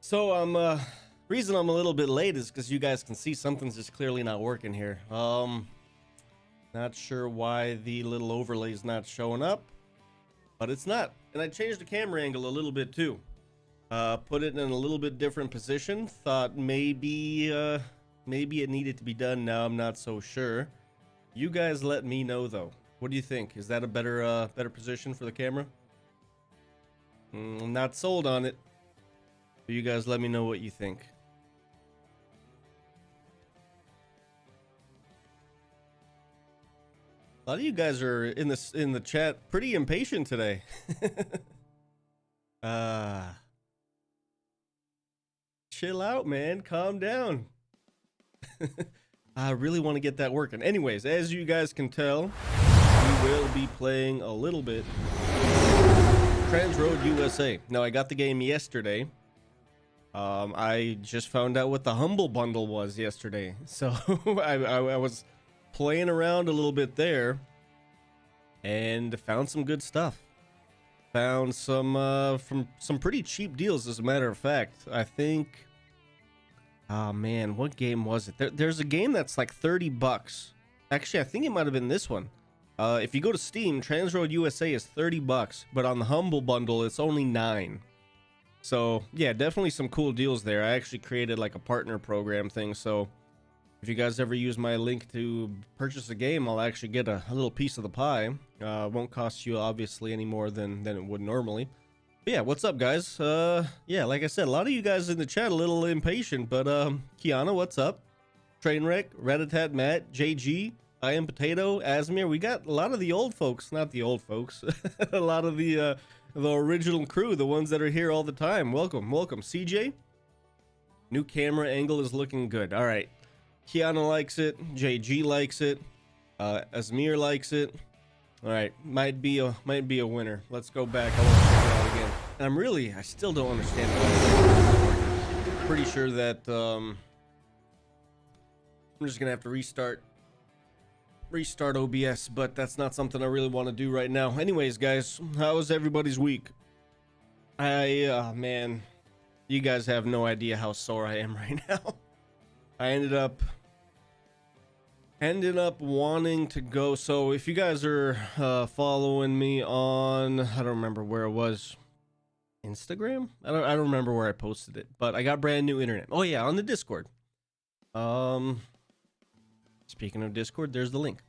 So reason I'm a little bit late is because you guys can see something's just clearly not working here. Not sure why the little overlay's not showing up, but it's not. And I changed the camera angle a little bit too. Put it in a little bit different position. Thought maybe it needed to be done. Now I'm not so sure. You guys let me know though. What do you think? Is that a better position for the camera? I'm not sold on it. You guys let me know what you think. A lot of you guys are in the chat pretty impatient today. Chill out, man. Calm down. I really want to get that working. Anyways, as you guys can tell, we will be playing a little bit Transroad USA. Now, I got the game yesterday. I just found out what the Humble Bundle was yesterday. So I was playing around a little bit there and found some good stuff. Found some from some pretty cheap deals, as a matter of fact. I think, oh man, what game was it? There's a game that's like $30. Actually, I think it might have been this one. If you go to Steam, Transroad USA is $30, but on the Humble Bundle, it's only $9. So yeah, definitely some cool deals there. I actually created like a partner program thing, so if you guys ever use my link to purchase a game, I'll actually get a little piece of the pie. Won't cost you obviously any more than it would normally. But yeah, what's up guys? Yeah, like I said, a lot of you guys in the chat a little impatient, but Kiana, what's up? Trainwreck, Ratatat, Matt, JG, I Am Potato, Asmir. We got a lot of the old folks, not the old folks, a lot of the original crew, the ones that are here all the time. Welcome, welcome. CJ, new camera angle is looking good. All right, Kiana likes it, JG likes it, Asmir likes it. All right, might be a winner. Let's go back. I want to check it out again. And I still don't understand why. Pretty sure that I'm just gonna have to restart OBS, but that's not something I really want to do right now. Anyways, guys, how was everybody's week? Man, you guys have no idea how sore I am right now. I ended up wanting to go. So if you guys are following me on, I don't remember where it was, Instagram. I don't remember where I posted it, but I got brand new internet. Oh yeah, on the Discord. Speaking of Discord, there's the link.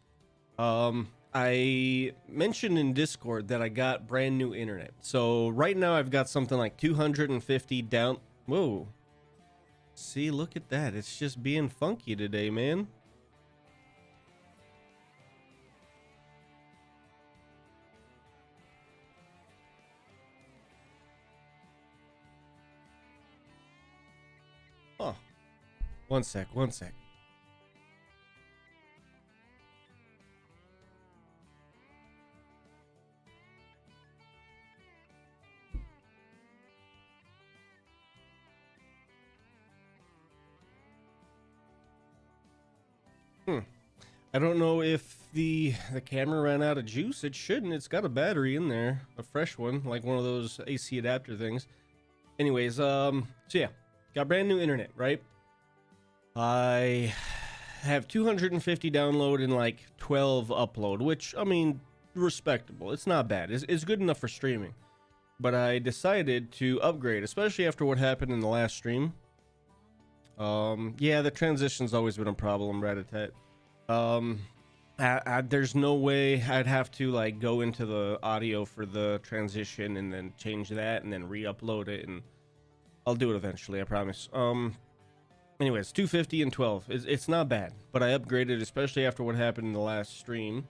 I mentioned in Discord that I got brand new internet. So right now I've got something like 250 down. Whoa. See, look at that. It's just being funky today, man. Oh, one sec. I don't know if the camera ran out of juice. It shouldn't. It's got a battery in there, a fresh one, like one of those AC adapter things. Anyways, so yeah, got brand new internet, right? I have 250 download and like 12 upload, which, I mean, respectable. It's not bad. It's good enough for streaming. But I decided to upgrade, especially after what happened in the last stream. Yeah, the transition's always been a problem, Ratatat. There's no way I'd have to like go into the audio for the transition and then change that and then re-upload it, and I'll do it eventually, I promise. Anyways, 250 and 12. It's not bad, but I upgraded, especially after what happened in the last stream.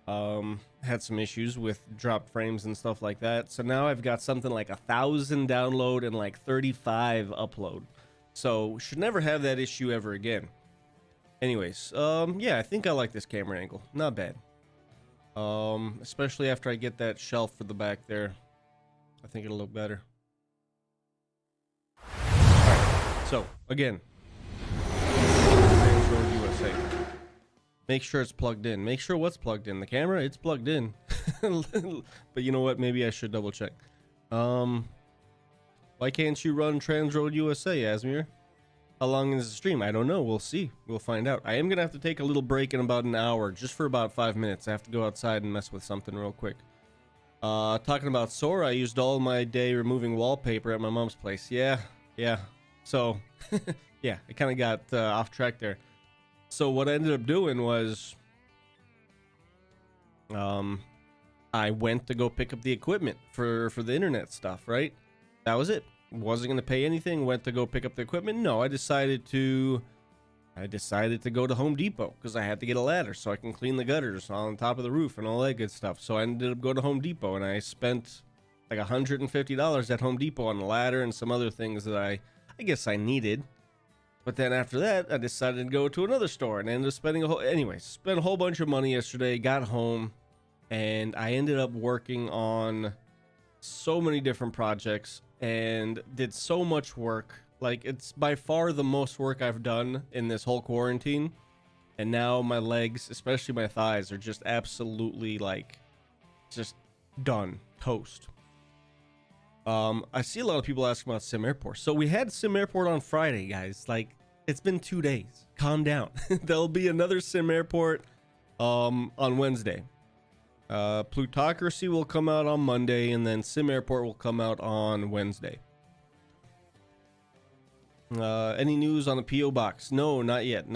Had some issues with drop frames and stuff like that. So now I've got something like 1,000 download and like 35 upload. So should never have that issue ever again. Anyways, yeah, I think I like this camera angle. Not bad. Especially after I get that shelf for the back there. I think it'll look better. Alright, so, again. Transroad USA. Make sure it's plugged in. Make sure what's plugged in. The camera, it's plugged in. But you know what? Maybe I should double check. Why can't you run Transroad USA, Asmir? How long is the stream? I don't know. We'll see. We'll find out. I am going to have to take a little break in about an hour, just for about 5 minutes. I have to go outside and mess with something real quick. Talking about Sora, I used all my day removing wallpaper at my mom's place. Yeah. So, yeah, I kind of got off track there. So what I ended up doing was, I went to go pick up the equipment for the internet stuff, right? That was it. Wasn't going to pay anything. Went to go pick up the equipment. No, I decided to go to Home Depot because I had to get a ladder so I can clean the gutters on top of the roof and all that good stuff. So I ended up going to Home Depot, and I spent like $150 at Home Depot on the ladder and some other things that I guess I needed. But then after that, I decided to go to another store and ended up spending spent a whole bunch of money yesterday, got home, and I ended up working on so many different projects and did so much work. Like, it's by far the most work I've done in this whole quarantine. And now my legs, especially my thighs, are just absolutely like just done, toast. I see a lot of people asking about Sim Airport. So we had Sim Airport on Friday, guys. Like, it's been 2 days. Calm down. There'll be another Sim Airport on Wednesday. Plutocracy will come out on Monday, and then Sim Airport will come out on Wednesday. Any news on the PO box? No, not yet.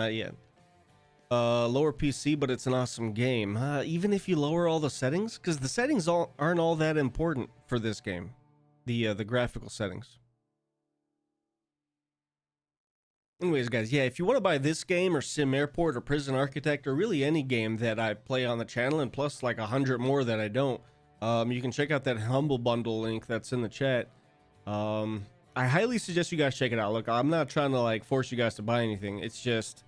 Lower PC, but it's an awesome game. Even if you lower all the settings, because the settings aren't all that important for this game. The graphical settings. Anyways, guys, yeah, if you want to buy this game or Sim Airport or Prison Architect or really any game that I play on the channel, and plus like 100 more that I don't, you can check out that Humble Bundle link that's in the chat. I highly suggest you guys check it out. Look, I'm not trying to like force you guys to buy anything. It's just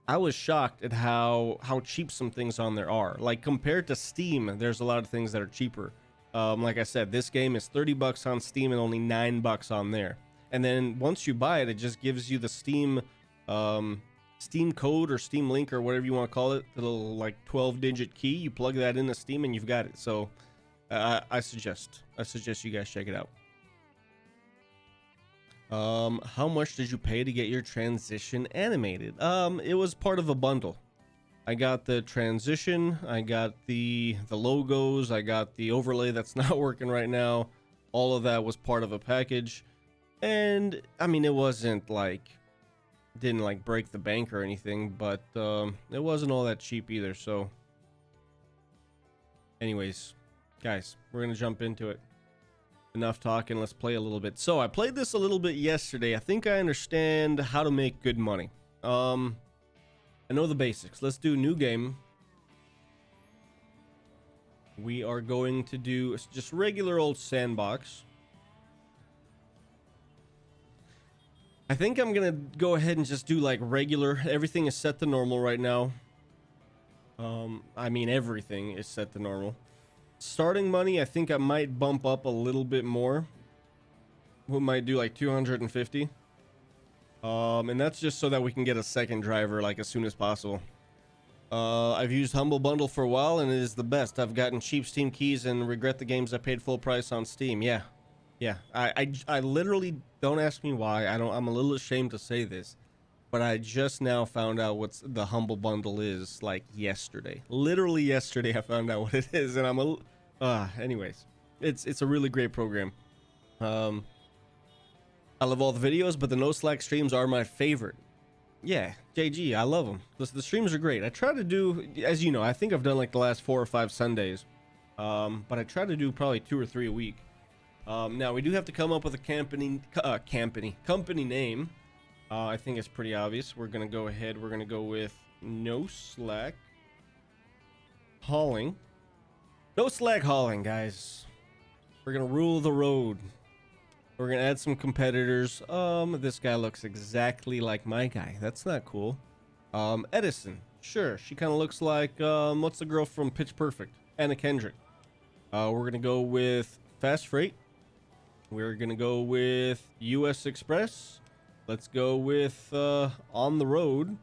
I was shocked at how cheap some things on there are. Like, compared to Steam, there's a lot of things that are cheaper. Like I said, this game is $30 on Steam and only $9 on there. And then once you buy it, it just gives you the Steam code or Steam link or whatever you want to call it. The little like 12-digit key. You plug that into Steam and you've got it. So I suggest you guys check it out. How much did you pay to get your transition animated? It was part of a bundle. I got the transition, I got the logos, I got the overlay that's not working right now. All of that was part of a package. And I mean, it wasn't like, didn't like break the bank or anything, but it wasn't all that cheap either. So anyways, guys, we're gonna jump into it. Enough talking, let's play a little bit. So I played this a little bit yesterday. I think I understand how to make good money. I know the basics. Let's do new game. We are going to do just regular old sandbox. I think I'm gonna go ahead and just do like regular. Everything is set to normal right now. I mean, everything is set to normal. Starting money, I think I might bump up a little bit more. We might do like 250. And that's just so that we can get a second driver like as soon as possible. I've used Humble Bundle for a while and it is the best. I've gotten cheap Steam keys and regret the games I paid full price on Steam. Yeah. I literally, don't ask me why. I'm a little ashamed to say this, but I just now found out what the Humble Bundle is, like yesterday. Literally yesterday I found out what it is, and anyways, it's a really great program. I love all the videos, but the No Slack streams are my favorite. Yeah, JG, I love them. The streams are great. I try to do, as you know, I think I've done like the last 4 or 5 Sundays. But I try to do probably 2 or 3 a week. Now we do have to come up with a company name. I think it's pretty obvious. We're gonna go ahead. We're gonna go with No Slack Hauling. No Slack Hauling, guys. We're gonna rule the road. We're gonna add some competitors. This guy looks exactly like my guy. That's not cool. Edison. Sure, she kind of looks like what's the girl from Pitch Perfect? Anna Kendrick. We're gonna go with Fast Freight. We're gonna go with US Express. Let's go with On the Road.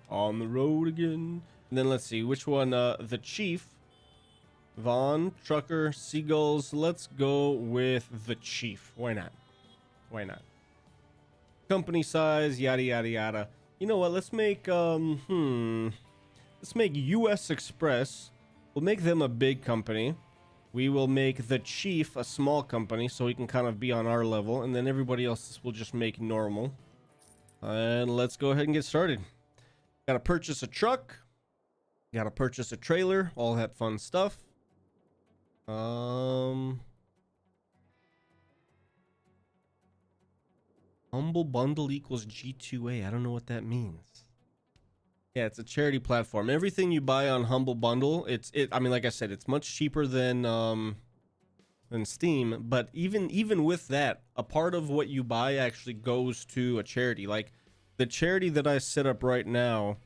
On the Road again. And then let's see which one. The Chief. Vaughn, Trucker, Seagulls. Let's go with the Chief. Why not? Why not? Company size, yada yada yada. You know what? Let's make let's make US Express. We'll make them a big company. We will make the Chief a small company so he can kind of be on our level, and then everybody else will just make normal. And let's go ahead and get started. Gotta purchase a truck. Gotta purchase a trailer. All that fun stuff. Humble bundle equals G2A. I don't know what that means. Yeah, it's a charity platform. Everything you buy on Humble Bundle, I mean, like I said, it's much cheaper than Steam, but even with that, a part of what you buy actually goes to a charity. Like the charity that I set up right now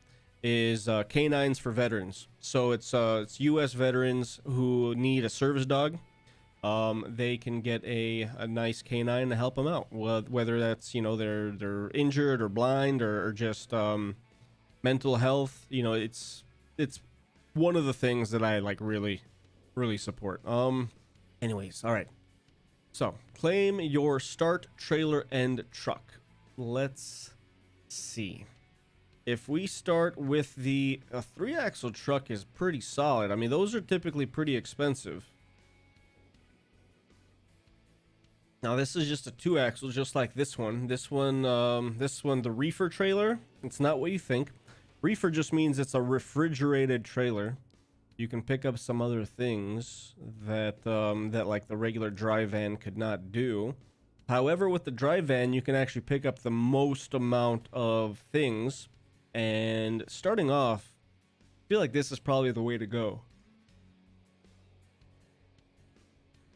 is Canines for Veterans. So it's US veterans who need a service dog. They can get a nice canine to help them out, whether that's, you know, they're injured or blind or just mental health. You know, it's one of the things that I like really support. Anyways, all right, so claim your start trailer and truck. Let's see. If we start with the 3-axle truck, is pretty solid. I mean, those are typically pretty expensive. Now this is just a 2-axle, just like this one. This one, the reefer trailer. It's not what you think. Reefer just means it's a refrigerated trailer. You can pick up some other things that like the regular dry van could not do. However, with the dry van, you can actually pick up the most amount of things. And starting off, I feel like this is probably the way to go.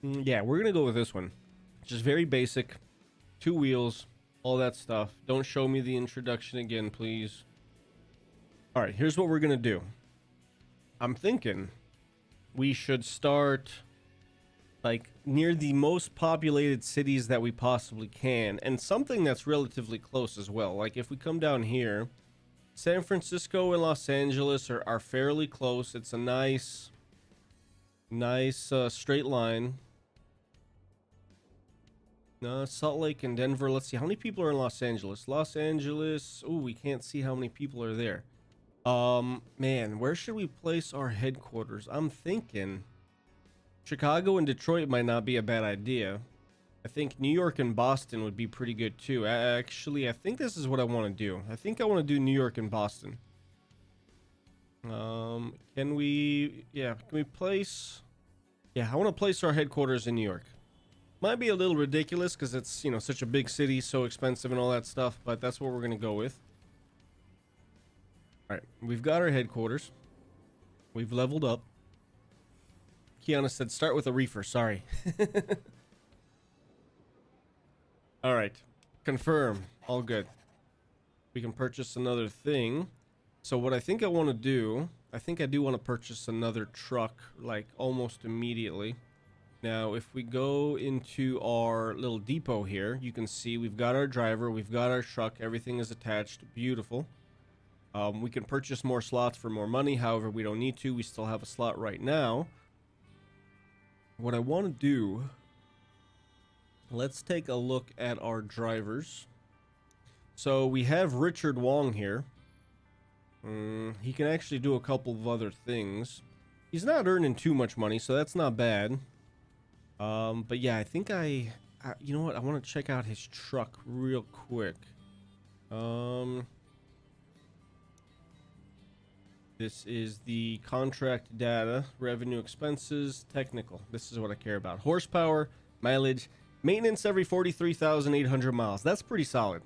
Yeah, we're gonna go with this one. Just very basic, 2 wheels, all that stuff. Don't show me the introduction again, please. All right, here's what we're gonna do. I'm thinking we should start like near the most populated cities that we possibly can, and something that's relatively close as well. Like if we come down here, San Francisco and Los Angeles are fairly close. It's a nice straight line. Salt Lake and Denver. Let's see how many people are in Los Angeles. Los Angeles. Oh, we can't see how many people are there. Man, where should we place our headquarters? I'm thinking Chicago and Detroit might not be a bad idea. I think New York and Boston would be pretty good too. Actually, I think this is what I want to do. I think I want to do New York and Boston. Can we place? Yeah, I want to place our headquarters in New York. Might be a little ridiculous because it's, you know, such a big city, so expensive and all that stuff, but that's what we're going to go with. All right, we've got our headquarters. We've leveled up. Kiana said start with a reefer, sorry. All right, confirm, all good. We can purchase another thing. So what I think I want to do, I think I do want to purchase another truck, like almost immediately. Now, if we go into our little depot here, you can see we've got our driver, we've got our truck, everything is attached. Beautiful. We can purchase more slots for more money. However, we don't need to. We still have a slot right now. What I want to do, let's take a look at our drivers. So we have Richard Wong here. He can actually do a couple of other things. He's not earning too much money, so that's not bad. But yeah, I think you know what? I want to check out his truck real quick. This is the contract data, revenue, expenses, technical. This is what I care about. Horsepower, mileage, maintenance every 43,800 miles. That's pretty solid.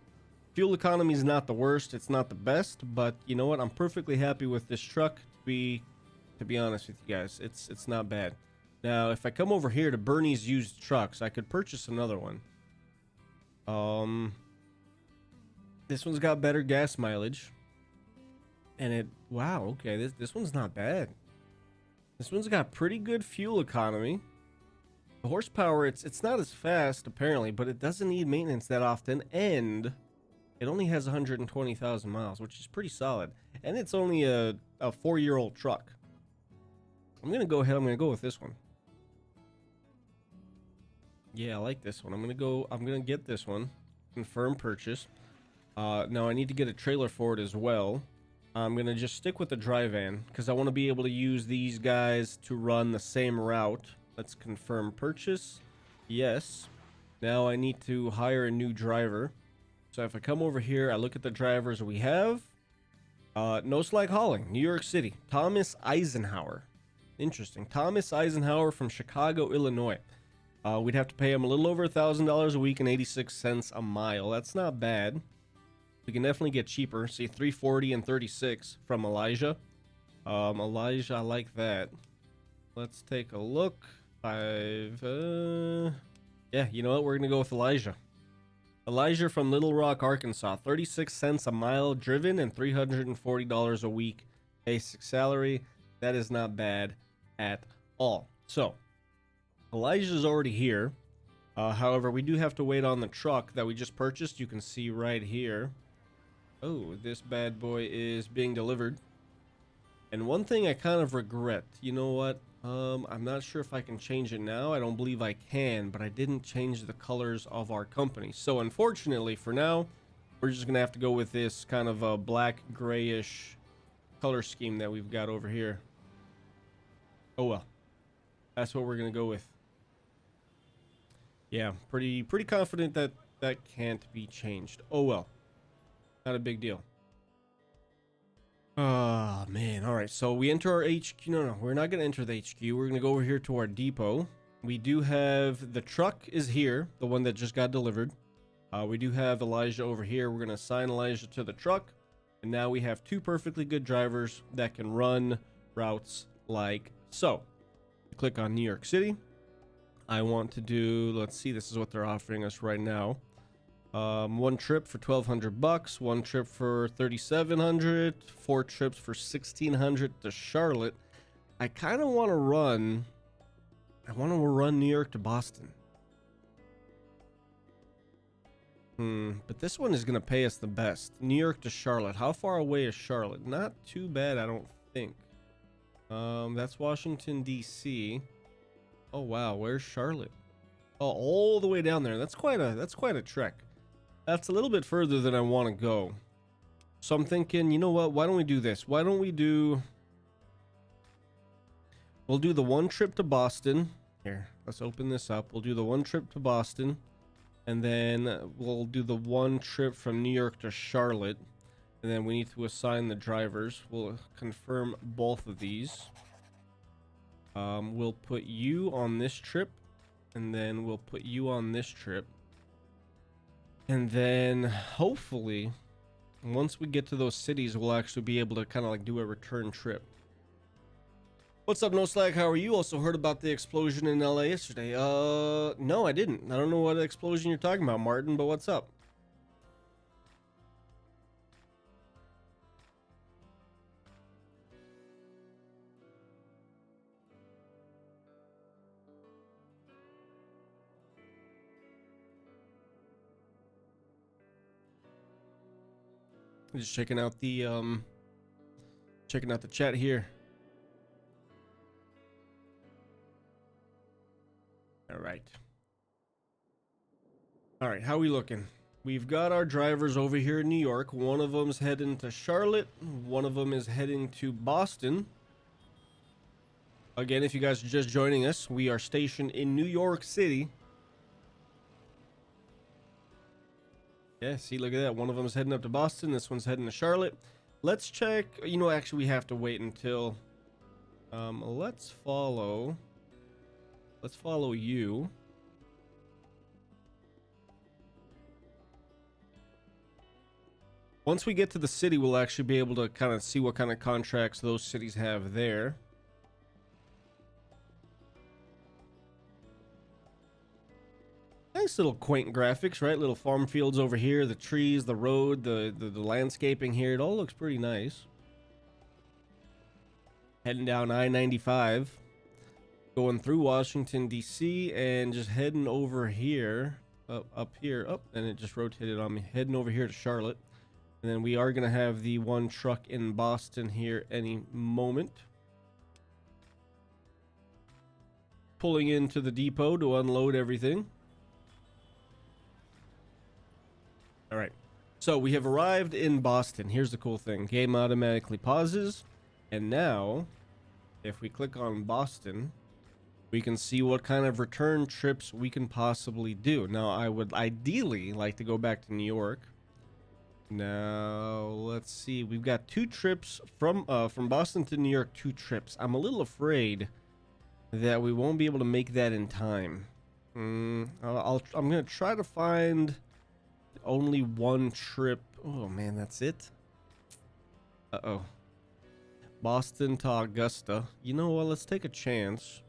Fuel economy is not the worst. It's not the best, but you know what? I'm perfectly happy with this truck. To be honest with you guys, it's not bad. Now, if I come over here to Bernie's used trucks, I could purchase another one. This one's got better gas mileage. And wow, okay, this one's not bad. This one's got pretty good fuel economy. The horsepower, it's not as fast apparently, but it doesn't need maintenance that often, and it only has 120,000 miles, which is pretty solid. And it's only a 4-year-old truck. I'm gonna go with this one. Yeah, I like this one. I'm gonna get this one. Confirm purchase. Now I need to get a trailer for it as well. I'm gonna just stick with the dry van because I want to be able to use these guys to run the same route. Let's confirm purchase. Yes. Now I need to hire a new driver. So if I come over here, I look at the drivers we have. No slag hauling, New York City. Thomas Eisenhower. Interesting. Thomas Eisenhower from Chicago, Illinois. We'd have to pay him a little over $1,000 a week and 86 cents a mile. That's not bad. We can definitely get cheaper. See, 340 and 36 from Elijah. Elijah, I like that. Let's take a look. Yeah, you know what? We're gonna go with Elijah. Elijah from Little Rock, Arkansas. 36 cents a mile driven and $340 a week basic salary. That is not bad at all. So, Elijah's already here. However, we do have to wait on the truck that we just purchased. You can see right here. Oh, this bad boy is being delivered. And one thing I kind of regret, you know what? I'm not sure if I can change it now. I don't believe I can, but I didn't change the colors of our company. So unfortunately for now, we're just gonna have to go with this kind of a black grayish color scheme that we've got over here. Oh well, that's what we're gonna go with. Yeah, pretty confident that that can't be changed. Oh well, not a big deal. Oh man, all right, so we enter our HQ. No, we're not gonna enter the HQ. We're gonna go over here to our depot. We do have the truck is here, the one that just got delivered. We do have Elijah over here. We're gonna assign Elijah to the truck, and now we have two perfectly good drivers that can run routes like so. Click on New York City. I want to do, let's see, this is what they're offering us right now. One trip for $1,200, one trip for $3,700, 4 trips for $1,600 to Charlotte. I kind of want to run. I want to run New York to Boston. But this one is gonna pay us the best. New York to Charlotte. How far away is Charlotte? Not too bad, I don't think. That's Washington D.C. Oh wow, where's Charlotte? Oh, all the way down there. That's quite a trek. That's a little bit further than I want to go. So I'm thinking, you know what? Why don't we do this? Why don't we do... We'll do the one trip to Boston. Here, let's open this up. We'll do the one trip to Boston. And then we'll do the one trip from New York to Charlotte. And then we need to assign the drivers. We'll confirm both of these. We'll put you on this trip. And then we'll put you on this trip. And then hopefully once we get to those cities, we'll actually be able to kind of like do a return trip. What's up, No Slag? How are you? Also heard about the explosion in LA yesterday. No, I didn't. I don't know what explosion you're talking about, Martin, but what's up? Just checking out the chat here. All right, how are we looking? We've got our drivers over here in New York. One of them's heading to Charlotte. One of them is heading to Boston. Again, if you guys are just joining us, we are stationed in New York City. Yeah, see, look at that. One of them is heading up to Boston. This one's heading to Charlotte. Let's check. You know, actually, we have to wait until... let's follow you. Once we get to the city, we'll actually be able to kind of see what kind of contracts those cities have there. Nice little quaint graphics, right? Little farm fields over here, the trees, the road, the landscaping here. It all looks pretty nice. Heading down I-95, going through Washington, D.C., and just heading over here, up here, and it just rotated on me. Heading over here to Charlotte. And then we are going to have the one truck in Boston here any moment. Pulling into the depot to unload everything. So we have arrived in Boston. Here's the cool thing. Game automatically pauses. And now, if we click on Boston, we can see what kind of return trips we can possibly do. Now, I would ideally like to go back to New York. Now, let's see. We've got 2 trips from Boston to New York, 2 trips. I'm a little afraid that we won't be able to make that in time. I'm going to try to find only 1 trip. Oh, man, that's it? Uh-oh. Boston to Augusta. You know what? Let's take a chance.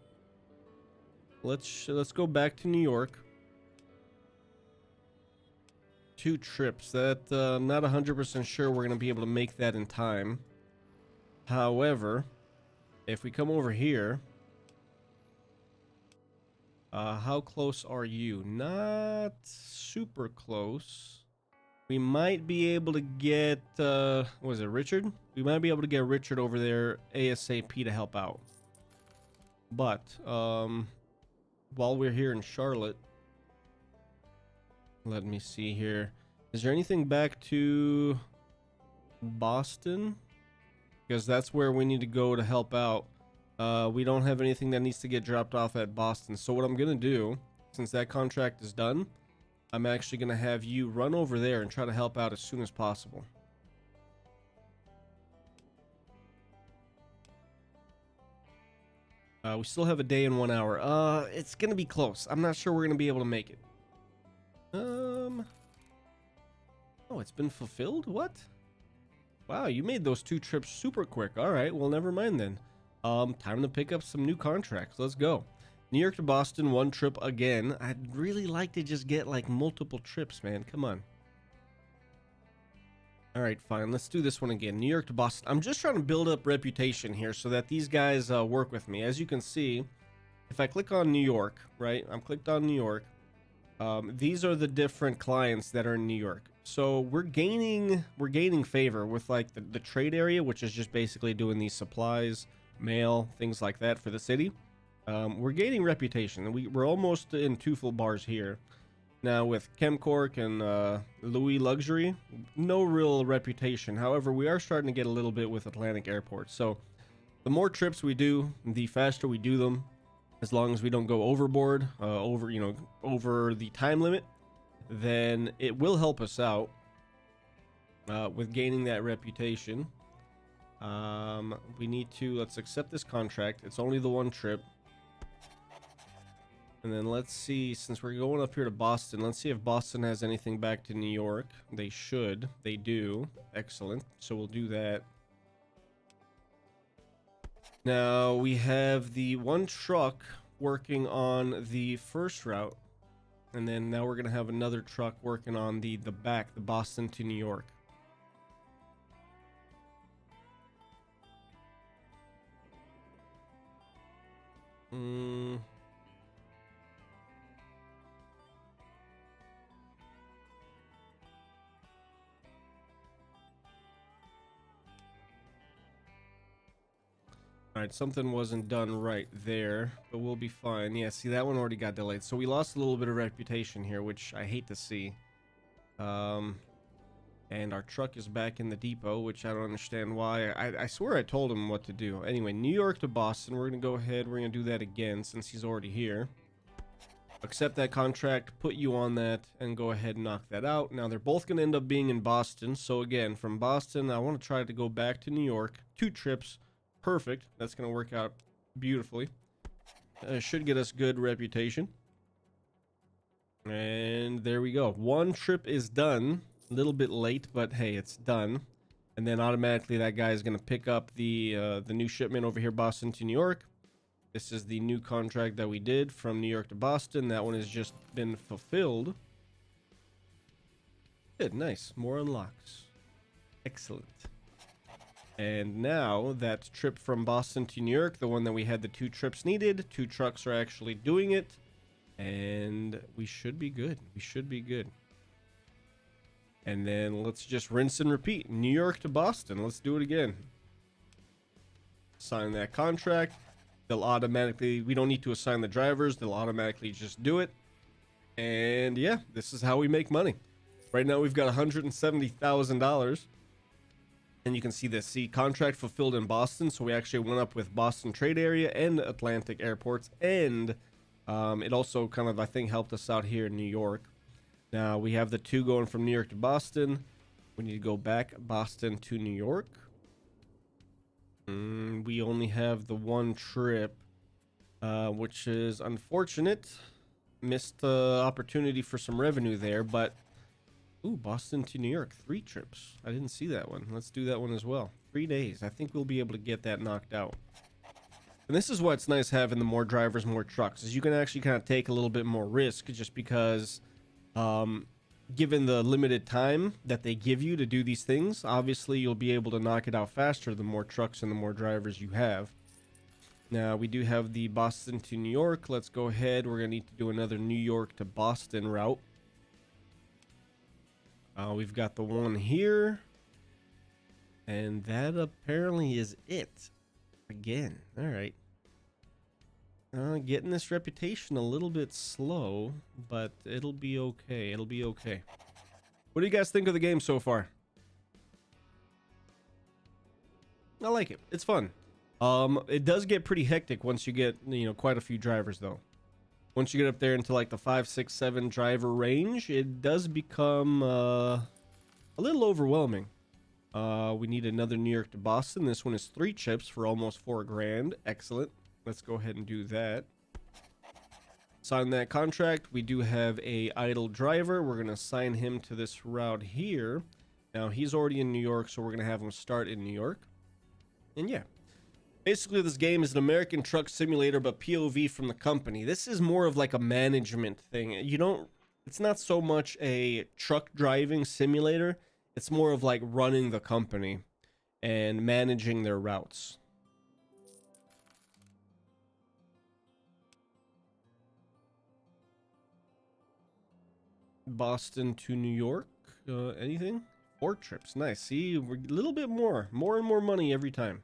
Let's go back to New York. 2 trips. That I'm not 100% sure we're gonna be able to make that in time. However, if we come over here, how close are you? Not super close. We might be able to get what was it, Richard? We might be able to get Richard over there ASAP to help out. But while we're here in Charlotte, let me see here. Is there anything back to Boston? Because that's where we need to go to help out. We don't have anything that needs to get dropped off at Boston. So what I'm going to do, since that contract is done, I'm actually going to have you run over there and try to help out as soon as possible. We still have a day and 1 hour. It's going to be close. I'm not sure we're going to be able to make it. Oh, it's been fulfilled? What? Wow, you made those 2 trips super quick. All right, well, never mind then. Time to pick up some new contracts. Let's go. New York to Boston, 1 trip again. I'd really like to just get like multiple trips, man. Come on. All right, fine. Let's do this one again. New York to Boston. I'm just trying to build up reputation here so that these guys work with me. As you can see, if I click on New York, right? I'm clicked on New York. These are the different clients that are in New York. So we're gaining favor with like the trade area, which is just basically doing these supplies, mail, things like that for the city. We're gaining reputation. We're almost in 2 full bars here. Now with Chemcork and Louis Luxury, no real reputation. However, we are starting to get a little bit with Atlantic Airport. So the more trips we do, the faster we do them. As long as we don't go overboard, over the time limit, then it will help us out with gaining that reputation. We need to, let's accept this contract. It's only the 1 trip. And then let's see, since we're going up here to Boston, let's see if Boston has anything back to New York. They should. They do. Excellent. So we'll do that. Now we have the 1 truck working on the first route. And then now we're going to have another truck working on the Boston to New York. Alright, something wasn't done right there, but we'll be fine. Yeah, see, that one already got delayed. So we lost a little bit of reputation here, which I hate to see. And our truck is back in the depot, which I don't understand why. I swear I told him what to do. Anyway, New York to Boston. We're going to go ahead. We're going to do that again since he's already here. Accept that contract, put you on that, and go ahead and knock that out. Now, they're both going to end up being in Boston. So again, from Boston, I want to try to go back to New York. 2 trips. Perfect. That's going to work out beautifully. Should get us good reputation. And there we go. 1 trip is done. A little bit late, but hey, it's done. And then automatically that guy is going to pick up the new shipment over here, Boston to New York. This is the new contract that we did from New York to Boston. That one has just been fulfilled. Good, nice. More unlocks. Excellent. And now that trip from Boston to New York, the one that we had the 2 trips needed, 2 trucks are actually doing it. And we should be good. We should be good. And then let's just rinse and repeat. New York to Boston. Let's do it again. Sign that contract. They'll automatically, we don't need to assign the drivers. They'll automatically just do it. And yeah, this is how we make money. Right now we've got $170,000. And you can see this. See, contract fulfilled in Boston. So we actually went up with Boston trade area and Atlantic airports. And it also kind of, I think, helped us out here in New York. Now we have the 2 going from New York to Boston. We need to go back Boston to New York. We only have the 1 trip, which is unfortunate. Missed the opportunity for some revenue there, but ooh, Boston to New York, 3 trips. I didn't see that one. Let's do that one as well. 3 days. I think we'll be able to get that knocked out. And this is why it's nice having the more drivers, more trucks, is you can actually kind of take a little bit more risk just because, given the limited time that they give you to do these things, obviously you'll be able to knock it out faster the more trucks and the more drivers you have. Now, we do have the Boston to New York. Let's go ahead. We're going to need to do another New York to Boston route. We've got the one here. And that apparently is it. Again. All right. Getting this reputation a little bit slow, but it'll be okay. It'll be okay. What do you guys think of the game so far? I like it. It's fun. It does get pretty hectic once you get, quite a few drivers though. Once you get up there into like the 5, 6, 7 driver range, it does become a little overwhelming. We need another New York to Boston. This one is 3 chips for almost $4,000. Excellent. Let's go ahead and do that. Sign that contract. We do have a idle driver. We're going to assign him to this route here. Now, he's already in New York, so we're going to have him start in New York. And yeah. Basically, this game is an American truck simulator, but POV from the company. This is more of like a management thing. It's not so much a truck driving simulator. It's more of like running the company and managing their routes. Boston to New York. Anything? 4 trips. Nice. See, we're a little bit more and more money every time.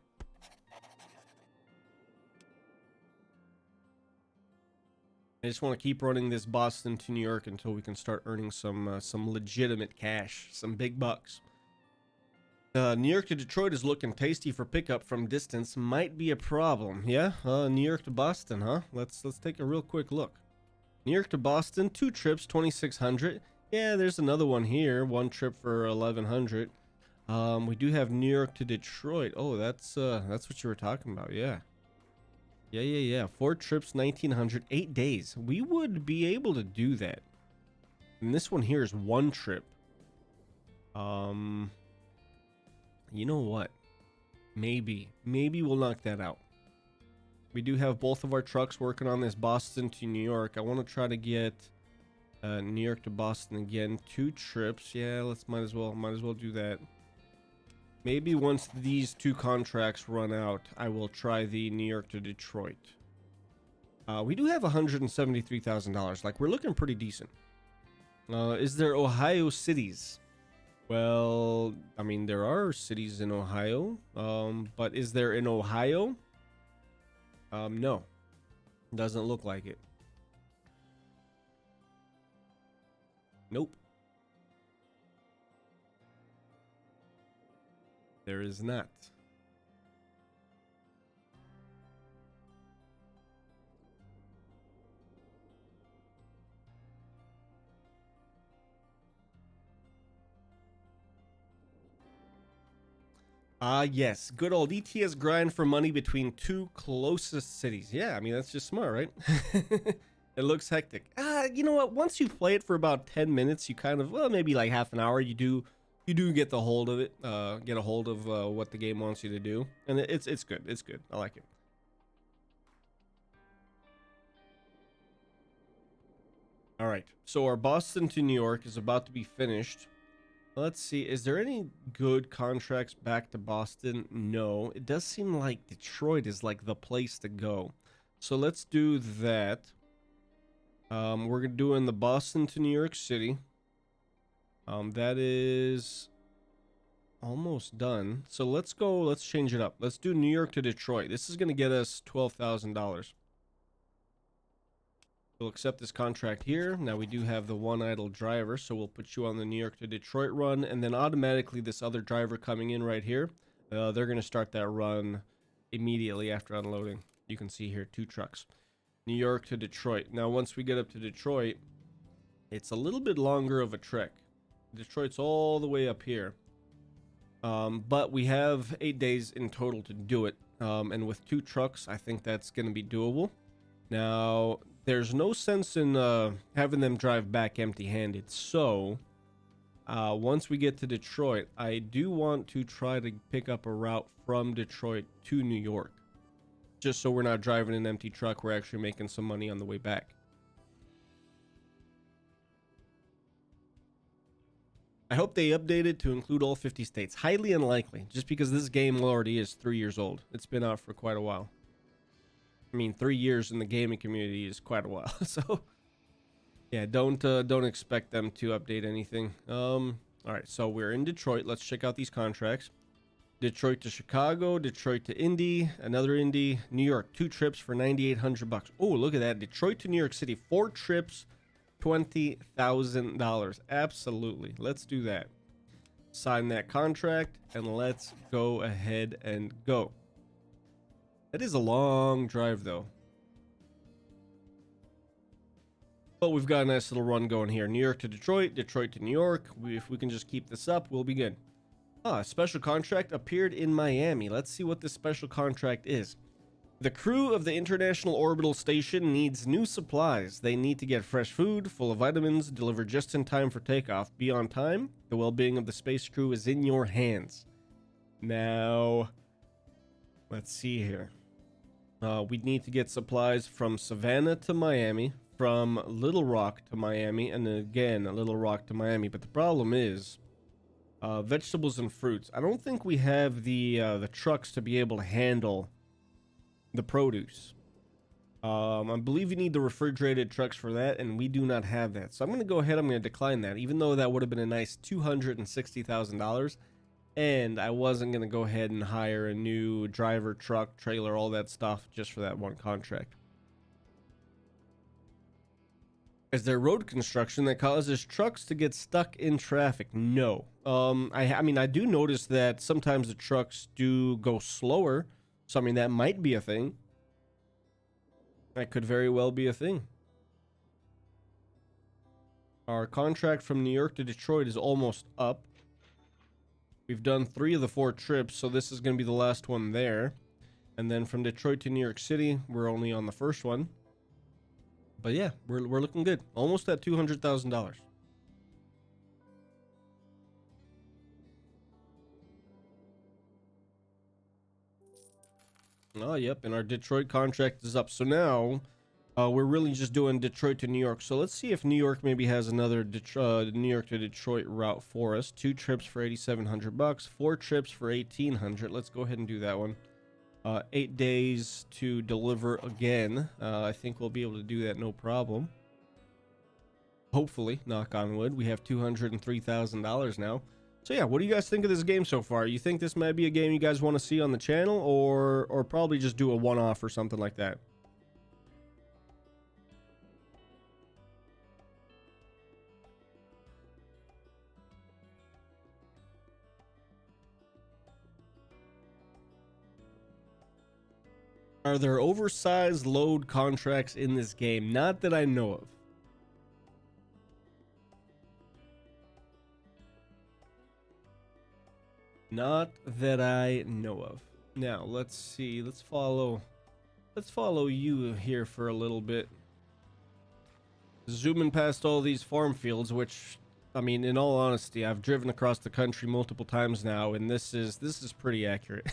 I just want to keep running this Boston to New York until we can start earning some legitimate cash, some big bucks. New York to Detroit is looking tasty for pickup from distance. Might be a problem. Yeah, New York to Boston, huh? Let's take a real quick look. New York to Boston, 2 trips, 2,600. Yeah, there's another one here, 1 trip for 1,100. We do have New York to Detroit. Oh, that's what you were talking about. Yeah. Yeah. 4 trips, 1,900, 8 days. We would be able to do that. And this one here is 1 trip. You know what? Maybe we'll knock that out. We do have both of our trucks working on this Boston to New York. I want to try to get New York to Boston again. 2 trips. Yeah, might as well do that. Maybe once these 2 contracts run out, I will try the New York to Detroit. We do have $173,000. Like, we're looking pretty decent. Is there Ohio cities? Well, I mean, there are cities in Ohio. But is there in Ohio? No. Doesn't look like it. Nope. There is not. Yes. Good old ETS grind for money between 2 closest cities. Yeah, I mean, that's just smart, right? It looks hectic. You know what? Once you play it for about 10 minutes, you kind of, well, maybe like half an hour, you do get the hold of it, get a hold of what the game wants you to do, and it's good. It's good. I like it. All right, so our Boston to New York is about to be finished. Let's see, is there any good contracts back to Boston? No, it does seem like Detroit is like the place to go. So let's do that. We're doing the Boston to New York City. That is almost done. So let's change it up. Let's do New York to Detroit. This is going to get us $12,000. We'll accept this contract here. Now we do have the one idle driver, so we'll put you on the New York to Detroit run, and then automatically this other driver coming in right here, they're going to start that run immediately after unloading. You can see here 2 trucks. New York to Detroit. Now once we get up to Detroit, it's a little bit longer of a trek. Detroit's all the way up here. But we have 8 days in total to do it. And with 2 trucks, I think that's going to be doable. Now, there's no sense in having them drive back empty-handed. So, once we get to Detroit, I do want to try to pick up a route from Detroit to New York. Just so we're not driving an empty truck, we're actually making some money on the way back. I hope they update it to include all 50 states. Highly unlikely, just because this game already is 3 years old. It's been out for quite a while. I mean, 3 years in the gaming community is quite a while. So, yeah, don't expect them to update anything. All right, so we're in Detroit. Let's check out these contracts. Detroit to Chicago, Detroit to Indy, another Indy, New York. 2 trips for $9,800. Oh, look at that. Detroit to New York City. 4 trips. $20,000. Absolutely. Let's do that. Sign that contract and let's go ahead and go. That is a long drive though. But we've got a nice little run going here. New York to Detroit, Detroit to New York. If we can just keep this up, we'll be good. Ah, special contract appeared in Miami. Let's see what this special contract is. The crew of the International Orbital Station needs new supplies. They need to get fresh food, full of vitamins, delivered just in time for takeoff. Be on time. The well-being of the space crew is in your hands. Now, let's see here. We need to get supplies from Savannah to Miami, from Little Rock to Miami, and then again, Little Rock to Miami. But the problem is, vegetables and fruits. I don't think we have the trucks to be able to handle the produce. I believe you need the refrigerated trucks for that, and we do not have that. So I'm going to go ahead, I'm going to decline that, even though that would have been a nice $260,000. And I wasn't going to go ahead and hire a new driver, truck, trailer, all that stuff just for that one contract. Is there road construction that causes trucks to get stuck in traffic? No. I mean, I do notice that sometimes the trucks do go slower. So, I mean, that might be a thing. That could very well be a thing. Our contract from New York to Detroit is almost up. We've done 3 of the 4 trips, so this is going to be the last one there. And then from Detroit to New York City, we're only on the first one. But yeah, we're looking good. Almost at $200,000. Oh, yep, and our Detroit contract is up. So now, we're really just doing Detroit to New York. So let's see if New York maybe has another New York to Detroit route for us. 2 trips for $8,700, 4 trips for $1,800. Let's go ahead and do that one. 8 days to deliver again. I think we'll be able to do that no problem. Hopefully, knock on wood. We have $203,000 now. So yeah, what do you guys think of this game so far? You think this might be a game you guys want to see on the channel, or probably just do a one-off or something like that? Are there oversized load contracts in this game? Not that I know of. Not that I know of. Now, let's see. Let's follow you here for a little bit. Zooming past all these farm fields, which, I mean, in all honesty, I've driven across the country multiple times now, and this is pretty accurate.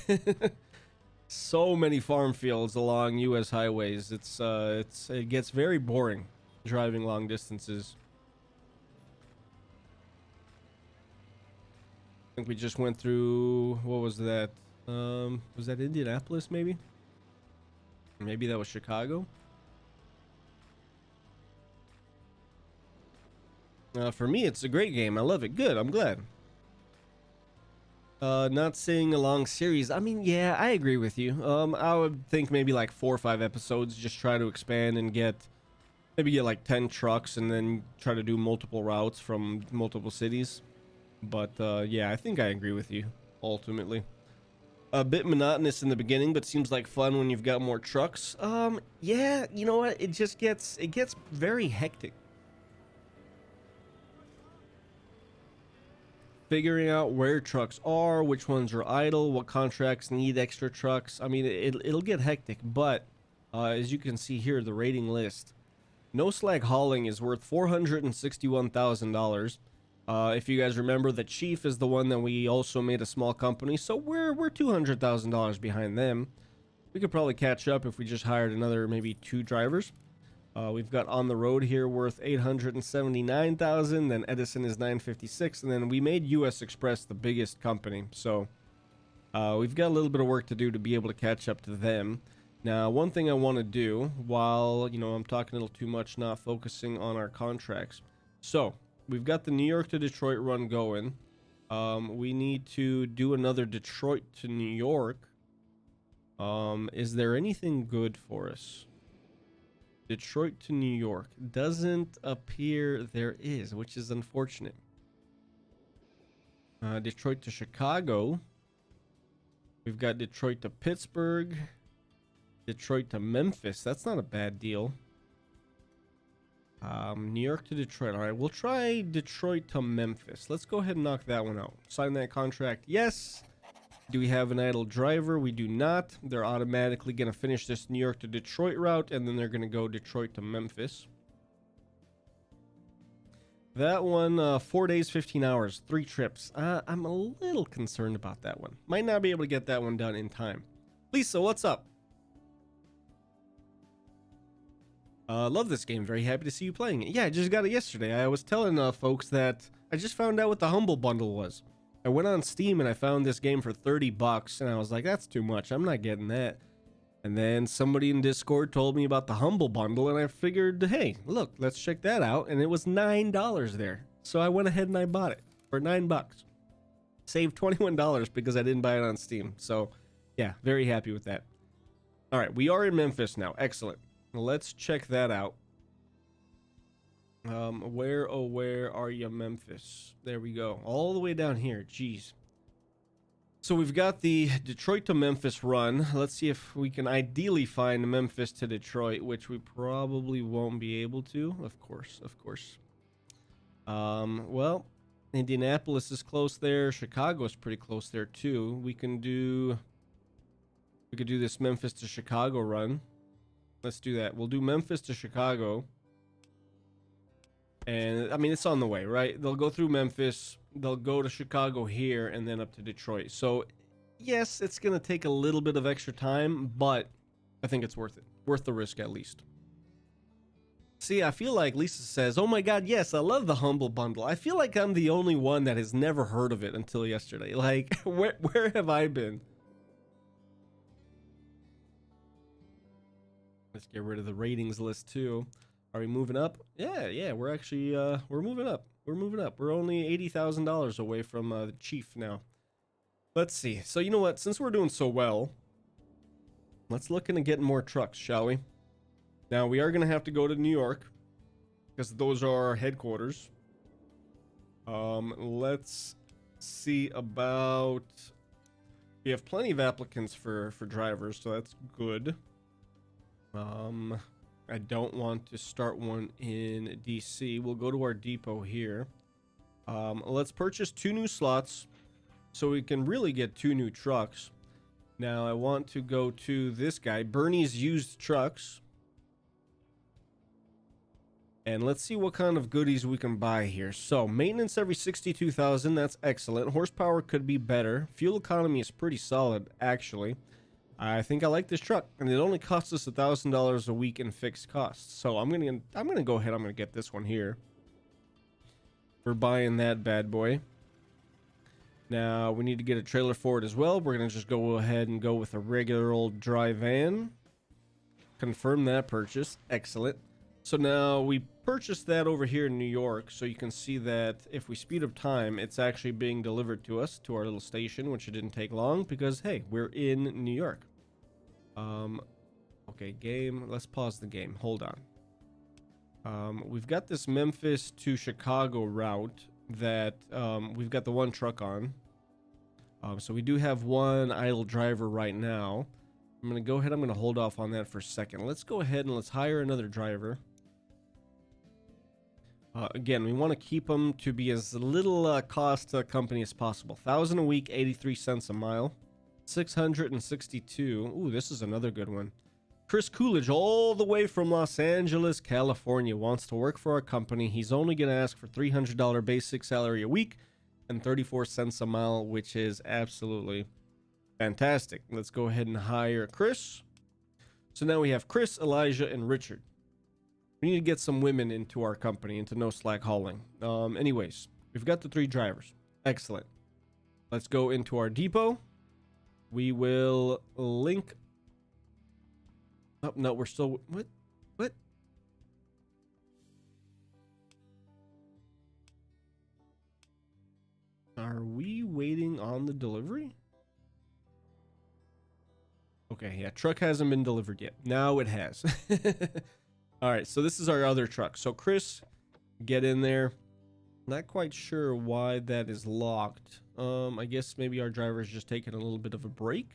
So many farm fields along US highways. It gets very boring driving long distances. I think we just went through, what was that? Was that Indianapolis maybe? Maybe that was Chicago. For me, it's a great game. I love it. Good. I'm glad. Not seeing a long series. I mean, yeah, I agree with you. I would think maybe like 4 or 5 episodes. Just try to expand and get Maybe get like 10 trucks and then try to do multiple routes from multiple cities. But yeah, I think I agree with you ultimately. A bit monotonous in the beginning, but seems like fun when you've got more trucks. Yeah, you know what? It gets very hectic. Figuring out where trucks are, which ones are idle, what contracts need extra trucks. I mean, it'll get hectic, but as you can see here, the rating list. No Slag Hauling is worth $461,000. If you guys remember, the Chief is the one that we also made a small company, so we're $200,000 behind them. We could probably catch up if we just hired another maybe 2 drivers. We've got On the Road here worth $879,000, then Edison is $956, and then we made US Express the biggest company, so we've got a little bit of work to do to be able to catch up to them. Now, one thing I want to do while, I'm talking a little too much, not focusing on our contracts. So, we've got the New York to Detroit run going. We need to do another Detroit to New York. Is there anything good for us? Detroit to New York. Doesn't appear there is, which is unfortunate. Detroit to Chicago. We've got Detroit to Pittsburgh. Detroit to Memphis. That's not a bad deal. New York to Detroit. All right, we'll try Detroit to Memphis. Let's go ahead and knock that one out. Sign that contract. Yes. Do we have an idle driver? We do not. They're automatically going to finish this New York to Detroit route, and then they're going to go Detroit to Memphis. That one, 4 days, 15 hours, 3 trips. I'm a little concerned about that one. Might not be able to get that one done in time. Lisa, what's up? Love this game. Very happy to see you playing it. Yeah, I just got it yesterday. I was telling folks that I just found out what the Humble Bundle was. I went on Steam and I found this game for $30, and I was like, that's too much. I'm not getting that. And then somebody in Discord told me about the Humble Bundle, and I figured, hey, look, let's check that out. And it was $9 there. So I went ahead and I bought it for $9. Saved $21 because I didn't buy it on Steam. So yeah, very happy with that. All right, we are in Memphis now. Excellent. Let's check that out. Where are you, Memphis? There we go. All the way down here. Jeez. So we've got the Detroit to Memphis run. Let's see if we can ideally find Memphis to Detroit, which we probably won't be able to. Of course. Well, Indianapolis is close there. Chicago's pretty close there too. We could do this Memphis to Chicago run. Let's do that. We'll do Memphis to Chicago. And I mean, it's on the way, right? They'll go through Memphis, they'll go to Chicago here, and then up to Detroit. So yes, it's gonna take a little bit of extra time, but I think it's worth it. Worth the risk at least. See, I feel like Lisa says, oh my god, yes, I love the Humble Bundle. I feel like I'm the only one that has never heard of it until yesterday. Like, where have I been? Let's get rid of the ratings list too. Are we moving up? Yeah, we're actually, we're moving up. We're only $80,000 away from the Chief now. Let's see. So you know what? Since we're doing so well, let's look into getting more trucks, shall we? Now, we are going to have to go to New York because those are our headquarters. Let's see about... We have plenty of applicants for drivers, so that's good. I don't want to start one in DC. We'll go to our depot here. Let's purchase 2 new slots so we can really get 2 new trucks. Now, I want to go to this guy, Bernie's Used Trucks. And let's see what kind of goodies we can buy here. So, maintenance every 62,000. That's excellent. Horsepower could be better. Fuel economy is pretty solid, actually. I think I like this truck, and it only costs us $1,000 a week in fixed costs. So I'm gonna go ahead. I'm gonna get this one here. We're buying that bad boy. Now we need to get a trailer for it as well. We're gonna just go ahead and go with a regular old dry van. Confirm that purchase. Excellent. So now we purchased that over here in New York, so you can see that if we speed up time, it's actually being delivered to us to our little station, which it didn't take long because hey, we're in New York. Okay, game. Let's pause the game. Hold on. We've got this Memphis to Chicago route that we've got the one truck on. So we do have one idle driver right now. I'm going to go ahead. I'm going to hold off on that for a second. Let's go ahead and let's hire another driver. Again, we want to keep them to be as little cost to the company as possible. 1,000 a week, 83 cents a mile. 662. Ooh, this is another good one. Chris Coolidge, all the way from Los Angeles, California, wants to work for our company. He's only going to ask for $300 basic salary a week and 34 cents a mile, which is absolutely fantastic. Let's go ahead and hire Chris. So now we have Chris, Elijah, and Richard. We need to get some women into our company, into No Slack Hauling. Anyways, we've got the 3 drivers. Excellent. Let's go into our depot. We will link. Oh, no, we're still. What? What? Are we waiting on the delivery? Okay, yeah, truck hasn't been delivered yet. Now it has. All right, so this is our other truck. So Chris, get in there. Not quite sure why that is locked. I guess maybe our driver is just taking a little bit of a break.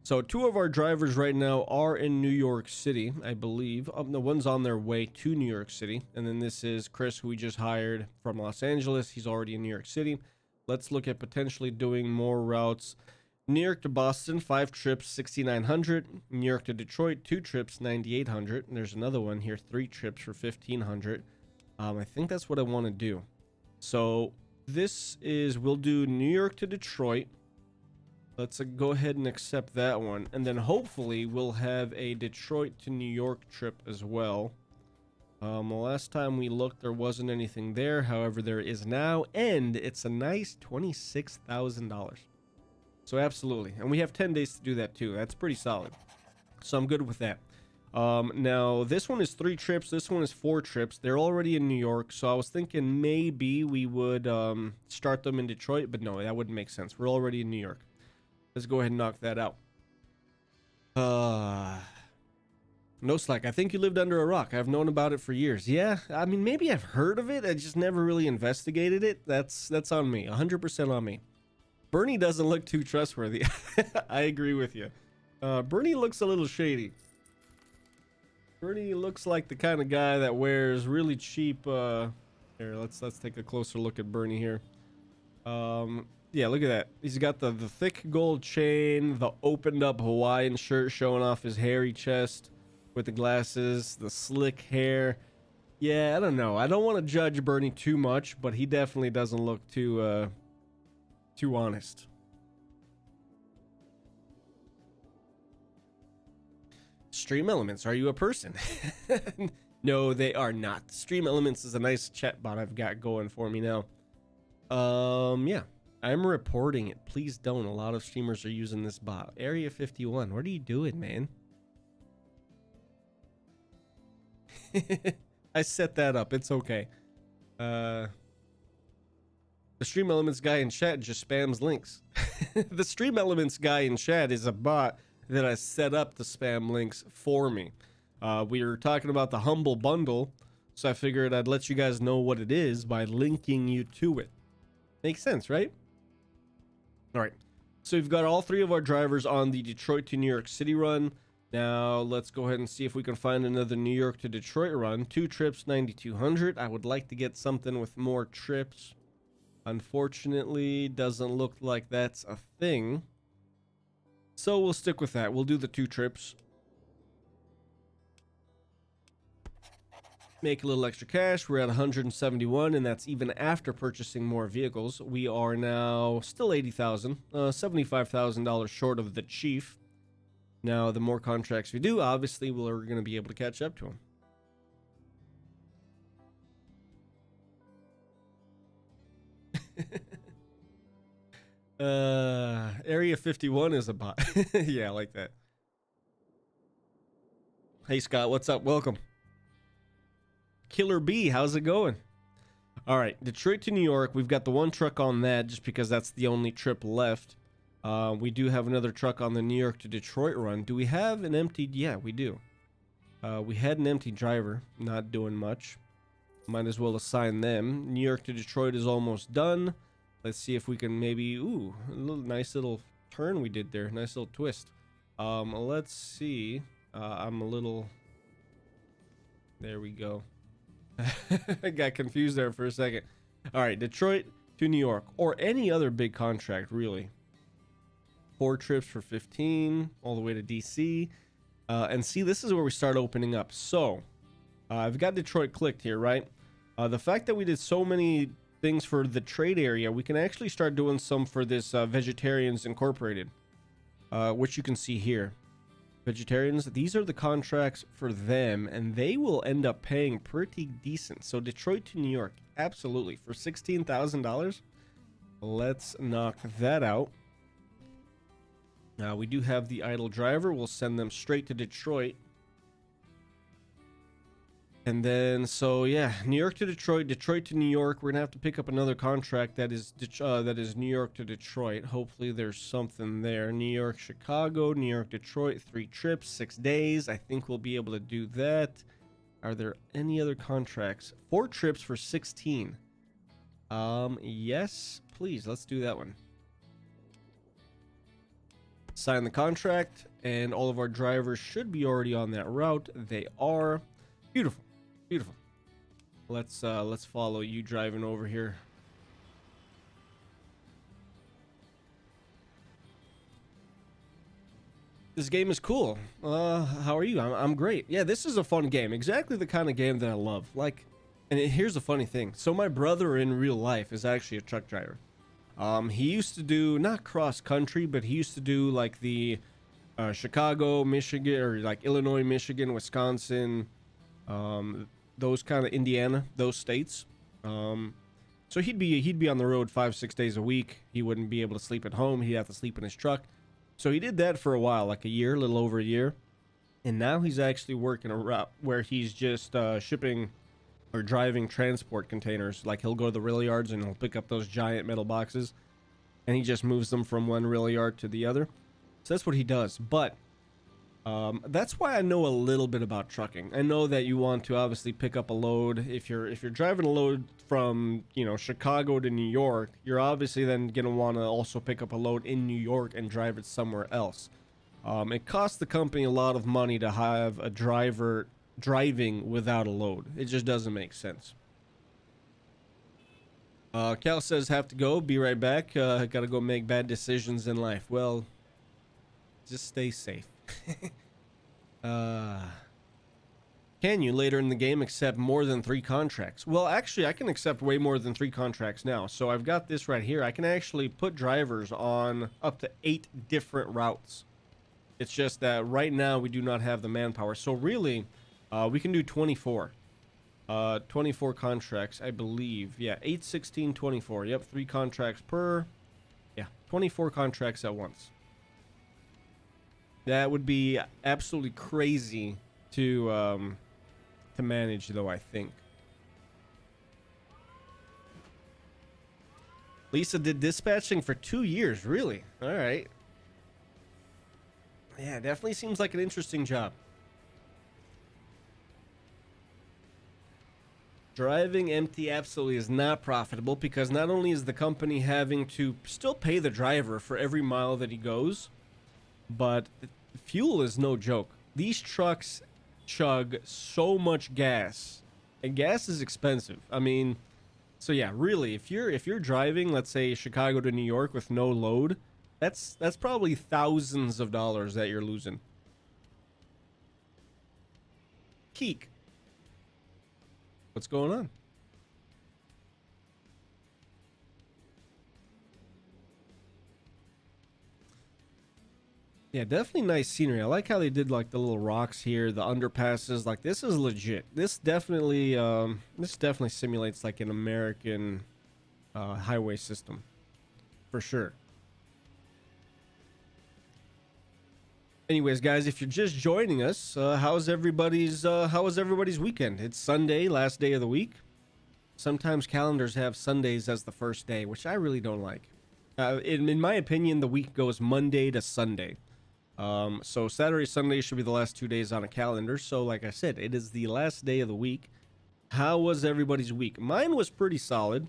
So 2 of our drivers right now are in New York City, I believe. The one's on their way to New York City. And then this is Chris, who we just hired from Los Angeles. He's already in New York City. Let's look at potentially doing more routes. New York to Boston, 5 trips, 6,900. New York to Detroit, 2 trips, 9,800. And there's another one here, 3 trips for 1,500. I think that's what I want to do. So this is, we'll do New York to Detroit. Let's go ahead and accept that one. And then hopefully we'll have a Detroit to New York trip as well. The last time we looked, there wasn't anything there. However, there is now. And it's a nice $26,000. So absolutely. And we have 10 days to do that too. That's pretty solid. So I'm good with that. Now this one is 3 trips. This one is 4 trips. They're already in New York. So I was thinking maybe we would start them in Detroit, but no, that wouldn't make sense. We're already in New York. Let's go ahead and knock that out. No Slack. I think you lived under a rock. I've known about it for years. Yeah, I mean, maybe I've heard of it. I just never really investigated it. That's on me. 100% on me. Bernie doesn't look too trustworthy. I agree with you. Bernie looks a little shady. Bernie looks like the kind of guy that wears really cheap. Here, let's take a closer look at Bernie here. Yeah, look at that. He's got the thick gold chain, the opened up Hawaiian shirt showing off his hairy chest with the glasses, the slick hair. Yeah, I don't know. I don't want to judge Bernie too much, but he definitely doesn't look too honest. Stream Elements, are you a person? No, they are not. Stream Elements is a nice chat bot I've got going for me now. Yeah, I'm reporting it. Please don't. A lot of streamers are using this bot. Area 51, what are you doing, man? I set that up. It's okay. The Stream Elements guy in chat just spams links. The Stream Elements guy in chat is a bot that I set up to spam links for me. We were talking about the Humble Bundle, so I figured I'd let you guys know what it is by linking you to it. Makes sense, right? All right. So we've got all 3 of our drivers on the Detroit to New York City run. Now let's go ahead and see if we can find another New York to Detroit run. 2 trips, 9,200. I would like to get something with more trips. Unfortunately, doesn't look like that's a thing. So we'll stick with that. We'll do the 2 trips. Make a little extra cash. We're at 171, and that's even after purchasing more vehicles. We are now still 80,000, $75,000 short of the chief. Now, the more contracts we do, obviously, we're going to be able to catch up to him. Area 51 is a bot. Yeah, I like that. Hey, Scott, what's up? Welcome. Killer B, how's it going? All right, Detroit to New York. We've got the 1 truck on that just because that's the only trip left. We do have another truck on the New York to Detroit run. Do we have an emptied? Yeah, we do. We had an empty driver, not doing much. Might as well assign them. New York to Detroit is almost done. Let's see if we can maybe... Ooh, a little nice little turn we did there. Nice little twist. Let's see. I'm a little... There we go. I got confused there for a second. All right, Detroit to New York. Or any other big contract, really. 4 trips for 15, all the way to DC. And see, this is where we start opening up. So, I've got Detroit clicked here, right? The fact that we did so many things for the trade area, we can actually start doing some for this Vegetarians Incorporated, which you can see here. Vegetarians, these are the contracts for them, and they will end up paying pretty decent. So Detroit to New York, absolutely. For $16,000, let's knock that out. We do have the idle driver. We'll send them straight to Detroit. And then, so yeah, New York to Detroit, Detroit to New York. We're gonna have to pick up another contract that is New York to Detroit. Hopefully, there's something there. New York, Chicago, New York, Detroit. 3 trips, 6 days. I think we'll be able to do that. Are there any other contracts? 4 trips for 16. Yes, please. Let's do that one. Sign the contract, and all of our drivers should be already on that route. They are. Beautiful. Beautiful. Let's follow you driving over here. This game is cool. How are you? I'm great. Yeah, this is a fun game. Exactly the kind of game that I love. Like, and here's the funny thing. So my brother in real life is actually a truck driver. He used to do, not cross country, but he used to do like the Chicago, Michigan, or like Illinois, Michigan, Wisconsin, those kind of Indiana, those states. So he'd be on the road 5-6 days a week. He wouldn't be able to sleep at home. He'd have to sleep in his truck. So he did that for a while, like a year, a little over a year. And now he's actually working a route where he's just shipping or driving transport containers. Like he'll go to the rail yards and he'll pick up those giant metal boxes, and he just moves them from one rail yard to the other. So that's what he does. But that's why I know a little bit about trucking. I know that you want to obviously pick up a load. If you're driving a load from, you know, Chicago to New York, you're obviously then going to want to also pick up a load in New York and drive it somewhere else. It costs the company a lot of money to have a driver driving without a load. It just doesn't make sense. Cal says, have to go. Be right back. Gotta go make bad decisions in life. Well, just stay safe. Can you later in the game accept more than 3 contracts? Well, actually, I can accept way more than 3 contracts now. So I've got this right here. I can actually put drivers on up to 8 different routes. It's just that right now we do not have the manpower. So really, we can do 24. 24 contracts, I believe. Yeah, 8, 16, 24. Yep, 3 contracts per. Yeah, 24 contracts at once. That would be absolutely crazy to manage, though, I think. Lisa did dispatching for 2 years, really? All right. Yeah, definitely seems like an interesting job. Driving empty absolutely is not profitable, because not only is the company having to still pay the driver for every mile that he goes, but fuel is no joke. These trucks chug so much gas, and gas is expensive. I mean, so yeah, really, if you're driving, let's say Chicago to New York with no load, that's probably thousands of dollars that you're losing. Keek, what's going on? Yeah, definitely nice scenery. I like how they did like the little rocks here, the underpasses. Like, this is legit. This definitely simulates like an American highway system, for sure. Anyways, guys, if you're just joining us, how was everybody's weekend? It's Sunday, last day of the week. Sometimes calendars have Sundays as the first day, which I really don't like. In my opinion, the week goes Monday to Sunday. So Saturday, Sunday should be the last 2 days on a calendar. So like I said, it is the last day of the week. How was everybody's week? Mine was pretty solid.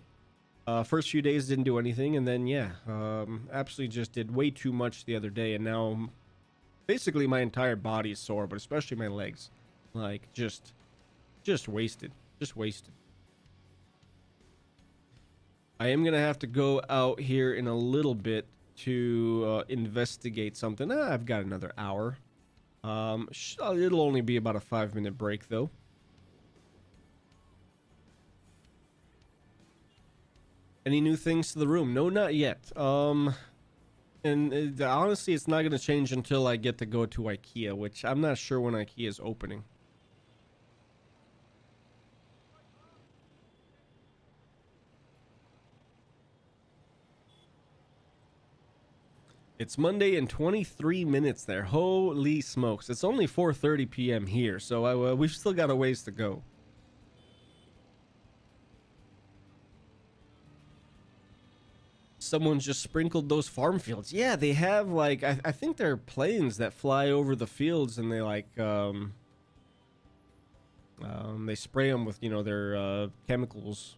First few days didn't do anything, and then yeah, absolutely just did way too much the other day, and now basically my entire body is sore, but especially my legs, like just wasted, just wasted. I am gonna have to go out here in a little bit to investigate something. I've got another hour. It'll only be about a 5-minute break though. Any new things to the room? No, not yet. And honestly, it's not going to change until I get to go to IKEA, which I'm not sure when IKEA is opening. It's Monday and 23 minutes there. Holy smokes. It's only 4:30 p.m. here, so we've still got a ways to go. Someone just sprinkled those farm fields. Yeah, they have like I think they're planes that fly over the fields, and they like they spray them with, you know, their chemicals.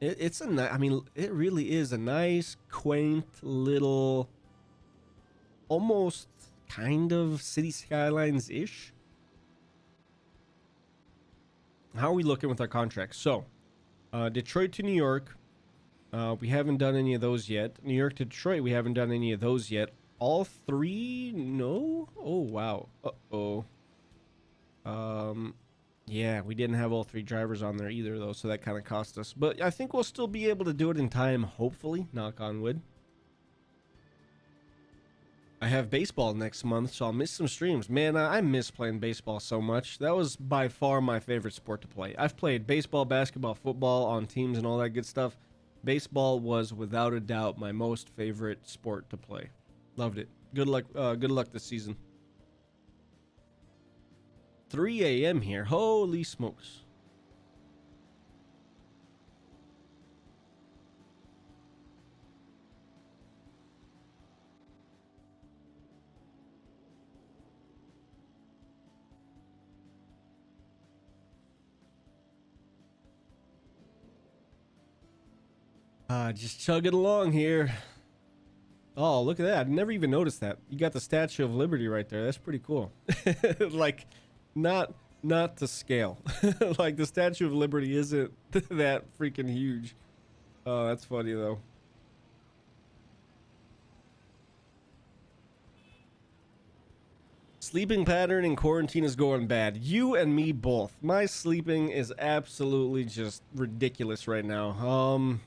It's I mean, it really is a nice, quaint little, almost kind of city skylines ish. How are we looking with our contracts? So, Detroit to New York. We haven't done any of those yet. New York to Detroit, we haven't done any of those yet. All three? No? Oh, wow. Uh-oh. Yeah, we didn't have all three drivers on there either, though, so that kind of cost us. But I think we'll still be able to do it in time, hopefully. Knock on wood. I have baseball next month, so I'll miss some streams. Man, I miss playing baseball so much. That was by far my favorite sport to play. I've played baseball, basketball, football on teams and all that good stuff. Baseball was without a doubt my most favorite sport to play. Loved it. Good luck this season. 3 a.m. here. Holy smokes. Just chugging along here. Oh, look at that. I never even noticed that. You got the Statue of Liberty right there. That's pretty cool. Like, not to scale. Like, the Statue of Liberty isn't that freaking huge. Oh, that's funny, though. Sleeping pattern in quarantine is going bad. You and me both. My sleeping is absolutely just ridiculous right now.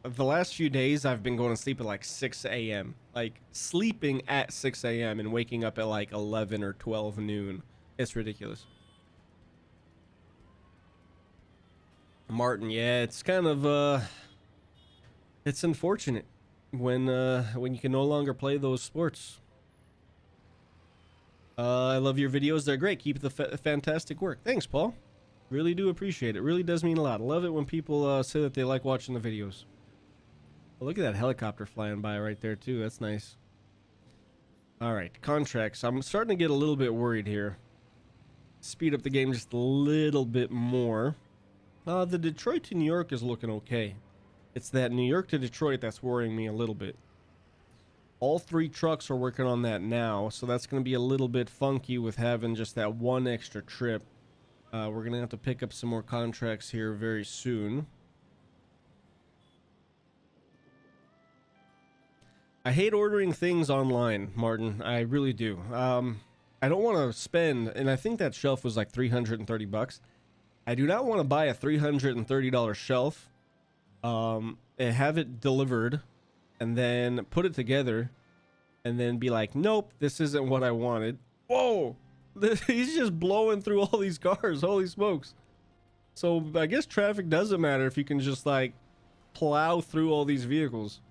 The last few days I've been going to sleep at like 6 a.m. Like sleeping at 6 a.m. and waking up at like 11 or 12 noon. It's ridiculous. Martin, yeah, it's kind of it's unfortunate when you can no longer play those sports. I love your videos. They're great. Keep the fantastic work. Thanks, Paul. Really do appreciate it. Really does mean a lot. I love it when people say that they like watching the videos. Oh, look at that helicopter flying by right there, too. That's nice. All right, contracts. I'm starting to get a little bit worried here. Speed up the game just a little bit more. The Detroit to New York is looking okay. It's that New York to Detroit that's worrying me a little bit. All three trucks are working on that now, so that's going to be a little bit funky with having just that one extra trip. We're going to have to pick up some more contracts here very soon. I hate ordering things online, Martin. I really do. I don't want to spend, and I think that shelf was like 330 bucks. I do not want to buy a $330 shelf, have it delivered, and then put it together, and then be like, nope, this isn't what I wanted. Whoa! He's just blowing through all these cars. Holy smokes. So I guess traffic doesn't matter if you can just like plow through all these vehicles.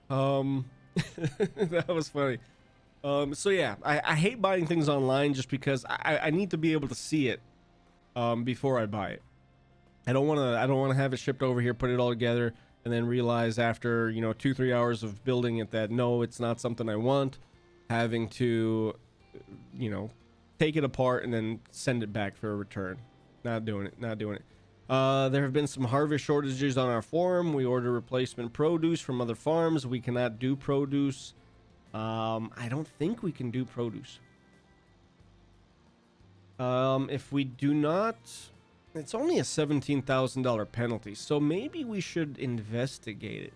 That was funny. So yeah, I hate buying things online just because I need to be able to see it before I buy it. I don't want to have it shipped over here, put it all together, and then realize after, you know, 2-3 hours of building it that no, it's not something I want, having to, you know, take it apart and then send it back for a return. Not doing it. There have been some harvest shortages on our farm. We order replacement produce from other farms. We cannot do produce. I don't think we can do produce. If we do not, it's only a $17,000 penalty, so maybe we should investigate it.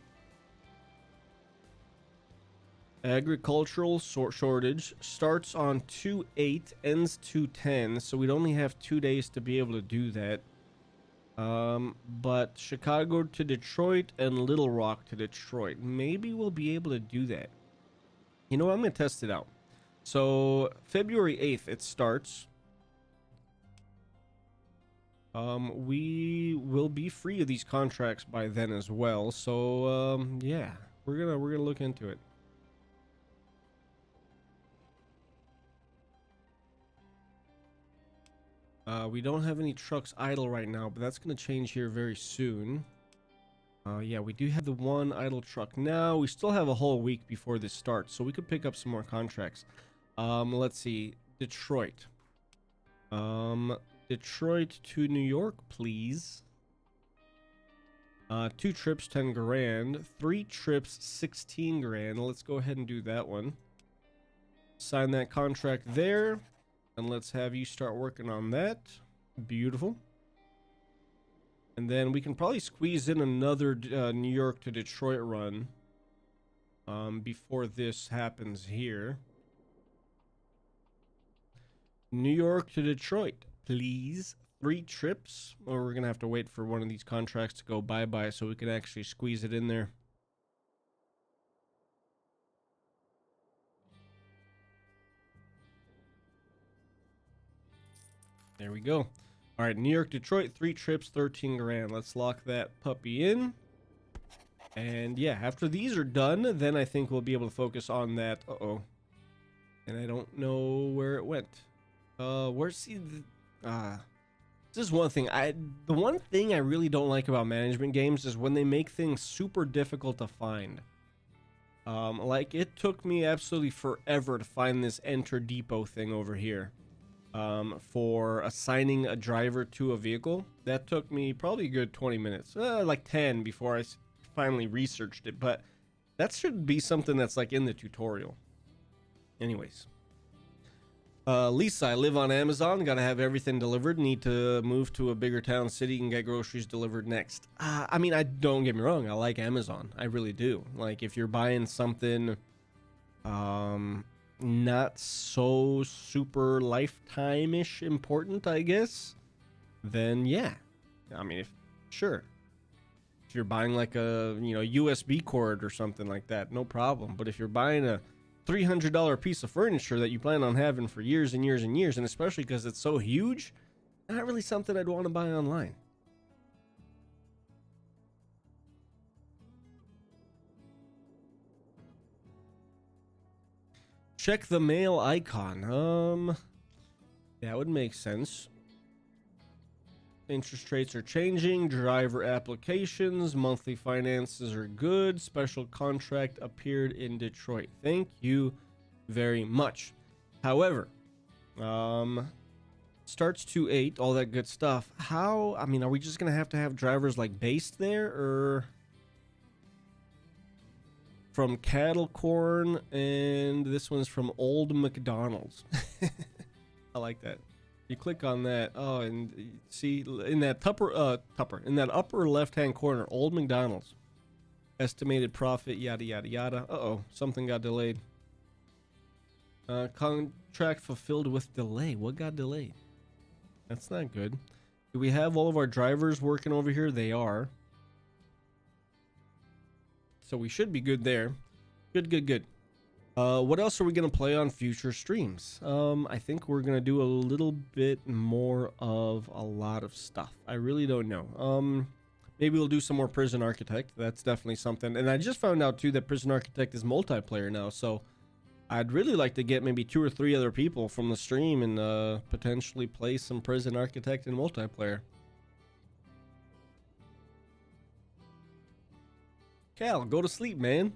Agricultural shortage starts on 2/8, ends 2/10, so we'd only have 2 days to be able to do that. But Chicago to Detroit and Little Rock to Detroit, maybe we'll be able to do that. You know what? I'm gonna test it out. So February 8th it starts. We will be free of these contracts by then as well. So yeah, we're gonna look into it. We don't have any trucks idle right now, but that's going to change here very soon. Yeah, we do have the one idle truck now. We still have a whole week before this starts, so we could pick up some more contracts. Let's see. Detroit. Detroit to New York, please. 2 trips, 10 grand. 3 trips, 16 grand. Let's go ahead and do that one. Sign that contract there. And let's have you start working on that. Beautiful. And then we can probably squeeze in another New York to Detroit run before this happens here. New York to Detroit, please. 3 trips. Or we're going to have to wait for one of these contracts to go bye-bye so we can actually squeeze it in there. There we go. All right, New York, Detroit, 3 trips, 13 grand. Let's lock that puppy in. And yeah, after these are done, then I think we'll be able to focus on that. Uh-oh. And I don't know where it went. Where's the... This is one thing. The one thing I really don't like about management games is when they make things super difficult to find. Like, it took me absolutely forever to find this Enter Depot thing over here. For assigning a driver to a vehicle. That took me probably a good 20 minutes, like 10 before I finally researched it, but that should be something that's like in the tutorial. Anyways, Lisa, I live on Amazon, gotta have everything delivered, need to move to a bigger town city and get groceries delivered next. I mean, I don't get me wrong, I like Amazon, I really do. Like, if you're buying something not so super lifetime-ish important, I guess, then yeah, I mean, if you're buying like a, you know, USB cord or something like that, no problem. But if you're buying a $300 piece of furniture that you plan on having for years and years and years, and especially because it's so huge, not really something I'd want to buy online. Check the mail icon. That would make sense. Interest rates are changing. Driver applications. Monthly finances are good. Special contract appeared in Detroit. Thank you very much. However, starts 2/8, all that good stuff. How, I mean, are we just going to have drivers like based there, or... From Cattle Corn, and this one's from Old McDonald's. I like that. You click on that. Oh, and see in that in that upper left-hand corner, Old McDonald's. Estimated profit, yada yada yada. Uh-oh, something got delayed. Contract fulfilled with delay. What got delayed? That's not good. Do we have all of our drivers working over here? They are. So we should be good there. Good. What else are we going to play on future streams? I think we're going to do a little bit more of a lot of stuff. I really don't know. Maybe we'll do some more Prison Architect. That's definitely something. And I just found out, too, that Prison Architect is multiplayer now. So I'd really like to get maybe 2 or 3 other people from the stream and potentially play some Prison Architect in multiplayer. Cal, go to sleep, man.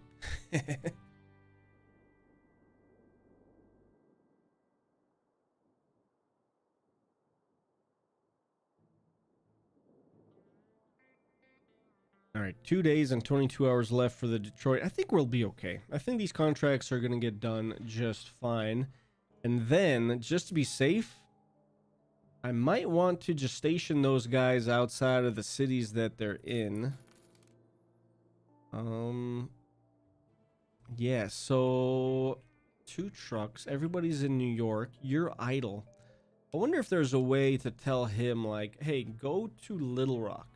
All right, 2 days and 22 hours left for the Detroit. I think we'll be okay. I think these contracts are going to get done just fine. And then, just to be safe, I might want to just station those guys outside of the cities that they're in. Yeah, so 2 trucks. Everybody's in New York. You're idle. I wonder if there's a way to tell him, like, hey, go to Little Rock.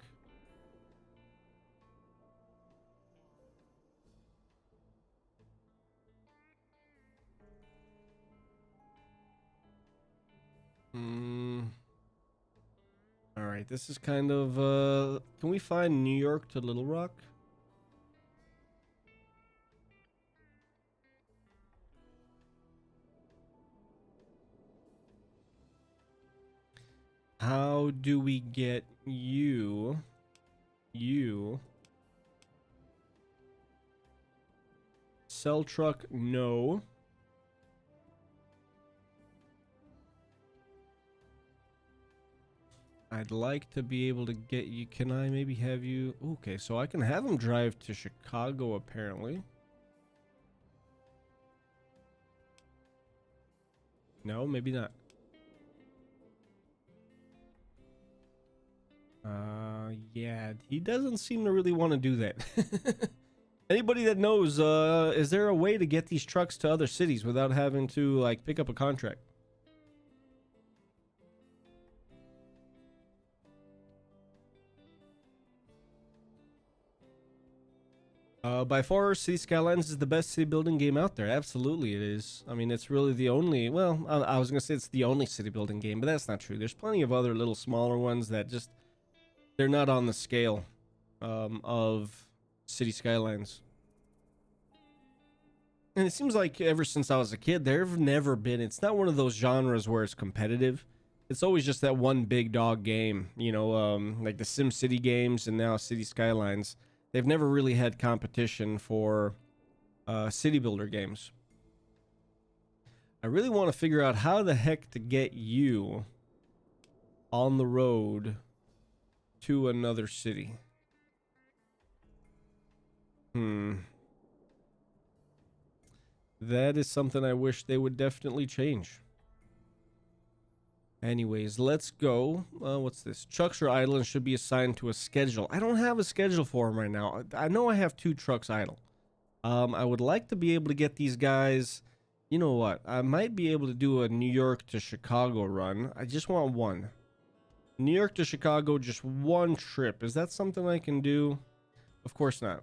All right, this is kind of, can we find New York to Little Rock? How do we get you? Sell truck, no. I'd like to be able to get you. Can I maybe have you? Okay, so I can have him drive to Chicago, apparently. No, maybe not. Yeah, he doesn't seem to really want to do that. Anybody that knows, is there a way to get these trucks to other cities without having to, like, pick up a contract? By far, City Skylines is the best city building game out there. Absolutely, it is. I mean, it's really the only. Well, I was gonna say it's the only city building game, but that's not true. There's plenty of other little smaller ones that just they're not on the scale of City Skylines. And it seems like ever since I was a kid, there've never been. It's not one of those genres where it's competitive. It's always just that one big dog game, you know, like the Sim City games and now City Skylines. They've never really had competition for city builder games. I really want to figure out how the heck to get you on the road to another city. That is something I wish they would definitely change. Anyways, let's go. What's this? Trucks are idle and should be assigned to a schedule. I don't have a schedule for them right now. I know I have 2 trucks idle. I would like to be able to get these guys. You know what? I might be able to do a New York to Chicago run. I just want one. New York to Chicago, just one trip. Is that something I can do? Of course not.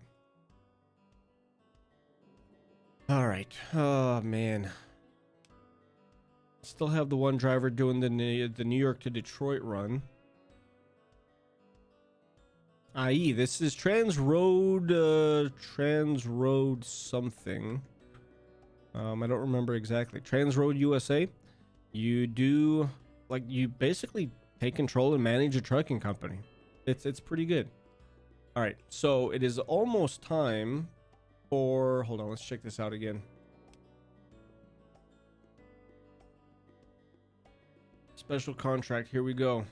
All right. Oh, man. Still have the one driver doing the New York to Detroit run. I.e., this is Transroad something. I don't remember exactly. Transroad USA. You do, like, you basically take control and manage a trucking company. It's pretty good. All right, so it is almost time for. Hold on, let's check this out again. Special contract. Here we go.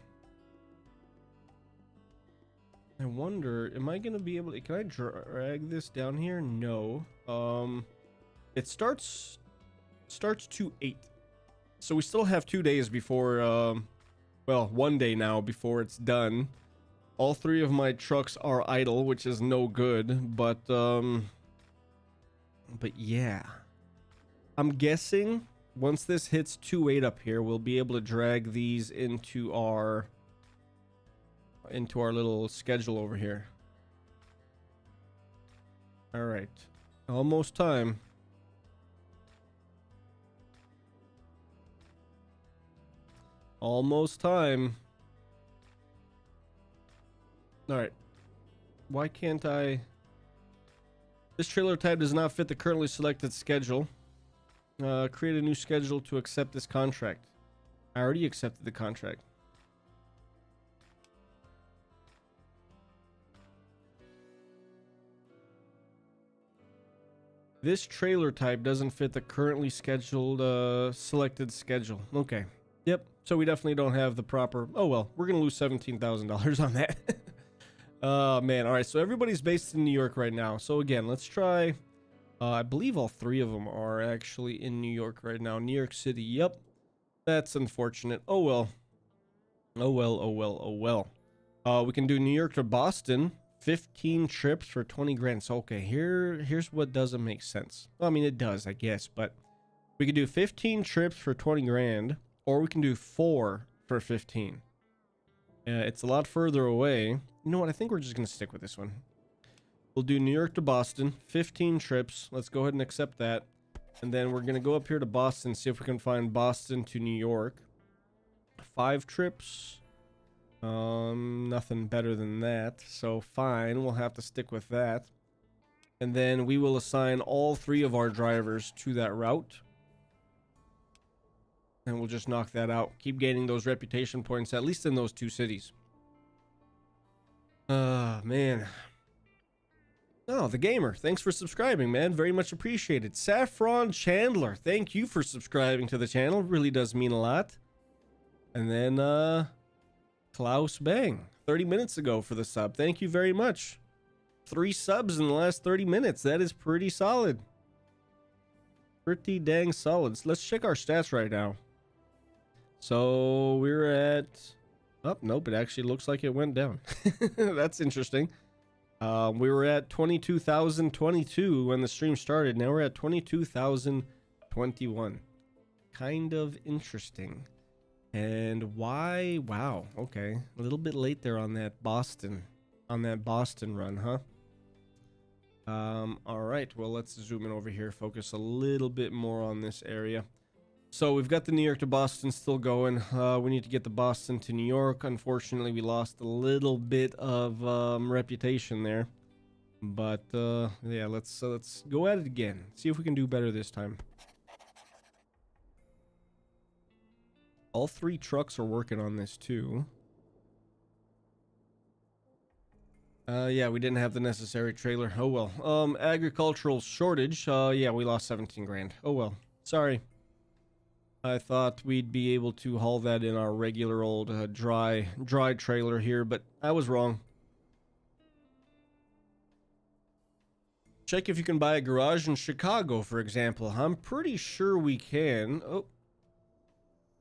I wonder, am I gonna be able to? Can I drag this down here? No. It starts 2/8, so we still have 2 days before. Well, 1 day now before it's done. All 3 of my trucks are idle, which is no good. But yeah, I'm guessing once this hits 2/8 up here, we'll be able to drag these into our little schedule over here. All right, almost time. Almost time. All right. Why can't I? This trailer type does not fit the currently selected schedule. Create a new schedule to accept this contract. I already accepted the contract. This trailer type doesn't fit the currently scheduled selected schedule. Okay. Yep. So we definitely don't have the proper. Oh well, we're gonna lose $17,000 on that. Oh man. All right. So everybody's based in New York right now. So again, let's try. I believe all three of them are actually in New York right now. New York City. Yep. That's unfortunate. Oh well. Oh well. Oh well. Oh well. We can do New York to Boston. 15 trips for 20 grand. So okay, here's what doesn't make sense. Well, I mean, it does, I guess, but we could do 15 trips for 20 grand, or we can do 4 for 15. It's a lot further away. You know what? I think we're just gonna stick with this one. We'll do New York to Boston, 15 trips. Let's go ahead and accept that. And then we're gonna go up here to Boston, see if we can find Boston to New York. 5 trips. Nothing better than that. So fine, we'll have to stick with that. And then we will assign all 3 of our drivers to that route. And we'll just knock that out. Keep gaining those reputation points, at least in those 2 cities. Man. Oh, the gamer. Thanks for subscribing, man. Very much appreciated. Saffron Chandler. Thank you for subscribing to the channel. Really does mean a lot. And then, Klaus Bang, 30 minutes ago for the sub. Thank you very much. 3 subs in the last 30 minutes. That is pretty solid. Pretty dang solid. So let's check our stats right now. So we're at... Oh, nope. It actually looks like it went down. That's interesting. We were at 22,022 when the stream started. Now we're at 22,021. Kind of interesting. And why? Wow. Okay. A little bit late there on that Boston run, huh? All right. Well, let's zoom in over here. Focus a little bit more on this area. So we've got the New York to Boston still going. We need to get the Boston to New York. Unfortunately, we lost a little bit of reputation there. But yeah, let's go at it again. See if we can do better this time. All 3 trucks are working on this too. Yeah, we didn't have the necessary trailer. Oh well. Agricultural shortage. Yeah, we lost 17 grand. Oh well. Sorry. I thought we'd be able to haul that in our regular old dry trailer here, but I was wrong. Check if you can buy a garage in Chicago, for example. I'm pretty sure we can. Oh.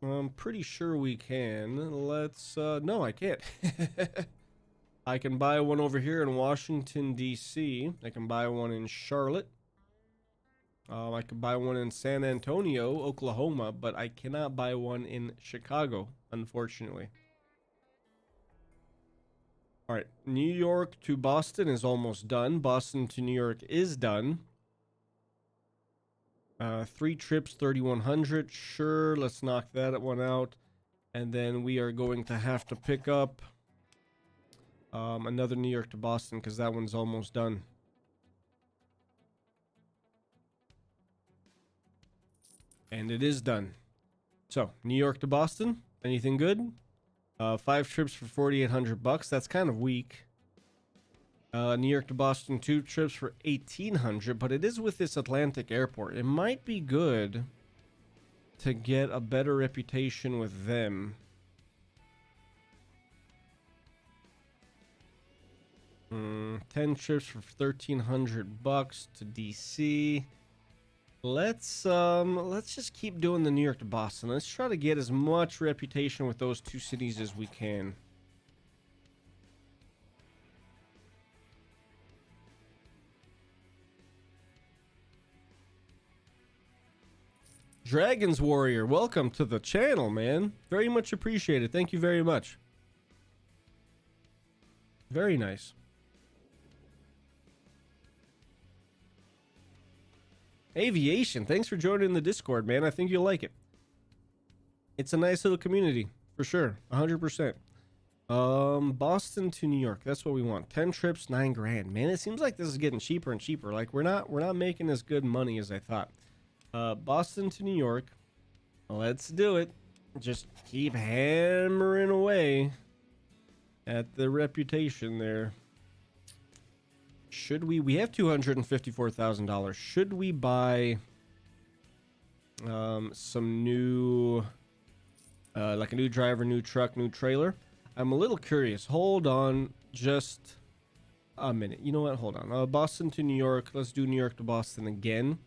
I'm pretty sure we can. Let's, no, I can't. I can buy one over here in Washington, D.C. I can buy one in Charlotte. I can buy one in San Antonio, Oklahoma, but I cannot buy one in Chicago, unfortunately. All right, New York to Boston is almost done. Boston to New York is done. 3 trips, 3,100. Sure, let's knock that one out. And then we are going to have to pick up another New York to Boston because that one's almost done. And it is done. So, New York to Boston. Anything good? 5 trips for 4,800 bucks. That's kind of weak. New York to Boston, 2 trips for 1,800, but it is with this Atlantic airport. It might be good to get a better reputation with them. 10 trips for 1,300 bucks to DC. Let's just keep doing the New York to Boston. Let's try to get as much reputation with those 2 cities as we can. Dragon's Warrior, welcome to the channel, man. Very much appreciated. Thank you very much. Very nice. Aviation, thanks for joining the Discord, man. I think you'll like it. It's a nice little community, for sure. 100%. Boston to New York. That's what we want. 10 trips, 9 grand. Man, it seems like this is getting cheaper and cheaper. Like we're not making as good money as I thought. Boston to New York. Let's do it. Just keep hammering away at the reputation there. should we have $254,000. Should we buy some new like a new driver, new truck, new trailer? I'm a little curious. Hold on just a minute. You know what? Hold on. Boston to New York. Let's do New York to Boston again.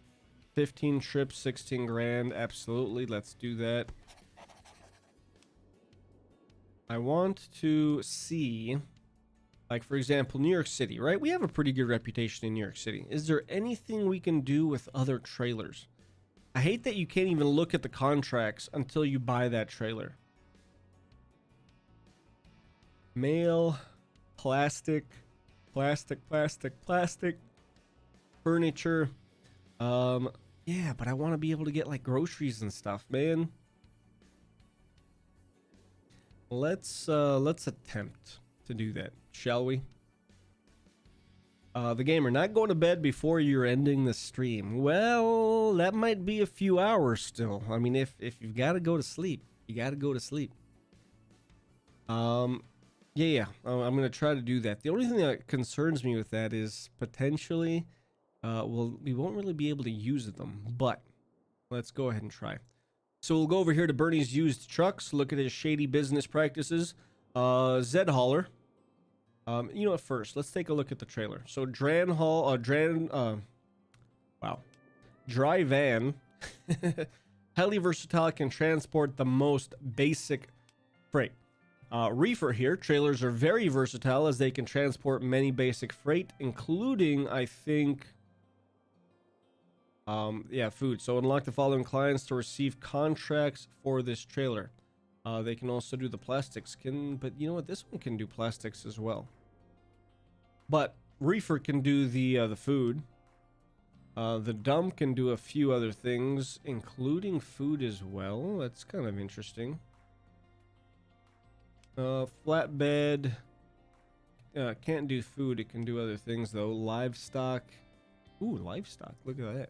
15 trips, 16 grand. Absolutely. Let's do that. I want to see, like, for example, New York City, right? We have a pretty good reputation in New York City. Is there anything we can do with other trailers? I hate that you can't even look at the contracts until you buy that trailer. Mail, plastic, furniture. Yeah, but I want to be able to get like groceries and stuff, man. Let's attempt to do that, shall we? The gamer, not going to bed before you're ending the stream. Well, that might be a few hours still. I mean, if you've got to go to sleep, you got to go to sleep. Yeah, I'm gonna try to do that. The only thing that concerns me with that is potentially, well, we won't really be able to use them, but let's go ahead and try. So we'll go over here to Bernie's used trucks, look at his shady business practices. Zed Hauler. You know what, first, let's take a look at the trailer. So Dry van, highly versatile, can transport the most basic freight. Reefer here, trailers are very versatile as they can transport many basic freight, including, I think, food. So unlock the following clients to receive contracts for this trailer. They can also do the plastics. But you know what? This one can do plastics as well. But Reefer can do the food. The dump can do a few other things, including food as well. That's kind of interesting. Flatbed can't do food. It can do other things though. Livestock. Ooh, livestock. Look at that.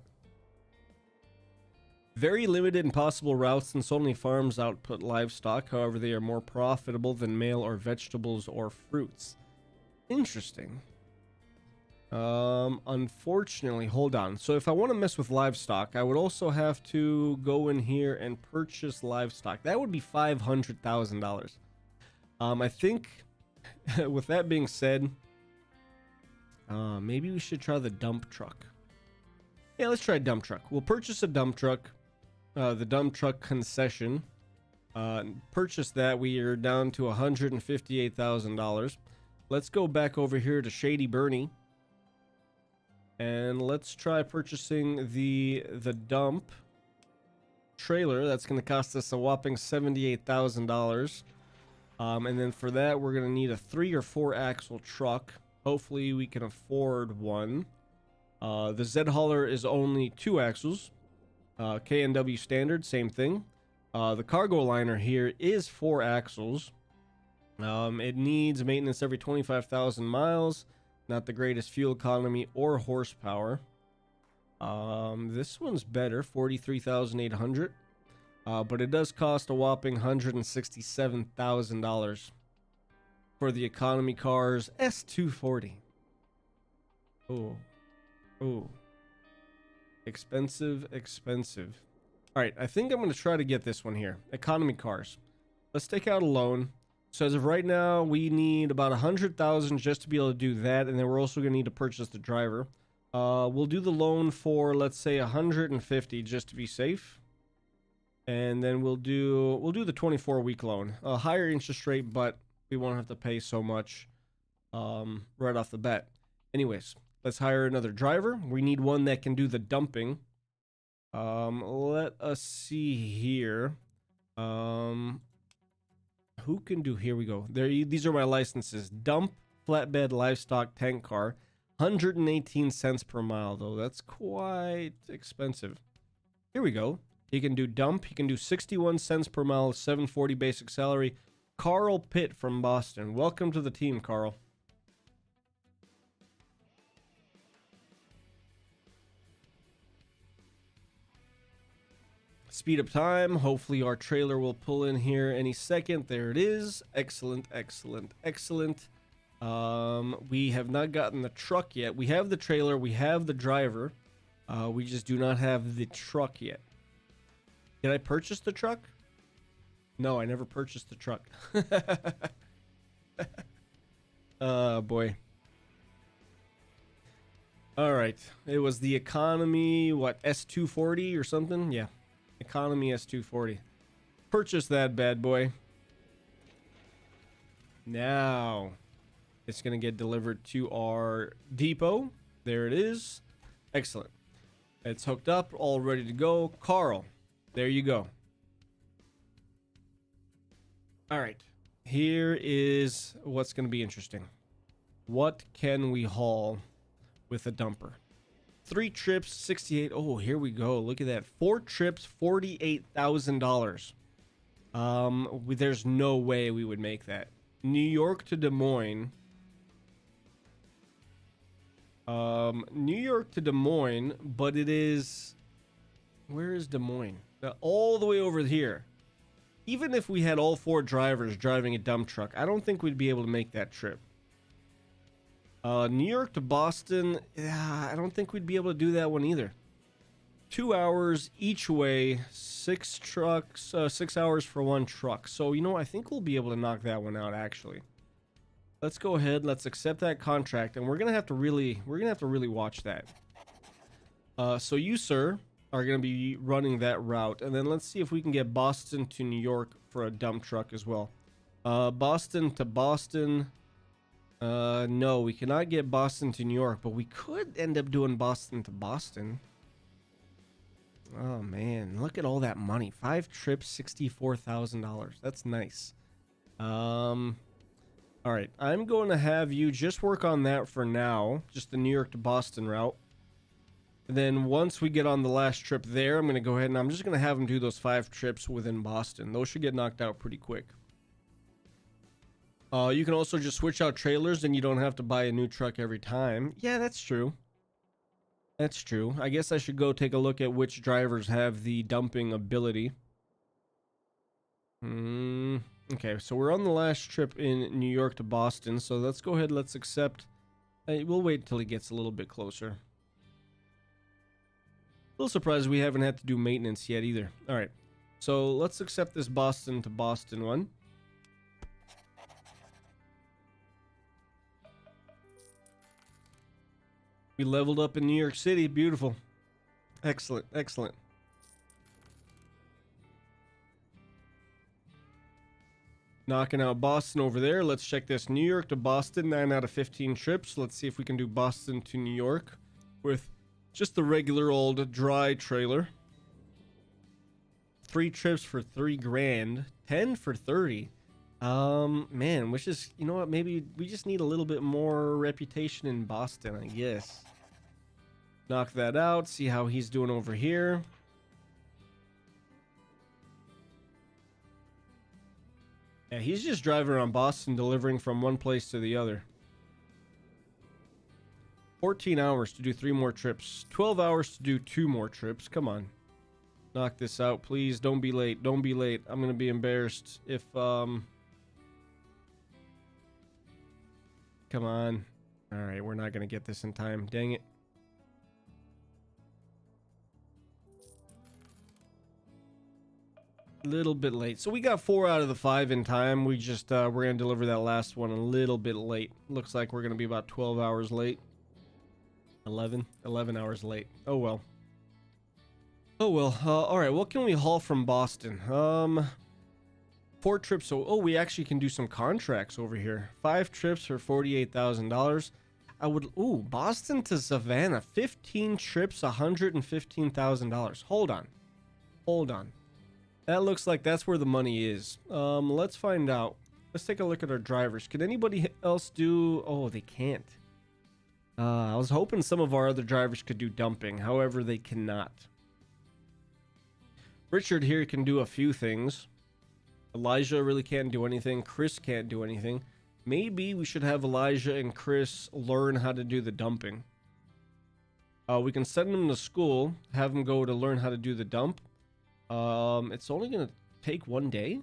Very limited and possible routes since only farms output livestock. However, they are more profitable than mail or vegetables or fruits. Interesting. Unfortunately, hold on. So if I want to mess with livestock, I would also have to go in here and purchase livestock. That would be $500,000. I think with that being said, maybe we should try the dump truck. Yeah, let's try dump truck. We'll purchase a dump truck. The dump truck concession. Purchase that. We are down to $158,000. Let's go back over here to Shady Bernie. And let's try purchasing the dump trailer. That's going to cost us a whopping $78,000. And then for that, we're going to need a 3 or 4 axle truck. Hopefully we can afford one. The Z Hauler is only 2 axles. K&W standard, same thing. The cargo liner here is 4 axles. It needs maintenance every 25,000 miles. Not the greatest fuel economy or horsepower. This one's better, 43,800. But it does cost a whopping $167,000 for the economy cars S240. Oh. Expensive. All right, I think I'm going to try to get this one here. Economy cars. Let's take out a loan. So as of right now, we need about 100,000 just to be able to do that, and then we're also going to need to purchase the driver. We'll do the loan for, let's say, 150 just to be safe. And then we'll do the 24-week loan. A higher interest rate, but we won't have to pay so much right off the bat. Anyways, let's hire another driver. We need one that can do the dumping. Let us see here. Who can do? Here we go. These are my licenses. Dump, flatbed, livestock, tank car. 118 cents per mile, though. That's quite expensive. Here we go. He can do dump. He can do 61 cents per mile, 740 basic salary. Carl Pitt from Boston. Welcome to the team, Carl. Speed up time. Hopefully our trailer will pull in here any second. There it is. Excellent. We have not gotten the truck yet. We have the trailer. We have the driver. We just do not have the truck yet. Did I purchase the truck? No, I never purchased the truck. Oh, boy. All right. It was the economy, what, S240 or something? Yeah. Economy S240. Purchase that bad boy. Now it's going to get delivered to our depot. There it is. Excellent. It's hooked up, all ready to go. Carl, there you go. All right. Here is what's going to be interesting. What can we haul with a dumper? 3 trips, 68. Oh, here we go. Look at that. 4 trips, $48,000. There's no way we would make that. New York to Des Moines. New York to Des Moines, but it is... Where is Des Moines? All the way over here. Even if we had all 4 drivers driving a dump truck, I don't think we'd be able to make that trip. New York to Boston, I don't think we'd be able to do that one either. 2 hours each way, 6 trucks, 6 hours for 1 truck. So, you know, I think we'll be able to knock that one out, actually. Let's go ahead, let's accept that contract, and we're gonna have to really watch that. So you, sir, are gonna be running that route, and then let's see if we can get Boston to New York for a dump truck as well. Boston to Boston. No, we cannot get Boston to New York, but we could end up doing Boston to Boston. Oh man, look at all that money. 5 trips, $64,000. That's nice. All right, I'm going to have you just work on that for now, just the New York to Boston route. And then once we get on the last trip there, I'm going to go ahead and I'm just going to have them do those 5 trips within Boston. Those should get knocked out pretty quick. You can also just switch out trailers and you don't have to buy a new truck every time. Yeah, that's true. That's true. I guess I should go take a look at which drivers have the dumping ability. Okay, so we're on the last trip in New York to Boston, so let's go ahead, let's accept. We'll wait till he gets a little bit closer. A little surprised we haven't had to do maintenance yet either. All right, so let's accept this Boston to Boston one. We leveled up in New York City. Beautiful. Excellent, excellent. Knocking out Boston over there. Let's check this. New York to Boston, 9 out of 15 trips. Let's see if we can do Boston to New York with just the regular old dry trailer. 3 trips for $3,000. 10 for 30. Man, which is, you know what, maybe we just need a little bit more reputation in Boston, I guess. Knock that out, see how he's doing over here. Yeah, he's just driving around Boston, delivering from one place to the other. 14 hours to do 3 more trips. 12 hours to do 2 more trips. Come on. Knock this out, please. Don't be late. Don't be late. I'm going to be embarrassed if, Come on. All right, we're not going to get this in time. Dang it. Little bit late. So we got 4 out of the 5 in time. We just we're gonna deliver that last one a little bit late. Looks like we're gonna be about 12 hours late. 11 hours late. Oh well. Oh well. All right, what can we haul from Boston? 4 trips. So we actually can do some contracts over here. 5 trips for $48,000. I would Boston to Savannah, 15 trips, $115,000. Hold on. That looks like that's where the money is. Let's find out. Let's take a look at our drivers. Can anybody else do... Oh, they can't. I was hoping some of our other drivers could do dumping. However, they cannot. Richard here can do a few things. Elijah really can't do anything. Chris can't do anything. Maybe we should have Elijah and Chris learn how to do the dumping. We can send them to school. Have them go to learn how to do the dump. It's only going to take 1 day.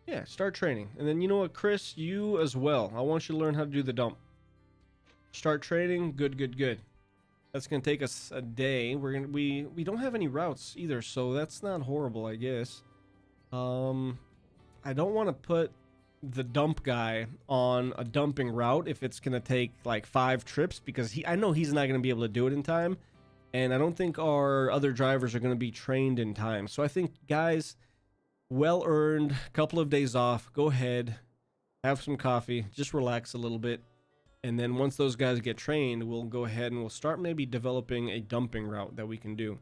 Yeah, start training. And then you know what, Chris, you as well. I want you to learn how to do the dump. Start training. Good, good, good. That's gonna take us a day. We don't have any routes either, so that's not horrible, I guess. I don't want to put the dump guy on a dumping route if it's gonna take like 5 trips, because I know he's not gonna be able to do it in time, and I don't think our other drivers are gonna be trained in time. So I think, guys, well earned, couple of days off. Go ahead, have some coffee, just relax a little bit, and then once those guys get trained, we'll go ahead and we'll start maybe developing a dumping route that we can do.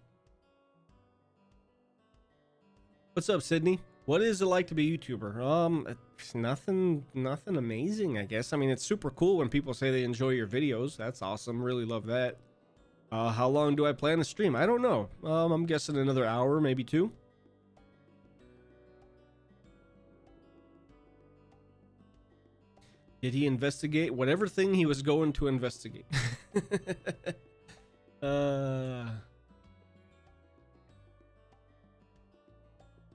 What's up, Sydney? What is it like to be a YouTuber? It's nothing amazing, I guess. I mean, it's super cool when people say they enjoy your videos. That's awesome. Really love that. How long do I plan to stream? I don't know. I'm guessing another hour, maybe 2. Did he investigate whatever thing he was going to investigate?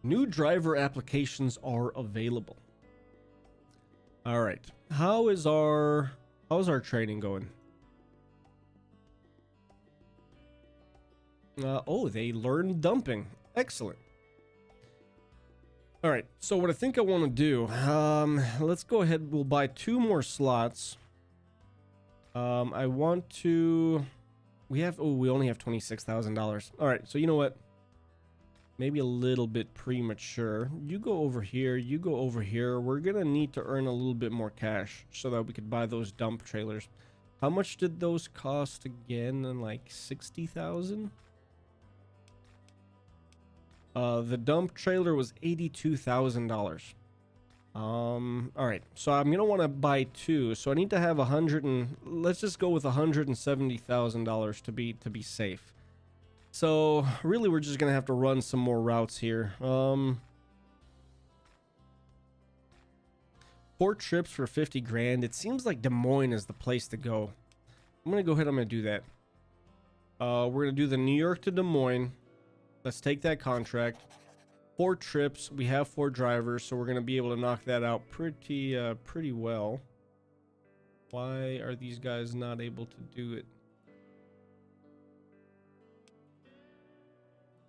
New driver applications are available. All right. How's our training going? Oh, they learned dumping. Excellent. All right. So what I think I want to do, let's go ahead. We'll buy 2 more slots. I want to. We only have $26,000. All right. So you know what? Maybe a little bit premature. You go over here. You go over here. We're gonna need to earn a little bit more cash so that we could buy those dump trailers. How much did those cost again? Like 60,000. The dump trailer was $82,000. All right. So I'm gonna want to buy 2. So I need to have let's just go with $170,000 to be safe. So really, we're just gonna have to run some more routes here. 4 trips for 50 grand. It seems like Des Moines is the place to go. I'm gonna go ahead. I'm gonna do that. We're gonna do the New York to Des Moines. Let's take that contract. 4 trips. We have 4 drivers, so we're gonna be able to knock that out pretty well. Why are these guys not able to do it?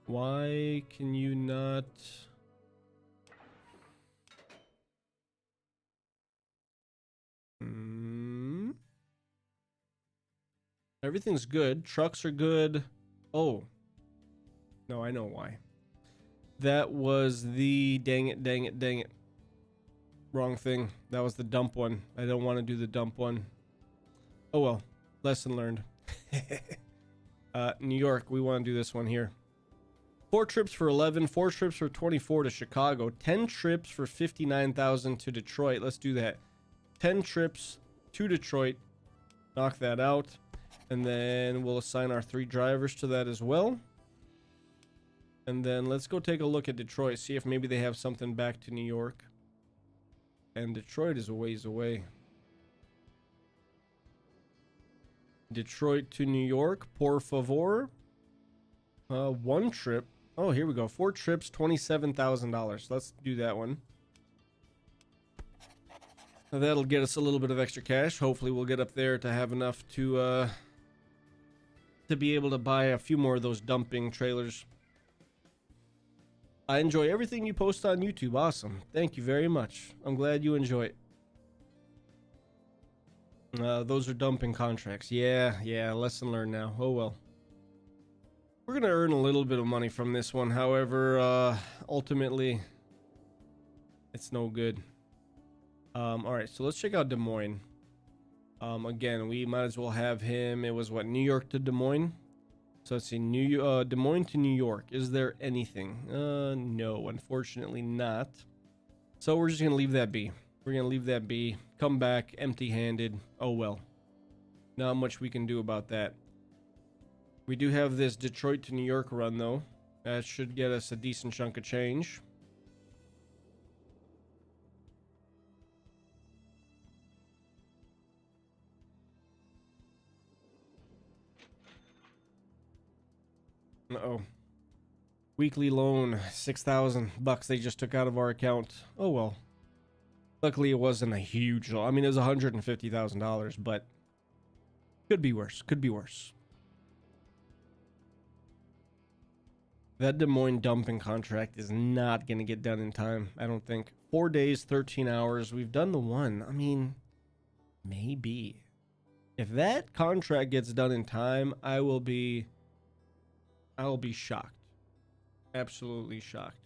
Why can you not? Everything's good. Trucks are good. Oh. No, I know why. That was the... Dang it. Wrong thing. That was the dump one. I don't want to do the dump one. Oh well. Lesson learned. New York, we want to do this one here. 4 trips for 11, 4 trips for 24 to Chicago, 10 trips for 59,000 to Detroit. Let's do that. 10 trips to Detroit. Knock that out. And then we'll assign our 3 drivers to that as well. And then let's go take a look at Detroit, see if maybe they have something back to New York. And Detroit is a ways away. Detroit to New York, por favor. 1 trip. Oh, here we go. 4 trips, $27,000. Let's do that one. Now that'll get us a little bit of extra cash. Hopefully we'll get up there to have enough to be able to buy a few more of those dumping trailers. I enjoy everything you post on YouTube. Awesome. Thank you very much. I'm glad you enjoy it. Those are dumping contracts. Yeah, lesson learned now. Oh well. We're gonna earn a little bit of money from this one. However, ultimately, it's no good. All right, so let's check out Des Moines. Again, we might as well have him. It was what, New York to Des Moines? So let's see, Des Moines to New York. Is there anything? No, unfortunately not. So we're just gonna leave that be. We're gonna leave that be. Come back empty-handed. Oh well. Not much we can do about that. We do have this Detroit to New York run though. That should get us a decent chunk of change. Uh-oh. Weekly loan, $6,000 they just took out of our account. Oh well. Luckily, it wasn't a huge loss. I mean, it was $150,000, but could be worse. Could be worse. That Des Moines dumping contract is not going to get done in time, I don't think. 4 days, 13 hours. We've done the one. I mean, maybe. If that contract gets done in time, I will be shocked. Absolutely shocked.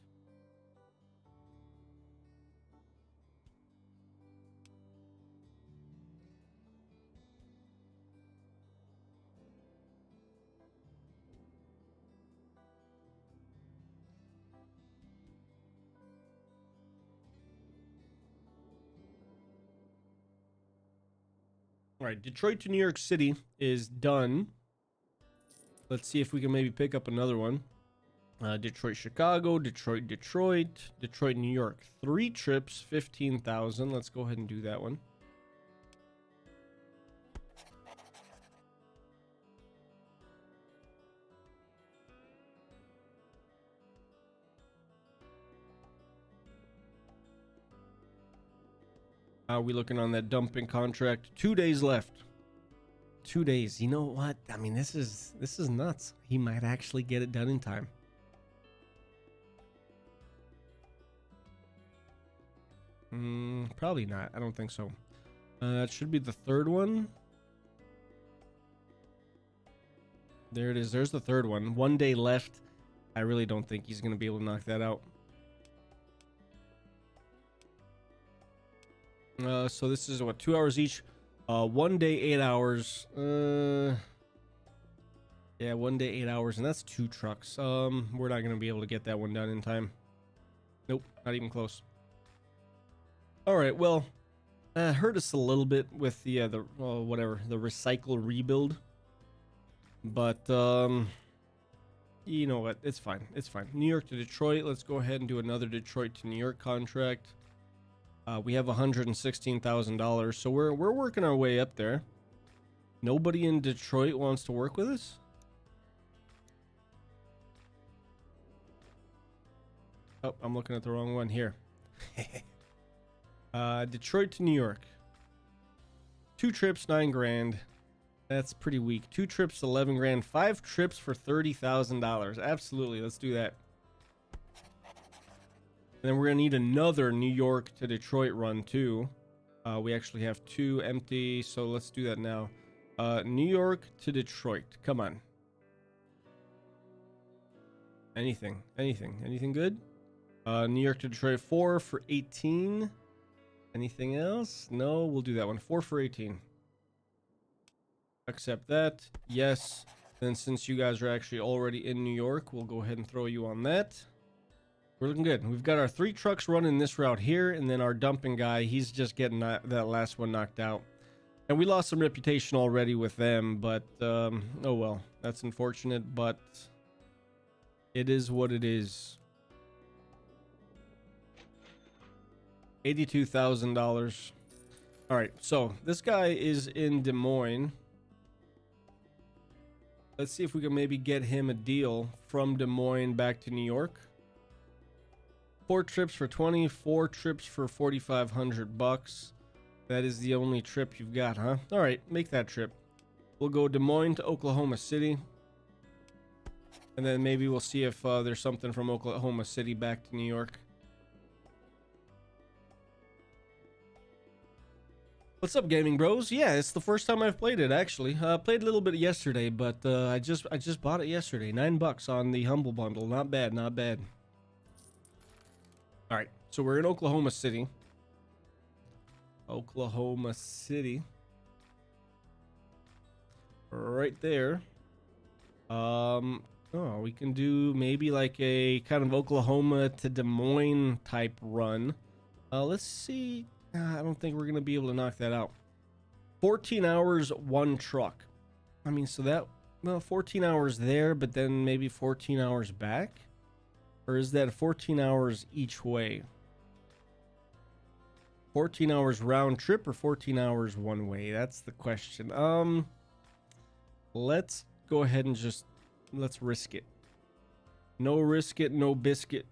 All right, Detroit to New York City is done. Let's see if we can maybe pick up another one. Detroit, Chicago, Detroit, New York. 3 trips, 15,000. Let's go ahead and do that one. How are we looking on that dumping contract? 2 days left. 2 days. You know what? I mean, this is nuts. He might actually get it done in time. Probably not. I don't think so. It should be the third one. There it is. There's the third one. 1 day left. I really don't think he's going to be able to knock that out. So this is what, 2 hours each. 1 day, 8 hours. Yeah, 1 day, 8 hours, and that's 2 trucks. We're not going to be able to get that one done in time. Nope, not even close. All right, well, hurt us a little bit with the whatever, the recycle rebuild. But you know what? It's fine. It's fine. New York to Detroit. Let's go ahead and do another Detroit to New York contract. We have $116,000, so we're working our way up there. Nobody in Detroit wants to work with us. Oh, I'm looking at the wrong one here. Detroit to New York. 2 trips, 9 grand. That's pretty weak. 2 trips, 11 grand. 5 trips for $30,000. Absolutely, let's do that. And then we're gonna need another New York to Detroit run too. We actually have 2 empty, so let's do that now. New York to Detroit. Come on. Anything good? New York to Detroit, 4 for 18. Anything else? No, we'll do that one. 4 for 18. Accept that. Yes. Then since you guys are actually already in New York, we'll go ahead and throw you on that. We're looking good. We've got our 3 trucks running this route here, and then our dumping guy, he's just getting that last one knocked out. And we lost some reputation already with them, but oh well. That's unfortunate, but it is what it is. $82,000. All right, so this guy is in Des Moines. Let's see if we can maybe get him a deal from Des Moines back to New York. 4 trips for 20, 4 trips for 4,500 bucks. That is the only trip you've got, huh? All right, make that trip. We'll go Des Moines to Oklahoma City. And then maybe we'll see if there's something from Oklahoma City back to New York. What's up, gaming bros? Yeah, it's the first time I've played it, actually. Played a little bit yesterday, but I just bought it yesterday. $9 on the Humble Bundle. Not bad, not bad. All right, so we're in Oklahoma City. Oklahoma City. Right there. Oh, we can do maybe like a kind of Oklahoma to Des Moines type run. Let's see. I don't think we're going to be able to knock that out. 14 hours, 1 truck. I mean, so that, well, 14 hours there, but then maybe 14 hours back? Or is that 14 hours each way? 14 hours round trip or 14 hours one way? That's the question. Let's go ahead and just, let's risk it. No risk it, no biscuit.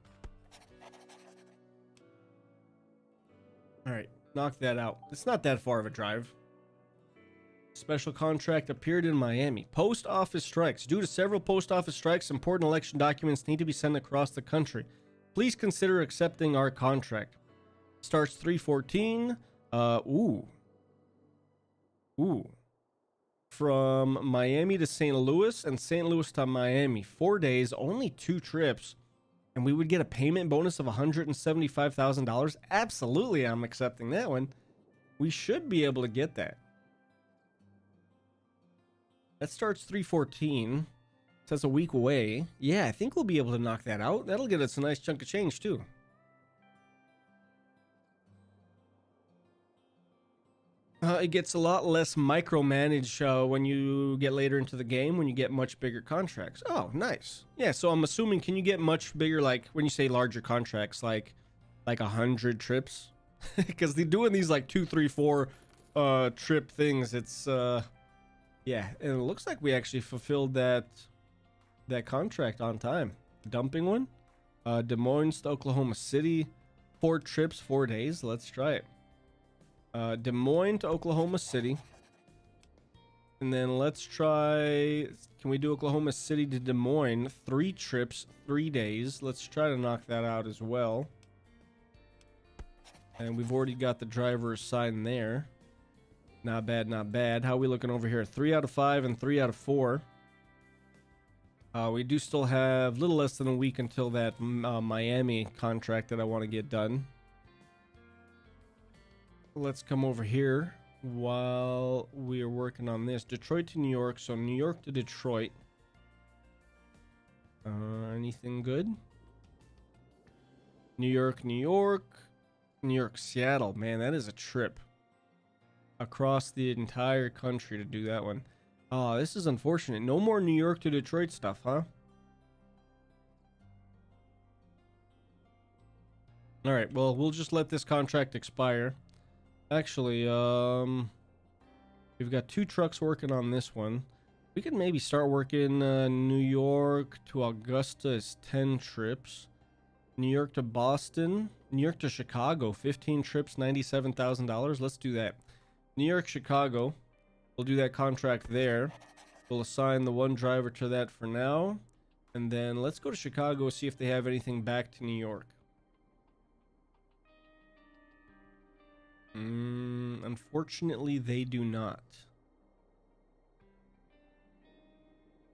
All right, knock that out. It's not that far of a drive. Special contract appeared in Miami. Post office strikes. Due to several post office strikes, important election documents need to be sent across the country. Please consider accepting our contract. Starts 3/14. Ooh. From Miami to St. Louis and St. Louis to Miami. 4 days, only 2 trips. And we would get a payment bonus of $175,000. Absolutely, I'm accepting that one. We should be able to get that. That starts 3/14. Says a week away. Yeah, I think we'll be able to knock that out. That'll get us a nice chunk of change too. It gets a lot less micromanaged when you get later into the game, when you get much bigger contracts. Oh, nice. Yeah, so I'm assuming, can you get much bigger, like when you say larger contracts, like 100 trips? Because they're doing these like 2, 3, 4 trip things. It's yeah, and it looks like we actually fulfilled that contract on time. Dumping one. Des Moines to Oklahoma City. 4 trips, 4 days. Let's try it. Des Moines to Oklahoma City. And then let's try... Can we do Oklahoma City to Des Moines? 3 trips, 3 days. Let's try to knock that out as well. And we've already got the driver assigned there. Not bad, not bad. How are we looking over here? 3 out of 5 and 3 out of 4. We do still have a little less than a week until that Miami contract that I want to get done. Let's come over here while we are working on this. Detroit to New York. So New York to Detroit. Anything good? New York, New York. New York, Seattle. Man, that is a trip. Across the entire country to do that one. Oh, this is unfortunate. No more New York to Detroit stuff, huh? Alright, well, we'll just let this contract expire. Actually, we've got 2 trucks working on this one. We could maybe start working New York to Augusta is 10 trips. New York to Boston. New York to Chicago, 15 trips, $97,000. Let's do that. New York, Chicago. We'll do that contract there. We'll assign the 1 driver to that for now. And then let's go to Chicago, see if they have anything back to New York. Unfortunately, they do not.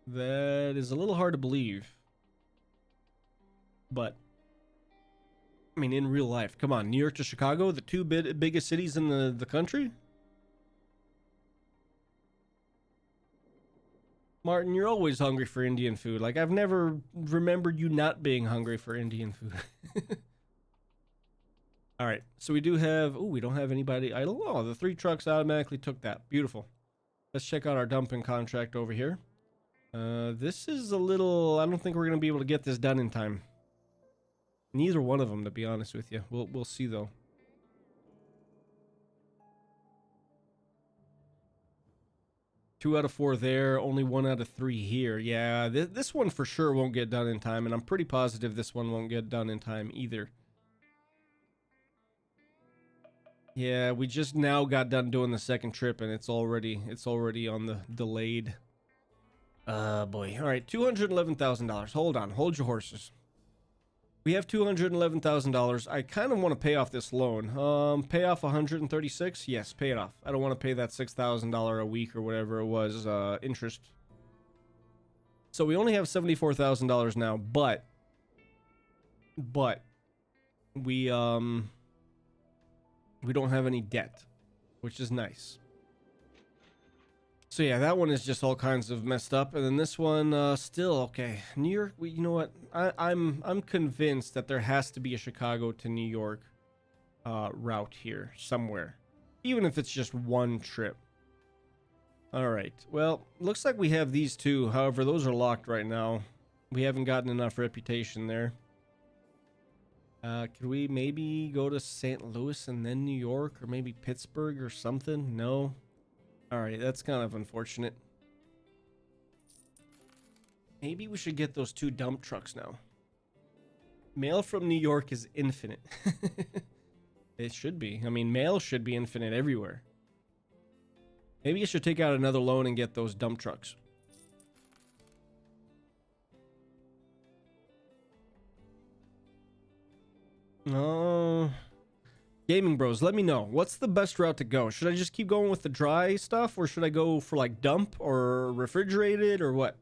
That is a little hard to believe. But, I mean, in real life, come on, New York to Chicago, the 2 biggest cities in the country? Martin, you're always hungry for Indian food. Like, I've never remembered you not being hungry for Indian food. All right, so we do have... Oh, we don't have anybody idle. Oh, the 3 trucks automatically took that. Beautiful. Let's check out our dumping contract over here. This is a little... I don't think we're going to be able to get this done in time. Neither one of them, to be honest with you. We'll see, though. Two out of 4 there, only 1 out of 3 here. Yeah, this one for sure won't get done in time, and I'm pretty positive this one won't get done in time either. Yeah, we just now got done doing the second trip, and it's already on the delayed. Boy. All right, $211,000. Hold your horses. We have $211,000. I kind of want to pay off this loan. Pay off 136. Yes, pay it off. I don't want to pay that $6,000 a week or whatever it was interest. So we only have $74,000 now, but we don't have any debt, which is nice. So yeah, that one is just all kinds of messed up, and then this one still okay. New York, you know what? I'm convinced that there has to be a Chicago to New York route here somewhere, even if it's just 1 trip. All right. Well, looks like we have these 2. However, those are locked right now. We haven't gotten enough reputation there. Could we maybe go to St. Louis and then New York, or maybe Pittsburgh or something? No. Alright, that's kind of unfortunate. Maybe we should get those 2 dump trucks now. Mail from New York is infinite. It should be. I mean, mail should be infinite everywhere. Maybe I should take out another loan and get those dump trucks. Gaming bros, let me know. What's the best route to go? Should I just keep going with the dry stuff, or should I go for like dump or refrigerated or what?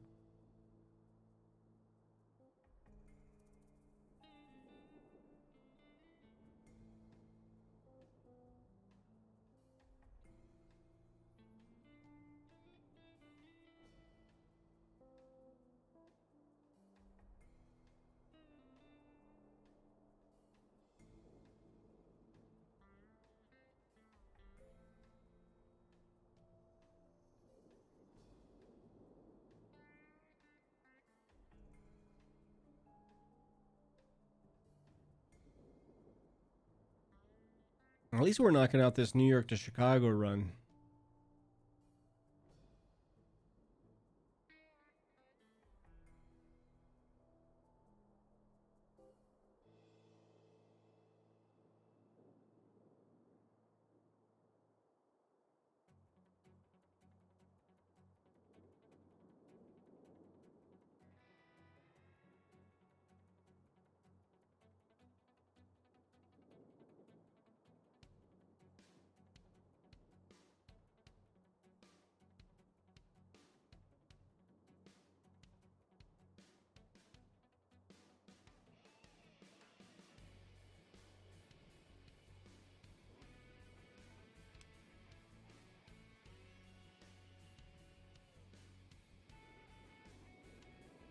At least we're knocking out this New York to Chicago run.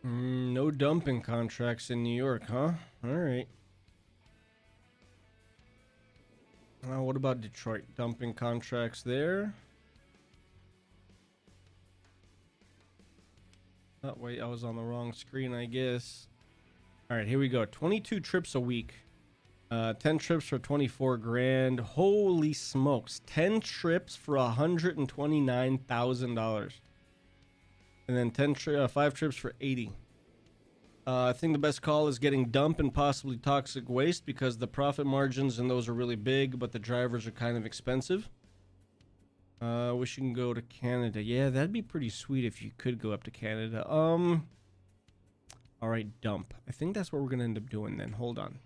No dumping contracts in New York, huh? All right. What about Detroit? Dumping contracts there? Oh, wait, I was on the wrong screen, I guess. All right, here we go. 22 trips a week. 10 trips for 24 grand. Holy smokes. 10 trips for $129,000. And then 5 trips for 80. I think the best call is getting dump and possibly toxic waste because the profit margins in those are really big, but the drivers are kind of expensive. Wish you can go to Canada. Yeah, that'd be pretty sweet if you could go up to Canada. All right, dump. I think that's what we're gonna end up doing then. Hold on.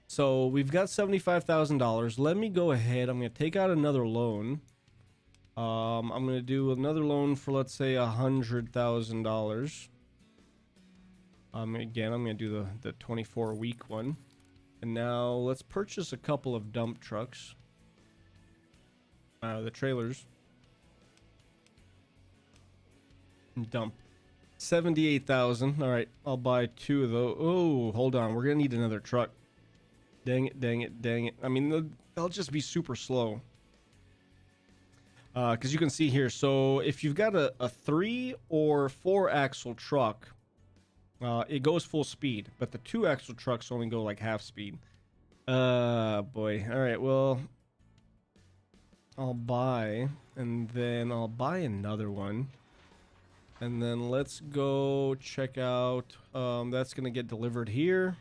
So we've got $75,000. Let me go ahead. I'm gonna take out another loan. I'm gonna do another loan for, let's say, $100,000. Again, I'm gonna do the 24-week one. And now let's purchase a couple of dump trucks. The trailers. Dump. 78,000. All right, I'll buy 2 of those. Oh, hold on. We're gonna need another truck. Dang it, dang it, dang it. I mean, they'll just be super slow. Because you can see here, so if you've got a 3 or 4 axle truck, it goes full speed, but the 2 axle trucks only go like half speed. Boy. All right, well, I'll buy, and then I'll buy another one. And then let's go check out, that's going to get delivered here.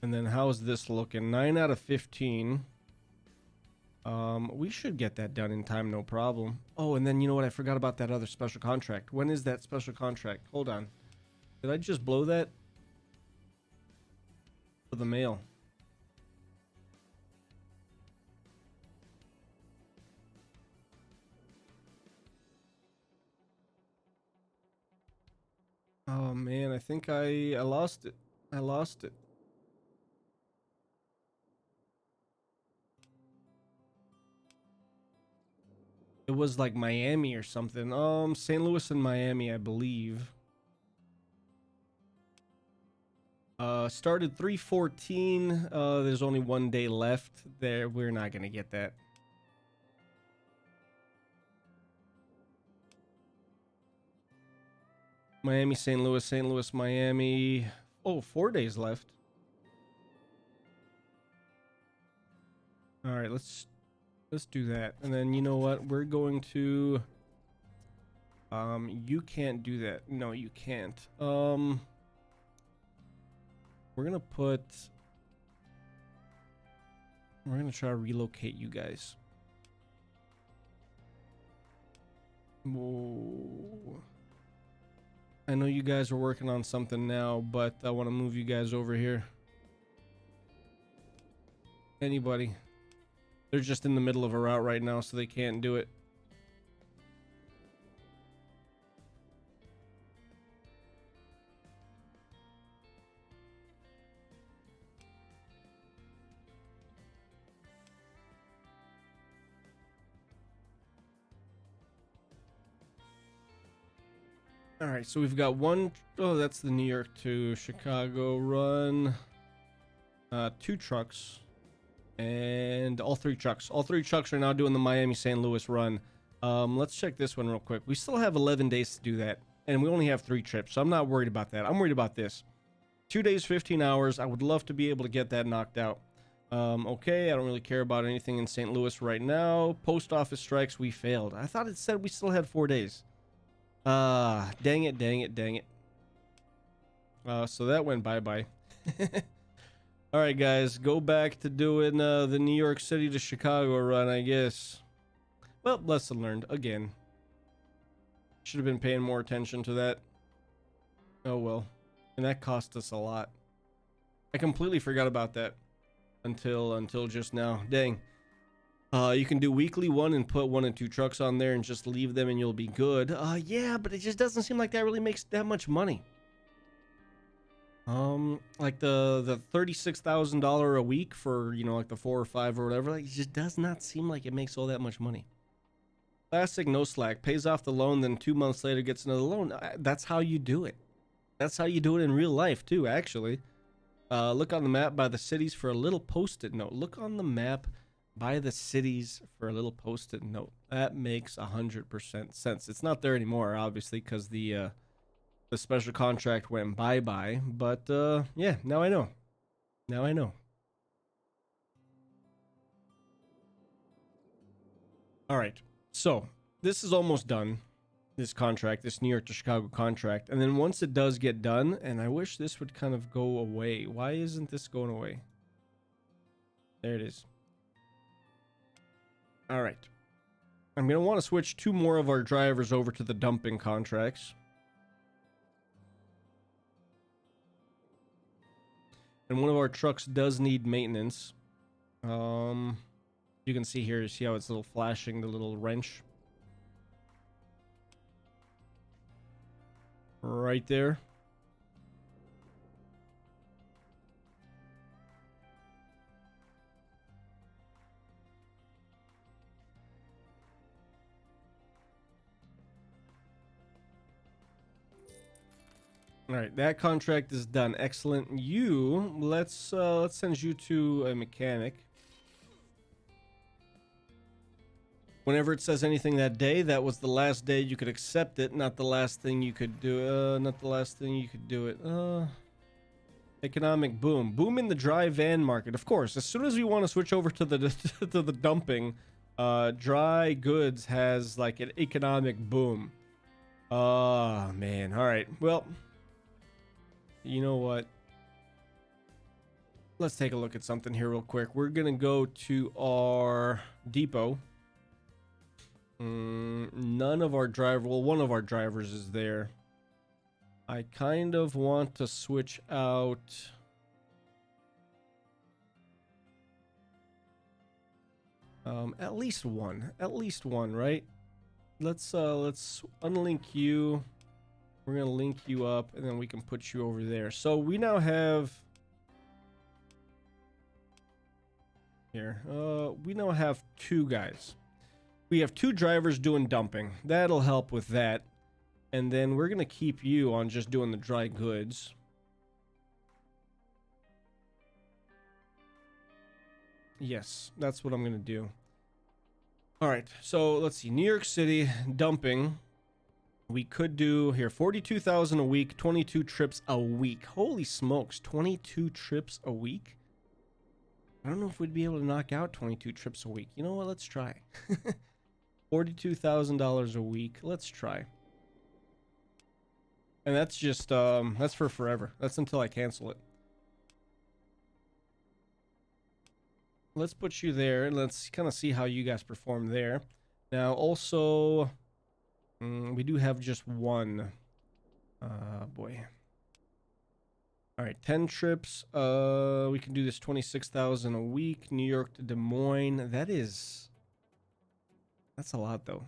And then how's this looking? 9 out of 15. We should get that done in time, no problem. Oh, and then you know what? I forgot about that other special contract. When is that special contract? Hold on. Did I just blow that? For the mail. Oh man, I think I lost it. I lost it. It was like Miami or something. St. Louis and Miami, I believe. Started 3/14. There's only 1 day left there. We're not gonna get that. Miami, St. Louis, Miami. Oh, 4 days left. All right, let's do that. And then you know what? We're going to you can't do that. No, you can't. We're gonna try to relocate you guys. Whoa. I know you guys are working on something now, but I want to move you guys over here. Anybody? They're just in the middle of a route right now, so they can't do it. All right, so we've got one. Oh, that's the New York to Chicago run. 2 trucks. And all 3 trucks. All 3 trucks are now doing the Miami-St. Louis run. Let's check this one real quick. We still have 11 days to do that. And we only have 3 trips, so I'm not worried about that. I'm worried about this. 2 days, 15 hours. I would love to be able to get that knocked out. Okay, I don't really care about anything in St. Louis right now. Post office strikes, we failed. I thought it said we still had 4 days. Dang it, dang it, dang it. So that went bye-bye. All right, guys, go back to doing the New York City to Chicago run, I guess. Well, lesson learned again. Should have been paying more attention to that. Oh well, and that cost us a lot. I completely forgot about that until just now. Dang. You can do weekly 1 and put 1 and 2 trucks on there and just leave them and you'll be good. Yeah, but it just doesn't seem like that really makes that much money. Like the $36,000 a week for, you know, like the 4 or 5 or whatever, like, it just does not seem like it makes all that much money. Classic no slack, pays off the loan, then 2 months later gets another loan. That's how you do it. That's how you do it in real life too, actually. Look on the map by the cities for a little post-it note. Look on the map by the cities for a little post-it note. That makes 100% sense. It's not there anymore, obviously, because the special contract went bye-bye. But yeah, now I know. Now I know. All right. So this is almost done. This contract, this New York to Chicago contract. And then once it does get done, and I wish this would kind of go away. Why isn't this going away? There it is. All right. I'm going to want to switch 2 more of our drivers over to the dumping contracts. And one of our trucks does need maintenance. You can see here, see how it's little flashing the little wrench right there. All right, that contract is done. Excellent. Let's send you to a mechanic. Whenever it says anything that day, that was the last day you could accept it, not the last thing you could do. Not the last thing you could do it. Economic boom. Boom in the dry van market. Of course, as soon as we want to switch over to the to the dumping, dry goods has like an economic boom. Oh man. All right. Well, you know what? Let's take a look at something here real quick. We're gonna go to our depot. None of our one of our drivers is there. I kind of want to switch out at least one, right? Let's unlink you. We're gonna link you up and then we can put you over there. So we now have here, we now have 2 guys. We have 2 drivers doing dumping. That'll help with that. And then we're gonna keep you on just doing the dry goods. Yes, that's what I'm gonna do. All right, so let's see. New York City dumping. We could do here 42,000 a week, 22 trips a week. Holy smokes, 22 trips a week. I don't know if we'd be able to knock out 22 trips a week. You know what? Let's try. $42,000 a week. Let's try. And that's just that's for forever. That's until I cancel it. let's put you there and let's kind of see how you guys perform there. Now, also, we do have just one. Boy. All right, 10 trips. We can do this 26,000 a week. New York to Des Moines. That's a lot though.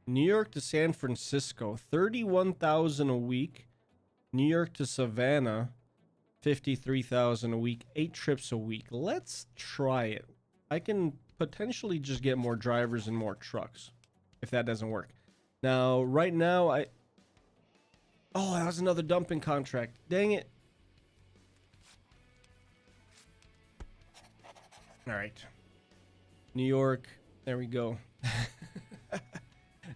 New York to San Francisco, 31,000 a week. New York to Savannah, 53,000 a week. 8 trips a week. Let's try it. I can potentially just get more drivers and more trucks if that doesn't work. Now, right now, oh, that was another dumping contract. Dang it. All right. New York. There we go.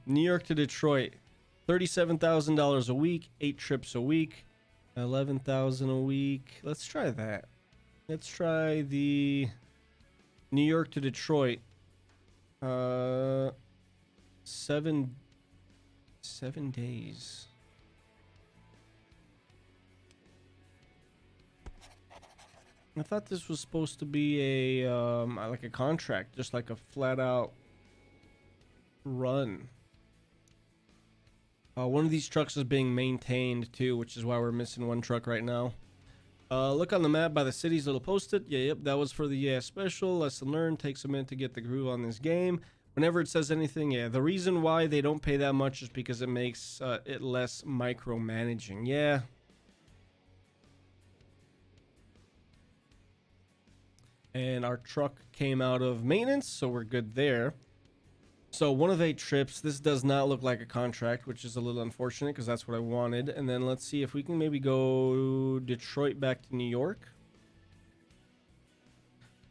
New York to Detroit. $37,000 a week. 8 trips a week. 11,000 a week. Let's try that. Let's try the New York to Detroit. 7 days. I thought this was supposed to be a like a contract, just like a flat out run. One of these trucks is being maintained too, which is why we're missing one truck right now. Look on the map by the cities that'll post it. Yeah, yep, that was for the special. Lesson learned. Takes a minute to get the groove on this game. Whenever it says anything, yeah, the reason why they don't pay that much is because it makes it less micromanaging. Yeah. And our truck came out of maintenance, so we're good there. So 1 of 8 trips. This does not look like a contract, which is a little unfortunate because that's what I wanted. And then let's see if we can maybe go Detroit back to New York.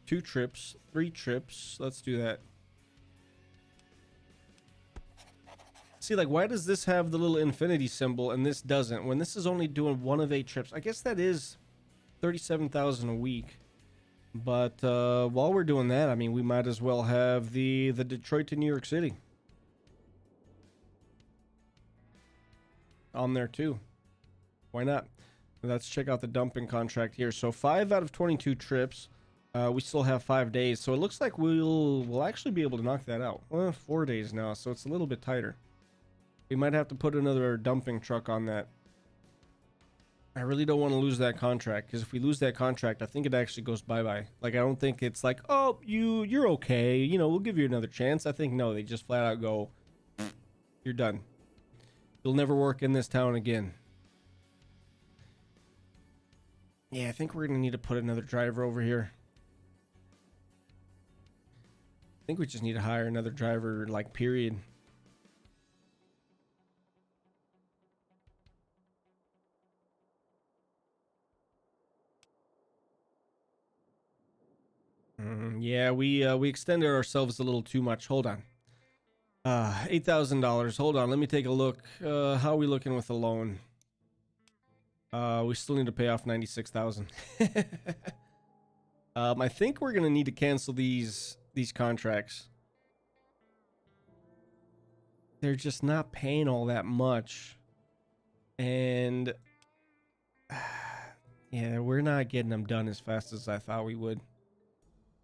2 trips, 3 trips. Let's do that. See, like, why does this have the little infinity symbol and this doesn't? When this is only doing 1 of 8 trips. I guess that is 37,000 a week. But while we're doing that, I mean, we might as well have the Detroit to New York City on there too. Why not? Let's check out the dumping contract here. So 5 out of 22 trips. We still have 5 days. So it looks like we'll actually be able to knock that out. Well, 4 days now, so it's a little bit tighter. We might have to put another dumping truck on that. I really don't want to lose that contract, because if we lose that contract, I think it actually goes bye-bye. Like, I don't think it's like, oh, you're okay, you know, we'll give you another chance. I think, no, they just flat out go, you're done. You'll never work in this town again. Yeah, I think we're going to need to put another driver over here. I think we just need to hire another driver, like, period. Yeah, we extended ourselves a little too much. Hold on. $8,000. Hold on, let me take a look. How are we looking with the loan? We still need to pay off 96,000. I think we're gonna need to cancel these contracts. They're just not paying all that much, and yeah, we're not getting them done as fast as I thought we would.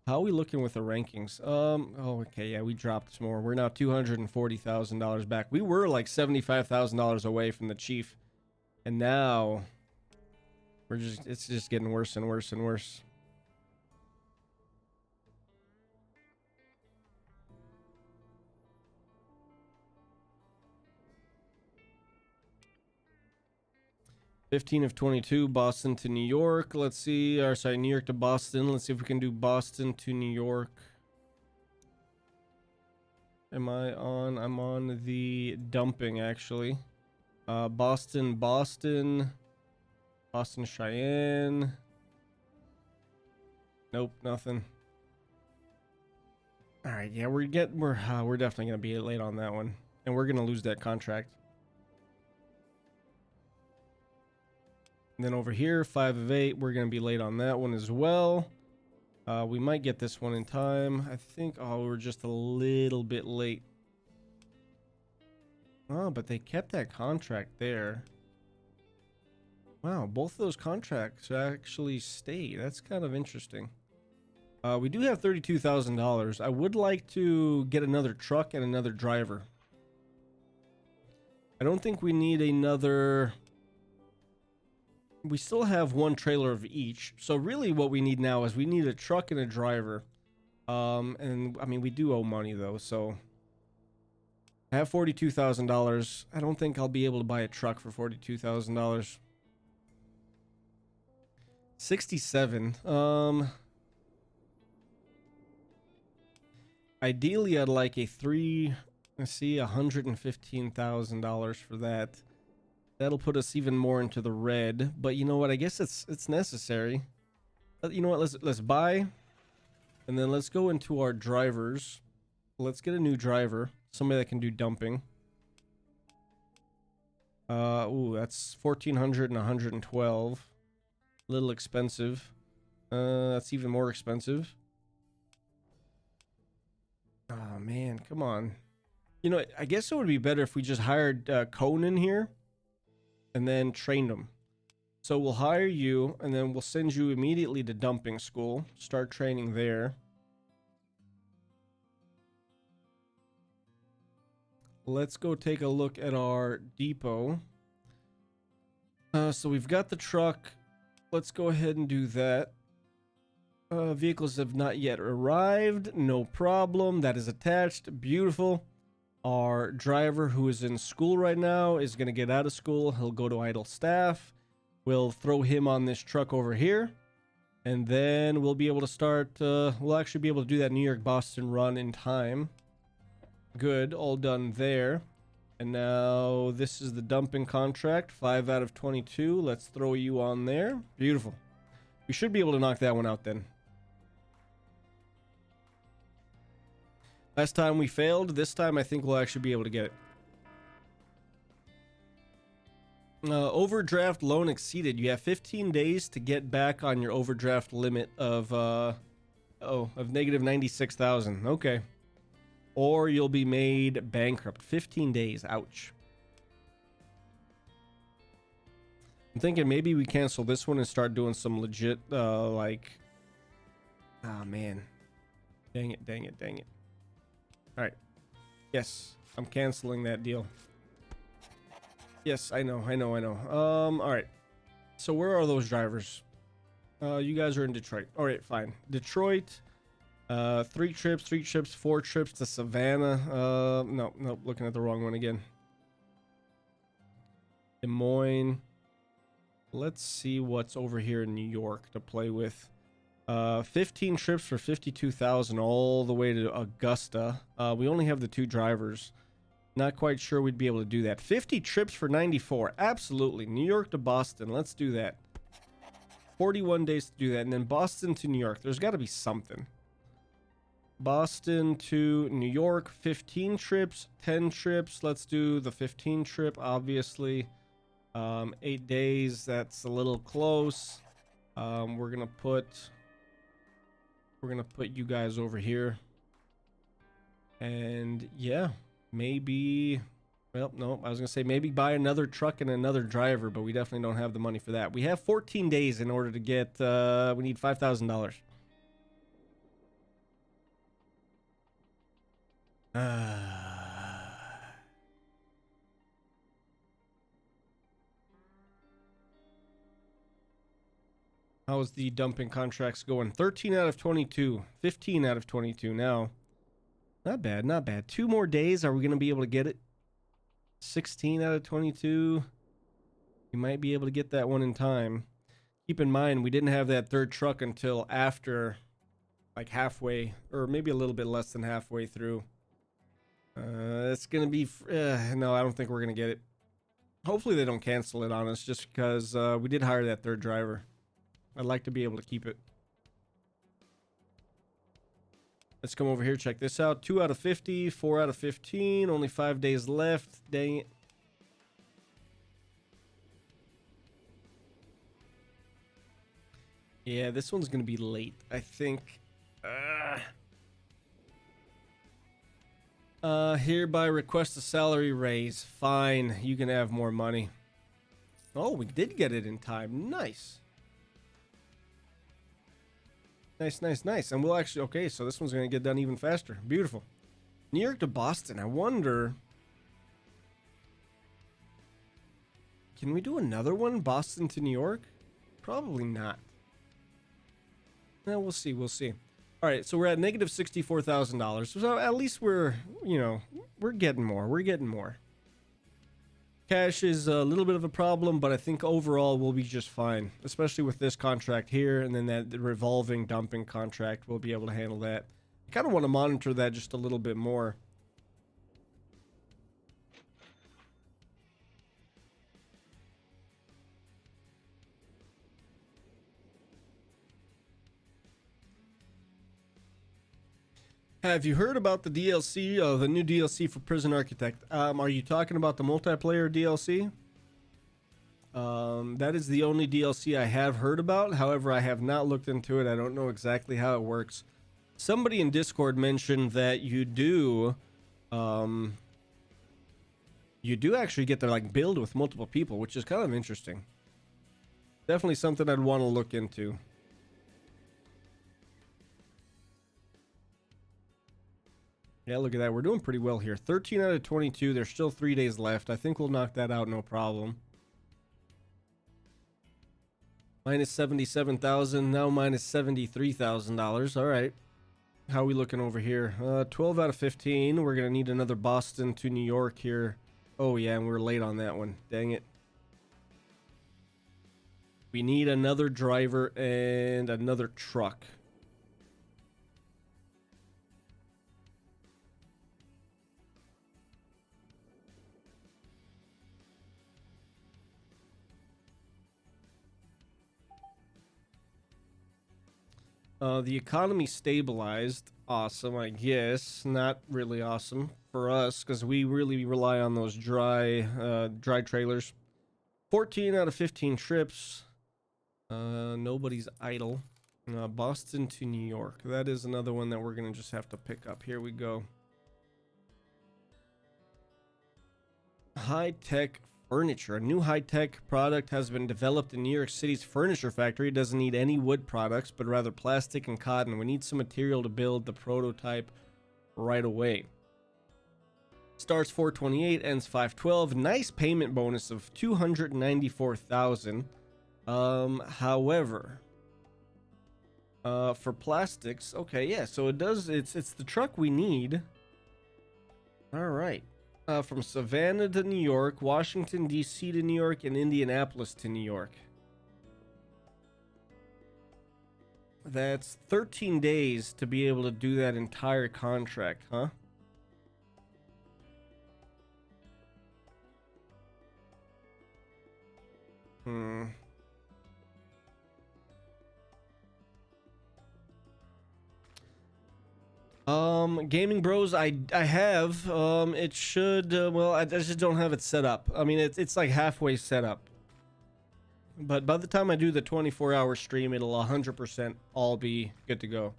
How are we looking with the rankings? Oh, okay, yeah, we dropped more. We're now $240,000 back. We were like $75,000 away from the chief, and now it's just getting worse and worse and worse. $15 of 22, Boston to New York. Let's see. Or sorry, New York to Boston. Let's see if we can do Boston to New York. Am I on? I'm on the dumping, actually. Boston, Cheyenne. Nope, nothing. All right, yeah, we're definitely gonna be late on that one, and we're gonna lose that contract. And then over here, 5 of 8, we're going to be late on that one as well. We might get this one in time. I think, oh, we're just a little bit late. Oh, but they kept that contract there. Wow, both of those contracts actually stayed. That's kind of interesting. We do have $32,000. I would like to get another truck and another driver. I don't think we need another. We still have one trailer of each. So really what we need now is we need a truck and a driver. And I mean, we do owe money though, so I have $42,000. I don't think I'll be able to buy a truck for $42,000. 67. Ideally, I'd like a $115,000 for that. That'll put us even more into the red. But you know what? I guess it's necessary. You know what? Let's buy, and then let's go into our drivers. Let's get a new driver, somebody that can do dumping. Ooh, that's 1,400 and 112. A little expensive. That's even more expensive. Oh man, come on. You know, I guess it would be better if we just hired Conan here and then trained him. So we'll hire you and then we'll send you immediately to dumping school. Start training there. Let's go take a look at our depot. So we've got the truck. Let's go ahead and do that. Vehicles have not yet arrived. No problem. That is attached. Beautiful. Our driver, who is in school right now, is going to get out of school. He'll go to idle staff. We'll throw him on this truck over here. And then we'll be able to start. We'll actually be able to do that New York-Boston run in time. Good. All done there. And now this is the dumping contract. 5 out of 22. Let's throw you on there. Beautiful. We should be able to knock that one out then. Last time we failed. This time I think we'll actually be able to get it. Overdraft loan exceeded. You have 15 days to get back on your overdraft limit of negative 96,000. Okay. Or you'll be made bankrupt. 15 days. Ouch. I'm thinking maybe we cancel this one and start doing some legit, like... Ah, man. Dang it, dang it, dang it. Alright. Yes, I'm canceling that deal. Yes, I know. Alright. So where are those drivers? You guys are in Detroit. Alright, fine. Detroit, 3 trips, 4 trips to Savannah. No, looking at the wrong one again. Des Moines. Let's see what's over here in New York to play with. 15 trips for 52,000 all the way to Augusta. We only have the 2 drivers. Not quite sure we'd be able to do that. 50 trips for 94. Absolutely. New York to Boston. Let's do that. 41 days to do that. And then Boston to New York. There's got to be something. Boston to New York. 15 trips. 10 trips. Let's do the 15 trip, obviously. 8 days. That's a little close. We're gonna put you guys over here. And yeah, maybe, well, no, I was gonna say maybe buy another truck and another driver, but we definitely don't have the money for that. We have 14 days in order to get, we need $5,000. How's the dumping contracts going? 13 out of 22. 15 out of 22 now. Not bad, not bad. 2 more days. Are we going to be able to get it? 16 out of 22. We might be able to get that one in time. Keep in mind, we didn't have that 3rd truck until after, like halfway, or maybe a little bit less than halfway through. It's going to be... no, I don't think we're going to get it. Hopefully they don't cancel it on us just because we did hire that 3rd driver. I'd like to be able to keep it. Let's come over here, check this out. 2 out of 50, 4 out of 15, only 5 days left. Dang it. Yeah, this one's gonna be late, I think. Hereby request a salary raise. Fine, you can have more money. Oh, we did get it in time. Nice. Nice, nice, nice. And we'll actually, okay, so this one's going to get done even faster. Beautiful. New York to Boston. I wonder, can we do another one? Boston to New York? Probably not. No, we'll see. We'll see. All right, so we're at negative $64,000. So at least we're, you know, we're getting more. We're getting more. Cash is a little bit of a problem, but I think overall we'll be just fine, especially with this contract here, and then that the revolving dumping contract. We'll be able to handle that. I kind of want to monitor that just a little bit more. Have you heard about the DLC, the new DLC for Prison Architect? Are you talking about the multiplayer DLC? That is the only DLC I have heard about. However, I have not looked into it. I don't know exactly how it works. Somebody in Discord mentioned that you do actually get to like build with multiple people, which is kind of interesting. Definitely something I'd want to look into. Yeah, look at that. We're doing pretty well here. 13 out of 22. There's still 3 days left. I think we'll knock that out, no problem. Minus 77,000. Now minus $73,000. All right. How are we looking over here? 12 out of 15. We're going to need another Boston to New York here. Oh, yeah, and we're late on that one. Dang it. We need another driver and another truck. The economy stabilized. Awesome, I guess. Not really awesome for us because we really rely on those dry trailers. 14 out of 15 trips. Nobody's idle. Boston to New York. That is another one that we're going to just have to pick up. Here we go. High-tech furniture. A new high-tech product has been developed in New York City's furniture factory. It doesn't need any wood products, but rather plastic and cotton. We need some material to build the prototype right away. Starts 428, ends 512. Nice payment bonus of 294,000. However, for plastics, okay, yeah, so it does. It's the truck we need. All right. From Savannah to New York, Washington, D.C. to New York, and Indianapolis to New York. That's 13 days to be able to do that entire contract, huh? Gaming Bros, I have, it should, well, I just don't have it set up. I mean, it's like halfway set up. But by the time I do the 24-hour stream, it'll 100% all be good to go.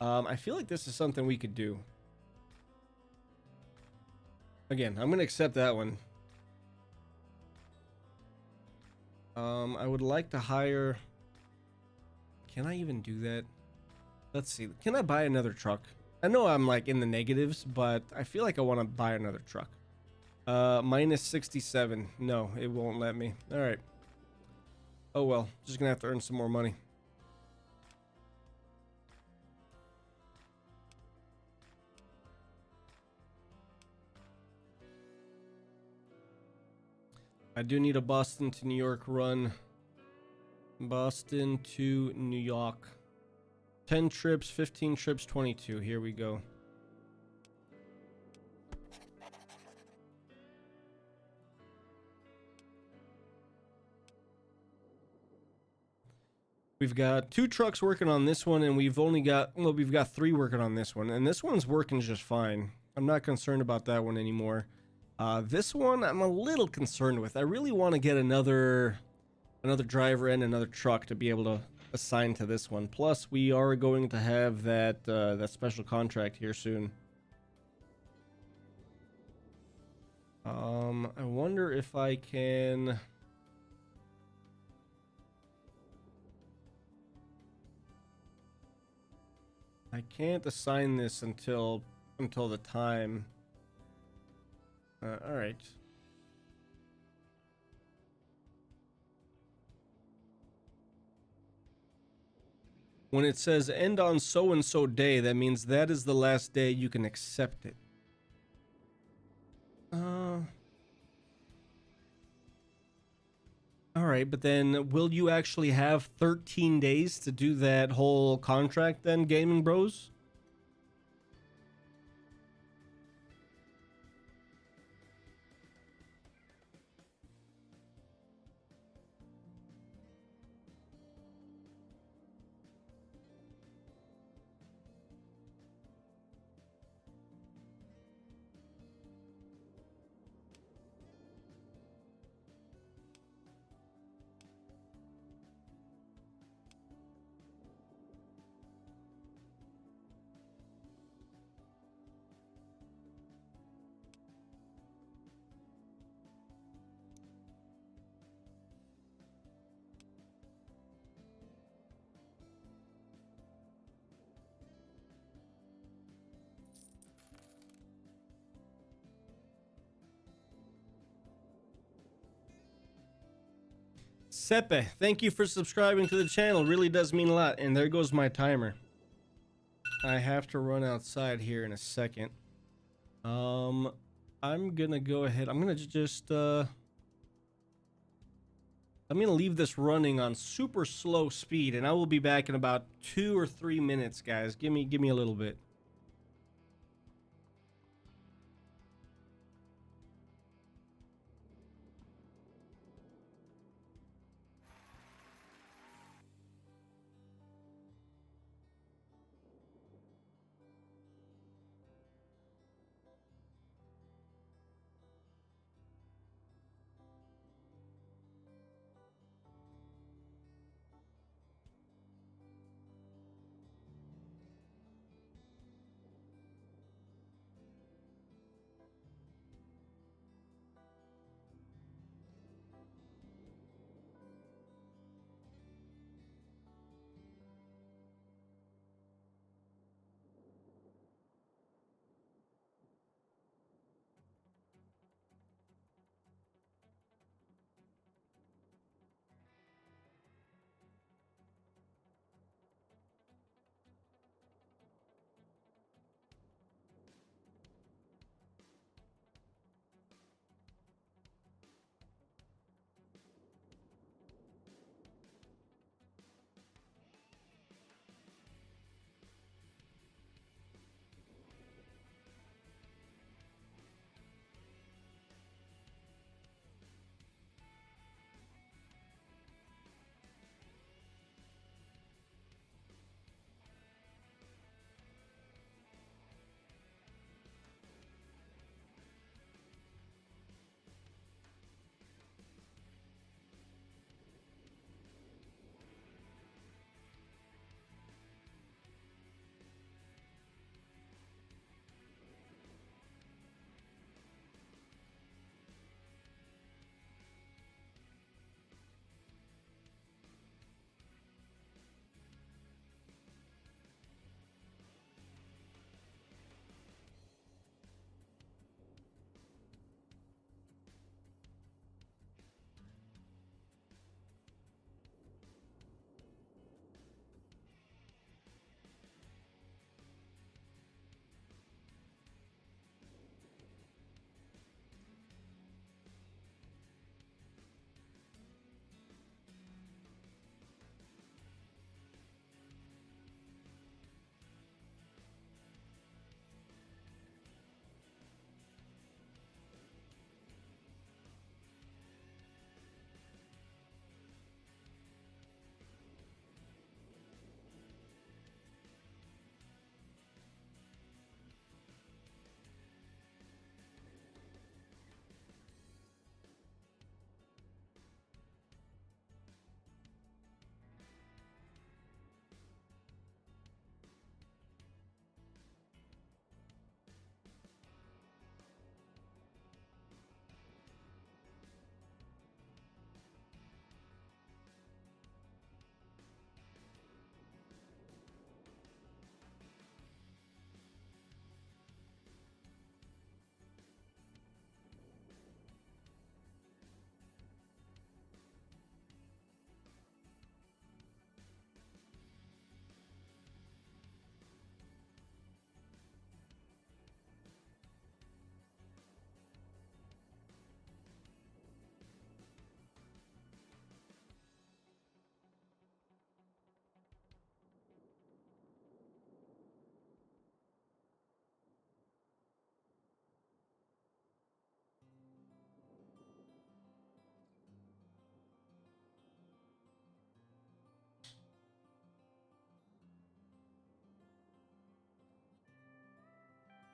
I feel like this is something we could do. Again, I'm gonna accept that one. I would like to hire... Can I even do that? Let's see. Can I buy another truck? I know I'm like in the negatives, but I feel like I want to buy another truck. Minus 67. No, it won't let me. All right. Oh well, just gonna have to earn some more money. I do need a Boston to New York run. Boston to New York. 10 trips, 15 trips, 22. Here we go. We've got 2 trucks working on this one, and we've got 3 working on this one, and this one's working just fine. I'm not concerned about that one anymore. This one I'm a little concerned with. I really want to get another driver and another truck to be able to assign to this one. Plus, we are going to have that special contract here soon. I wonder if I can... I can't assign this until the time. All right. When it says end on so and so day, that means that is the last day you can accept it. All right, but then will you actually have 13 days to do that whole contract then, Gaming Bros? Sepe, thank you for subscribing to the channel. Really does mean a lot. And there goes my timer. I have to run outside here in a second. I'm gonna go ahead. I'm gonna just I'm gonna leave this running on super slow speed, and I will be back in about 2 or 3 minutes, guys. Give me a little bit.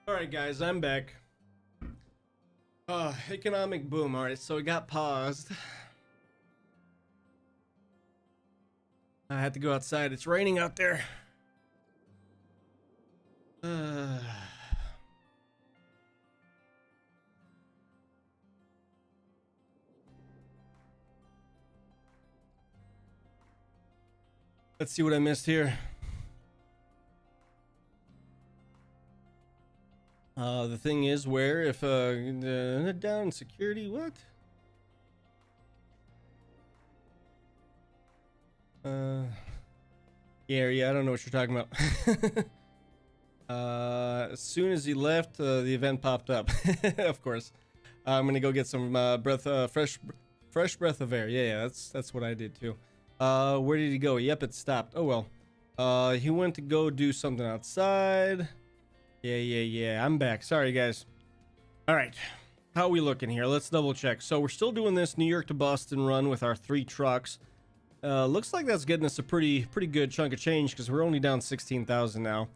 All right, guys, I'm back. Economic boom. All right, so it got paused. I had to go outside. It's raining out there. Let's see what I missed here. The thing is, where if down security, what? Yeah, I don't know what you're talking about. As soon as he left, the event popped up. Of course, I'm gonna go get some fresh breath of air. Yeah, that's what I did too. Where did he go? Yep, it stopped. Oh well. He went to go do something outside. Yeah. I'm back. Sorry, guys. All right. How are we looking here? Let's double check. So we're still doing this New York to Boston run with our 3 trucks. Looks like that's getting us a pretty good chunk of change because we're only down 16,000 now.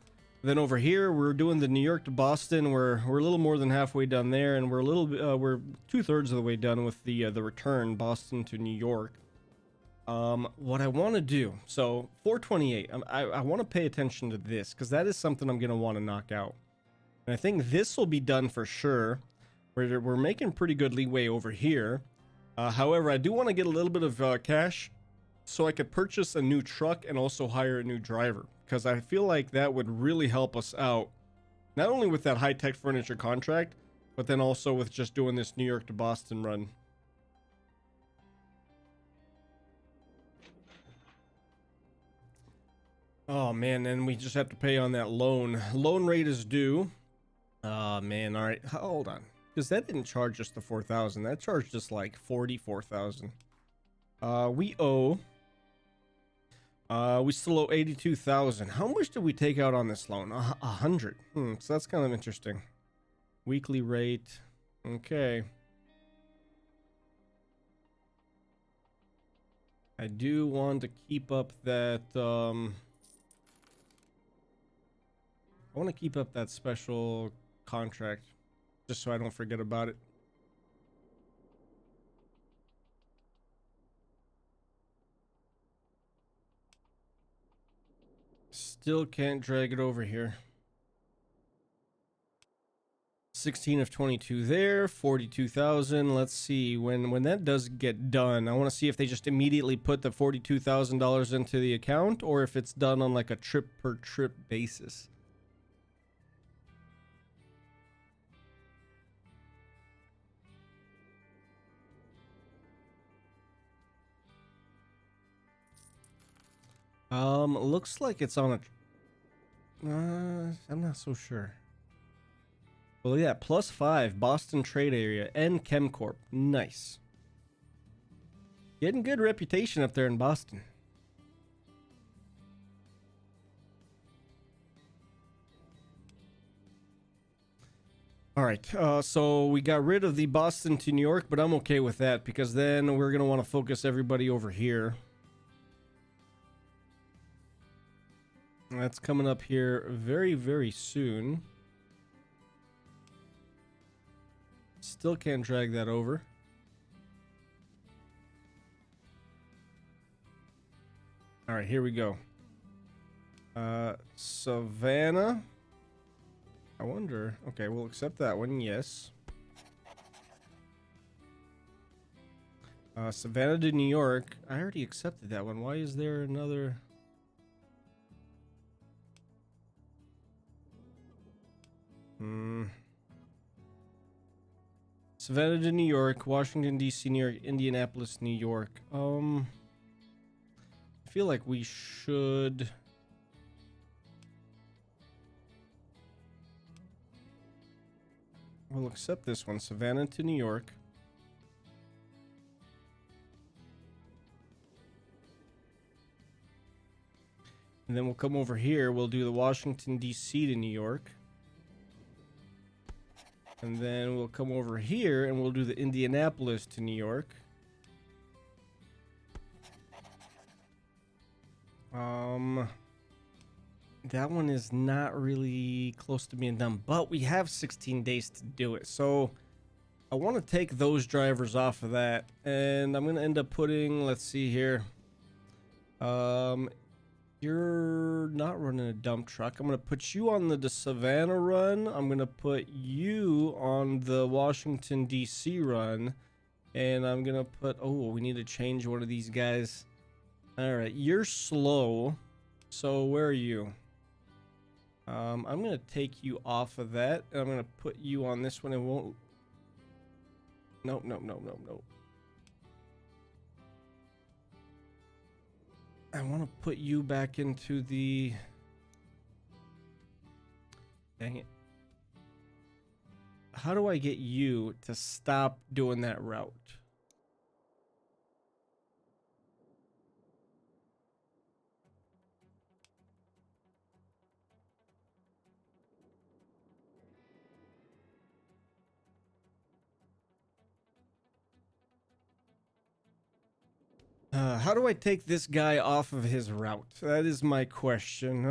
Then over here, we're doing the New York to Boston. We're a little more than halfway done there, and we're 2/3 of the way done with the return Boston to New York. What I want to do, so 428, I want to pay attention to this because that is something I'm going to want to knock out. And I think this will be done for sure. We're making pretty good leeway over here. However, I do want to get a little bit of cash so I could purchase a new truck and also hire a new driver because I feel like that would really help us out. Not only with that high-tech furniture contract, but then also with just doing this New York to Boston run. Oh man, and we just have to pay on that loan. Loan rate is due. Oh man, all right, hold on, because that didn't charge us the 4,000. That charged us like 44,000. We owe. We still owe 82,000. How much did we take out on this loan? 100. So that's kind of interesting. Weekly rate. Okay. I do want to keep up that. I want to keep up that special contract just so I don't forget about it. Still can't drag it over here. 16 of 22 there, 42,000. Let's see when that does get done. I want to see if they just immediately put the $42,000 into the account or if it's done on like a trip per trip basis. Looks like it's on a. I'm not so sure. Well, yeah, +5 Boston trade area and ChemCorp. Nice. Getting good reputation up there in Boston. All right, so we got rid of the Boston to New York, but I'm okay with that because then we're gonna want to focus everybody over here. That's coming up here very soon. Still can't drag that over. All right, here we go. Savannah. I wonder. Okay, we'll accept that one. Yes. Savannah to New York. I already accepted that one. Why is there another? Savannah to New York, Washington D.C., New York, Indianapolis, New York. I feel like we should. We'll accept this one, Savannah to New York. And then we'll come over here. We'll do the Washington D.C. to New York. And then we'll come over here and we'll do the Indianapolis to New York. that one is not really close to being done, but we have 16 days to do it. So I want to take those drivers off of that, and I'm going to end up putting, let's see here. You're not running a dump truck. I'm going to put you on the Savannah run. I'm going to put you on the Washington, D.C. run. And I'm going to put... Oh, we need to change one of these guys. All right, you're slow. So where are you? I'm going to take you off of that. And I'm going to put you on this one. It won't... Nope, nope, nope, nope, nope. I want to put you back into the... Dang it. How do I get you to stop doing that route? How do I take this guy off of his route? That is my question.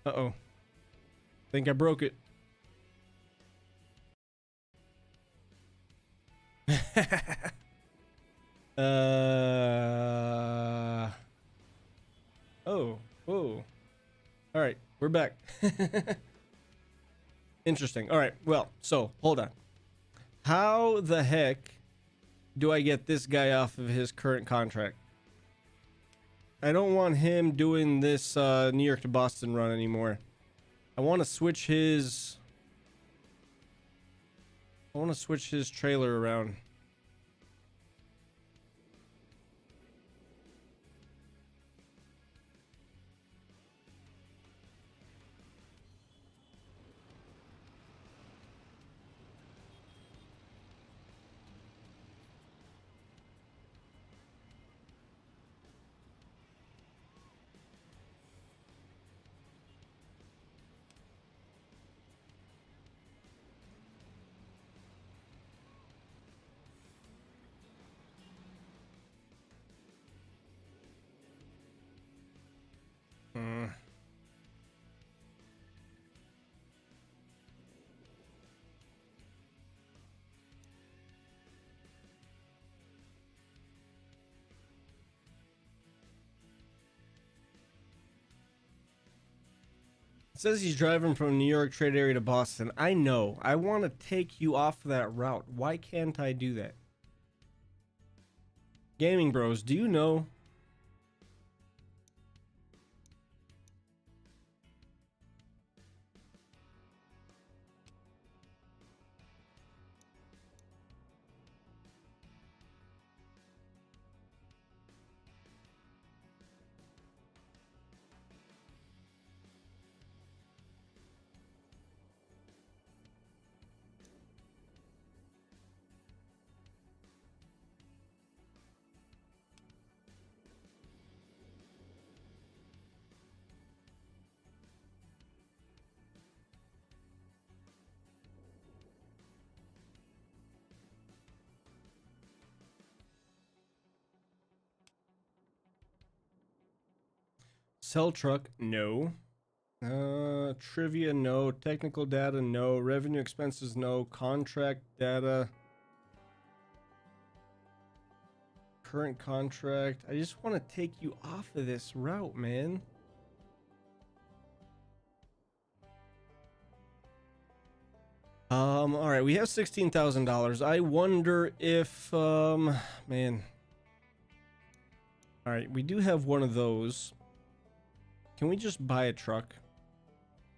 Uh-oh. Think I broke it. Oh. Whoa. All right, we're back. Interesting. All right, well, so hold on. How the heck do I get this guy off of his current contract? I don't want him doing this New York to Boston run anymore. I want to switch his... I want to switch his trailer around. It says he's driving from New York trade area to Boston. I know. I want to take you off that route. Why can't I do that? Gaming Bros, do you know? Sell truck, no. Trivia, no. Technical data, no. Revenue expenses, no. Contract data. Current contract. I just want to take you off of this route, man. All right, we have $16,000. I wonder if, man. All right, we do have one of those. Can we just buy a truck?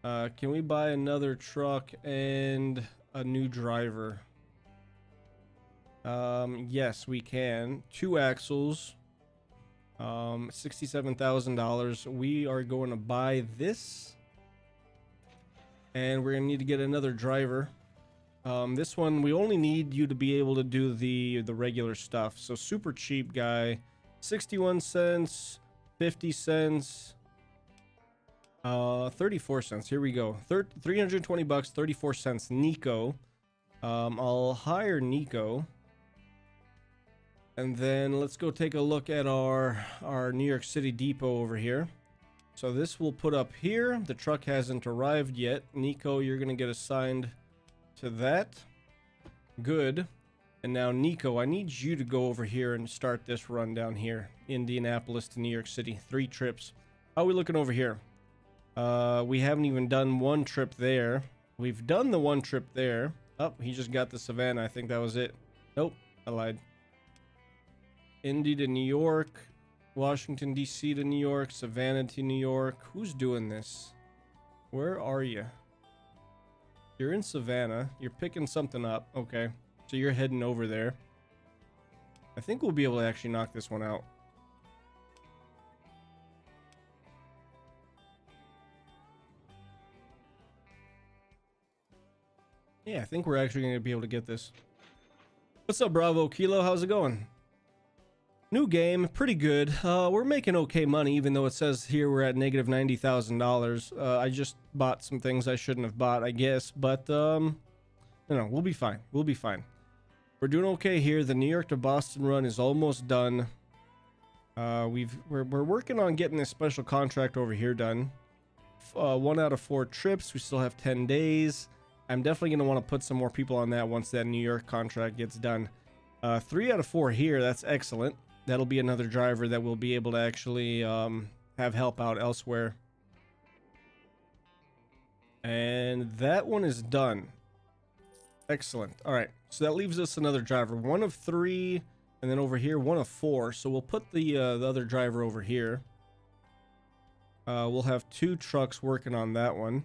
Can we buy another truck and a new driver? Yes, we can. 2 axles. $67,000. We are going to buy this. And we're going to need to get another driver. This one, we only need you to be able to do the regular stuff. So super cheap guy. 61 cents, 50 cents. 34 cents. Here we go. 320 bucks, 34 cents. Nico. I'll hire Nico. And then let's go take a look at our New York City depot over here. So this will put up here. The truck hasn't arrived yet. Nico, you're going to get assigned to that. Good. And now, Nico, I need you to go over here and start this run down here. Indianapolis to New York City. 3 trips. How are we looking over here? We haven't even done 1 trip there. We've done the 1 trip there. Oh, he just got the Savannah. I think that was it. Nope, I lied. Indy to New York. Washington, D.C. to New York. Savannah to New York. Who's doing this? Where are you? You're in Savannah. You're picking something up. Okay. So you're heading over there. I think we'll be able to actually knock this one out. Yeah, I think we're actually going to be able to get this. What's up, Bravo Kilo? How's it going? New game, pretty good. We're making okay money, even though it says here we're at negative $90,000. I just bought some things I shouldn't have bought, I guess. But, you know, we'll be fine. We'll be fine. We're doing okay here. The New York to Boston run is almost done. We're working on getting this special contract over here done. 1 out of 4 trips. We still have 10 days. I'm definitely going to want to put some more people on that once that New York contract gets done. 3 out of 4 here. That's excellent. That'll be another driver that will be able to actually have help out elsewhere. And that one is done. Excellent. All right. So that leaves us another driver. 1 of 3, and then over here 1 of 4. So we'll put the other driver over here. We'll have 2 trucks working on that one.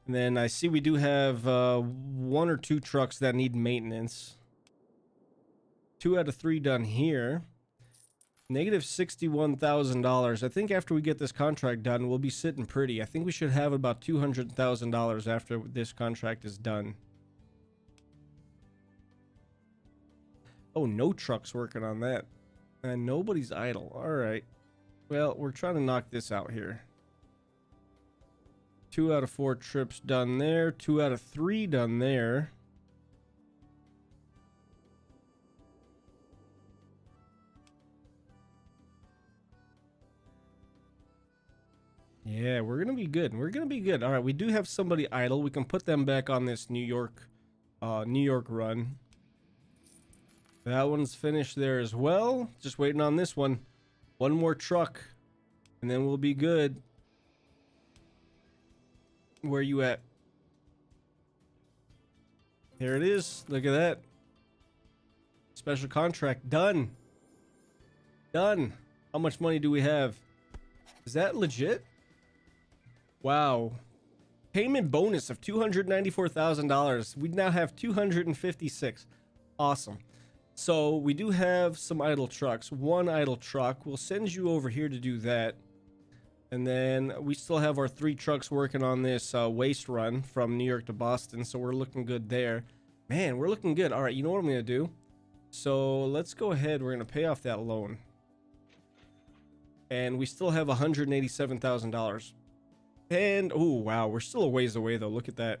And then I see we do have 1 or 2 trucks that need maintenance. 2 out of 3 done here. Negative $61,000. I think after we get this contract done, we'll be sitting pretty. I think we should have about $200,000 after this contract is done. Oh, no trucks working on that. And nobody's idle. All right. Well, we're trying to knock this out here. 2 out of 4 trips done there. 2 out of 3 done there. Yeah, we're gonna be good. We're gonna be good. All right, we do have somebody idle. We can put them back on this New York run. That one's finished there as well. Just waiting on this one. 1 more truck, and then we'll be good. Where you at? There it is. Look at that. Special contract done. Done. How much money do we have? Is that legit? Wow. Payment bonus of $294,000. We now have 256. Awesome. So we do have some idle trucks. 1 idle truck. We'll send you over here to do that. And then we still have our 3 trucks working on this waste run from New York to Boston. So we're looking good there. Man, we're looking good. All right, you know what I'm going to do? So let's go ahead. We're going to pay off that loan. And we still have $187,000. And, oh, wow, we're still a ways away, though. Look at that.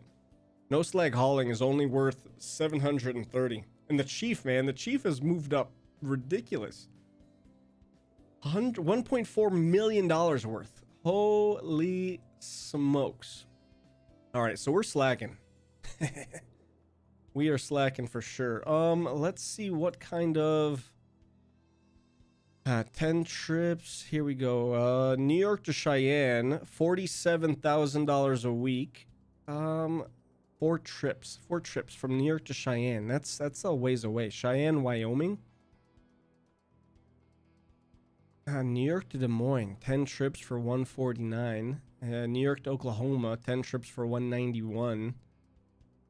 No slag hauling is only worth $730. And the Chief, man, the Chief has moved up ridiculous. $1.4 million worth. Holy smokes. All right, so we're slacking. We are slacking for sure. Let's see what kind of 10 trips. Here we go. New York to Cheyenne, $47,000 a week. 4 trips. 4 trips from New York to Cheyenne. That's a ways away. Cheyenne, Wyoming. New York to Des Moines, 10 trips for $149. New York to Oklahoma, 10 trips for $191.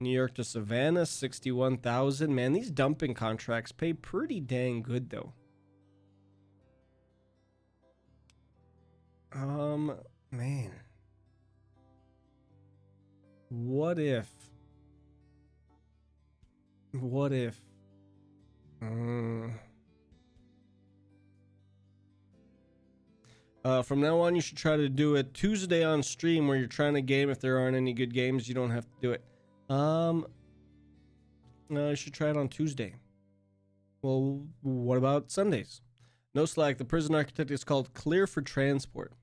New York to Savannah, $61,000. Man, these dumping contracts pay pretty dang good, though. Man. What if? What if? From now on, you should try to do it Tuesday on stream where you're trying to game. If there aren't any good games, you don't have to do it. Um, I should try it on Tuesday. Well, what about Sundays? No slack. The prison architect is called Clear for Transport.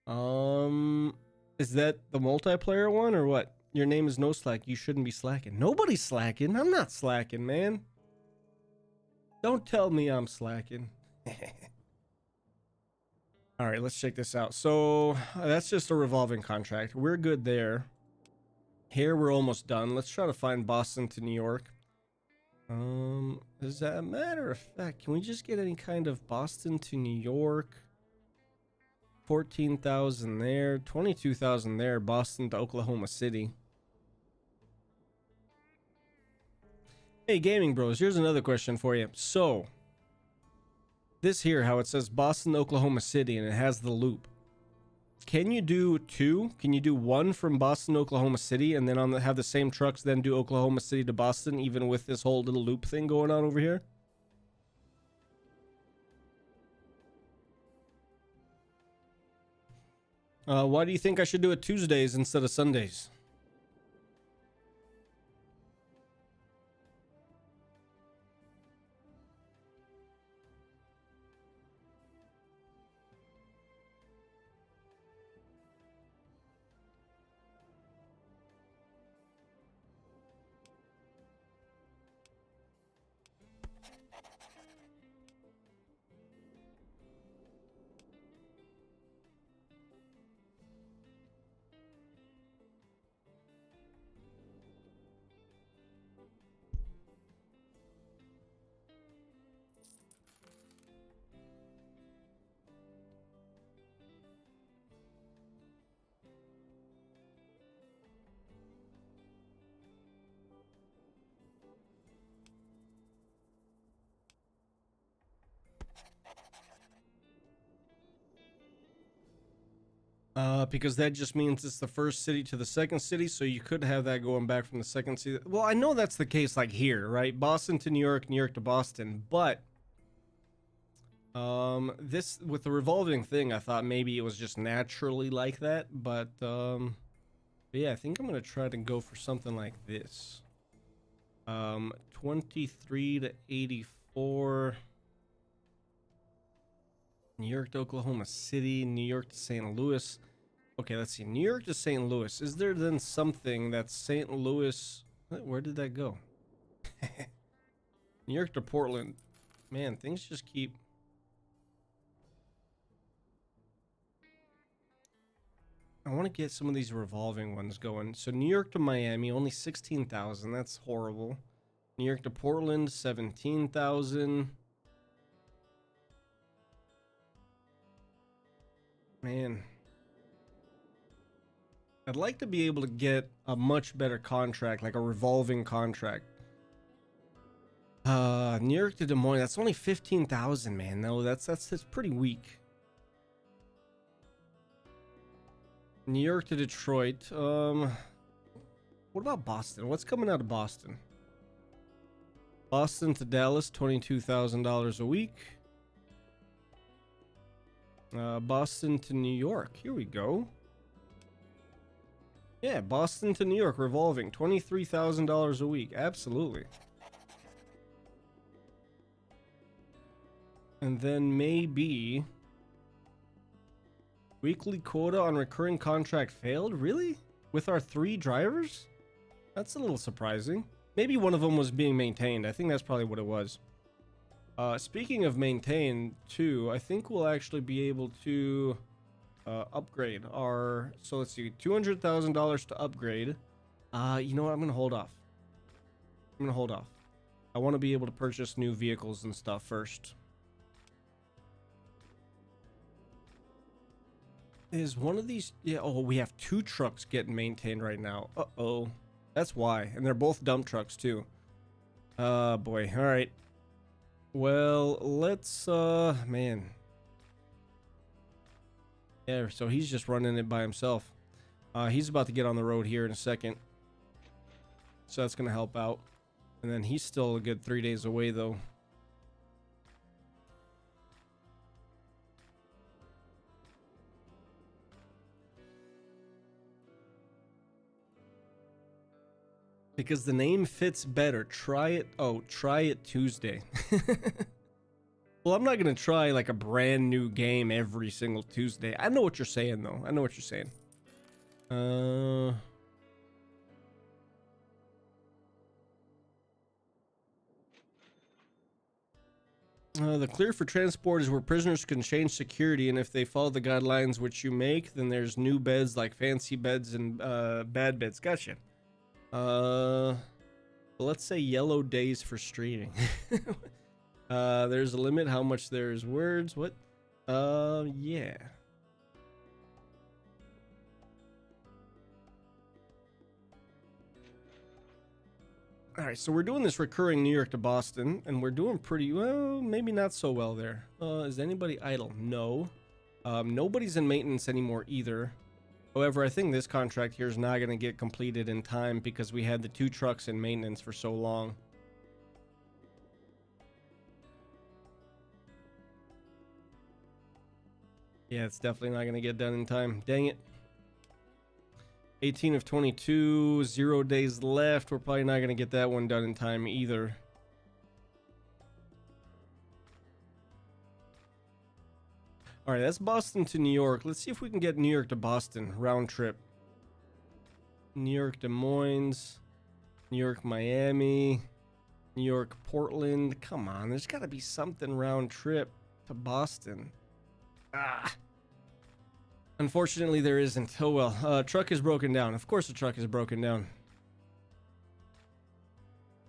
Is that the multiplayer one or what? Your name is No Slack. You shouldn't be slacking. Nobody's slacking. I'm not slacking, man. Don't tell me I'm slacking. All right, let's check this out. So that's just a revolving contract. We're good there. Here we're almost done. Let's try to find Boston to New York. As a matter of fact, can we just get any kind of Boston to New York? 14,000 there, 22,000 there. Boston to Oklahoma City. Hey, Gaming Bros, here's another question for you. So, this here, how it says Boston, Oklahoma City, and it has the loop. Can you do two? Can you do one from Boston, Oklahoma City, and then have the same trucks then do Oklahoma City to Boston, even with this whole little loop thing going on over here? Why do you think I should do it Tuesdays instead of Sundays? Because that just means it's the first city to the second city, so you could have that going back from the second city. Well, I know that's the case, like here, right? Boston to New York, New York to Boston, but this with the revolving thing, I thought maybe it was just naturally like that, but yeah, I think I'm gonna try to go for something like this. 23 to 84. New York to Oklahoma City, New York to St. Louis. Okay, let's see. New York to St. Louis. Is there then something that's St. Louis? Where did that go? New York to Portland. Man, things just keep... I want to get some of these revolving ones going. So New York to Miami, only 16,000. That's horrible. New York to Portland, 17,000. Man. I'd like to be able to get a much better contract, like a revolving contract. New York to Des Moines, that's only 15,000, man. No, that's pretty weak. New York to Detroit. What about Boston? What's coming out of Boston? Boston to Dallas, $22,000 a week. Boston to New York. Here we go. Yeah, Boston to New York revolving, $23,000 a week. Absolutely. And then maybe weekly quota on recurring contract failed? Really? With our 3 drivers? That's a little surprising. Maybe one of them was being maintained. I think that's probably what it was. Speaking of maintain too, I think we'll actually be able to upgrade our... So let's see, $200,000 to upgrade. You know what? I'm going to hold off. I want to be able to purchase new vehicles and stuff first. Is one of these... Yeah, oh, we have 2 trucks getting maintained right now. Uh-oh. That's why. And they're both dump trucks, too. Boy. All right. Well, let's... Man. Yeah, so he's just running it by himself. He's about to get on the road here in a second. So that's going to help out. And then he's still a good 3 days away, though. Because the name fits better. Try it. Oh, try it Tuesday. Well, I'm not going to try like a brand new game every single Tuesday. I know what you're saying, though. I know what you're saying. The clear for transport is where prisoners can change security, and if they follow the guidelines which you make, then there's new beds like fancy beds and bad beds. Gotcha. Let's say yellow days for streaming. There's a limit how much there's words. What? Yeah. All right, so we're doing this recurring New York to Boston, and we're doing pretty well, maybe not so well there. Is anybody idle? No. Nobody's in maintenance anymore either. However, I think this contract here is not going to get completed in time because we had the 2 trucks in maintenance for so long. Yeah, it's definitely not going to get done in time. Dang it. 18 of 22, 0 days left. We're probably not going to get that one done in time either. All right, that's Boston to New York. Let's see if we can get New York to Boston round trip. New York, Des Moines, New York, Miami, New York, Portland. Come on, there's got to be something round trip to Boston. Ah. Unfortunately, there isn't. Oh well. Truck is broken down. Of course, the truck is broken down.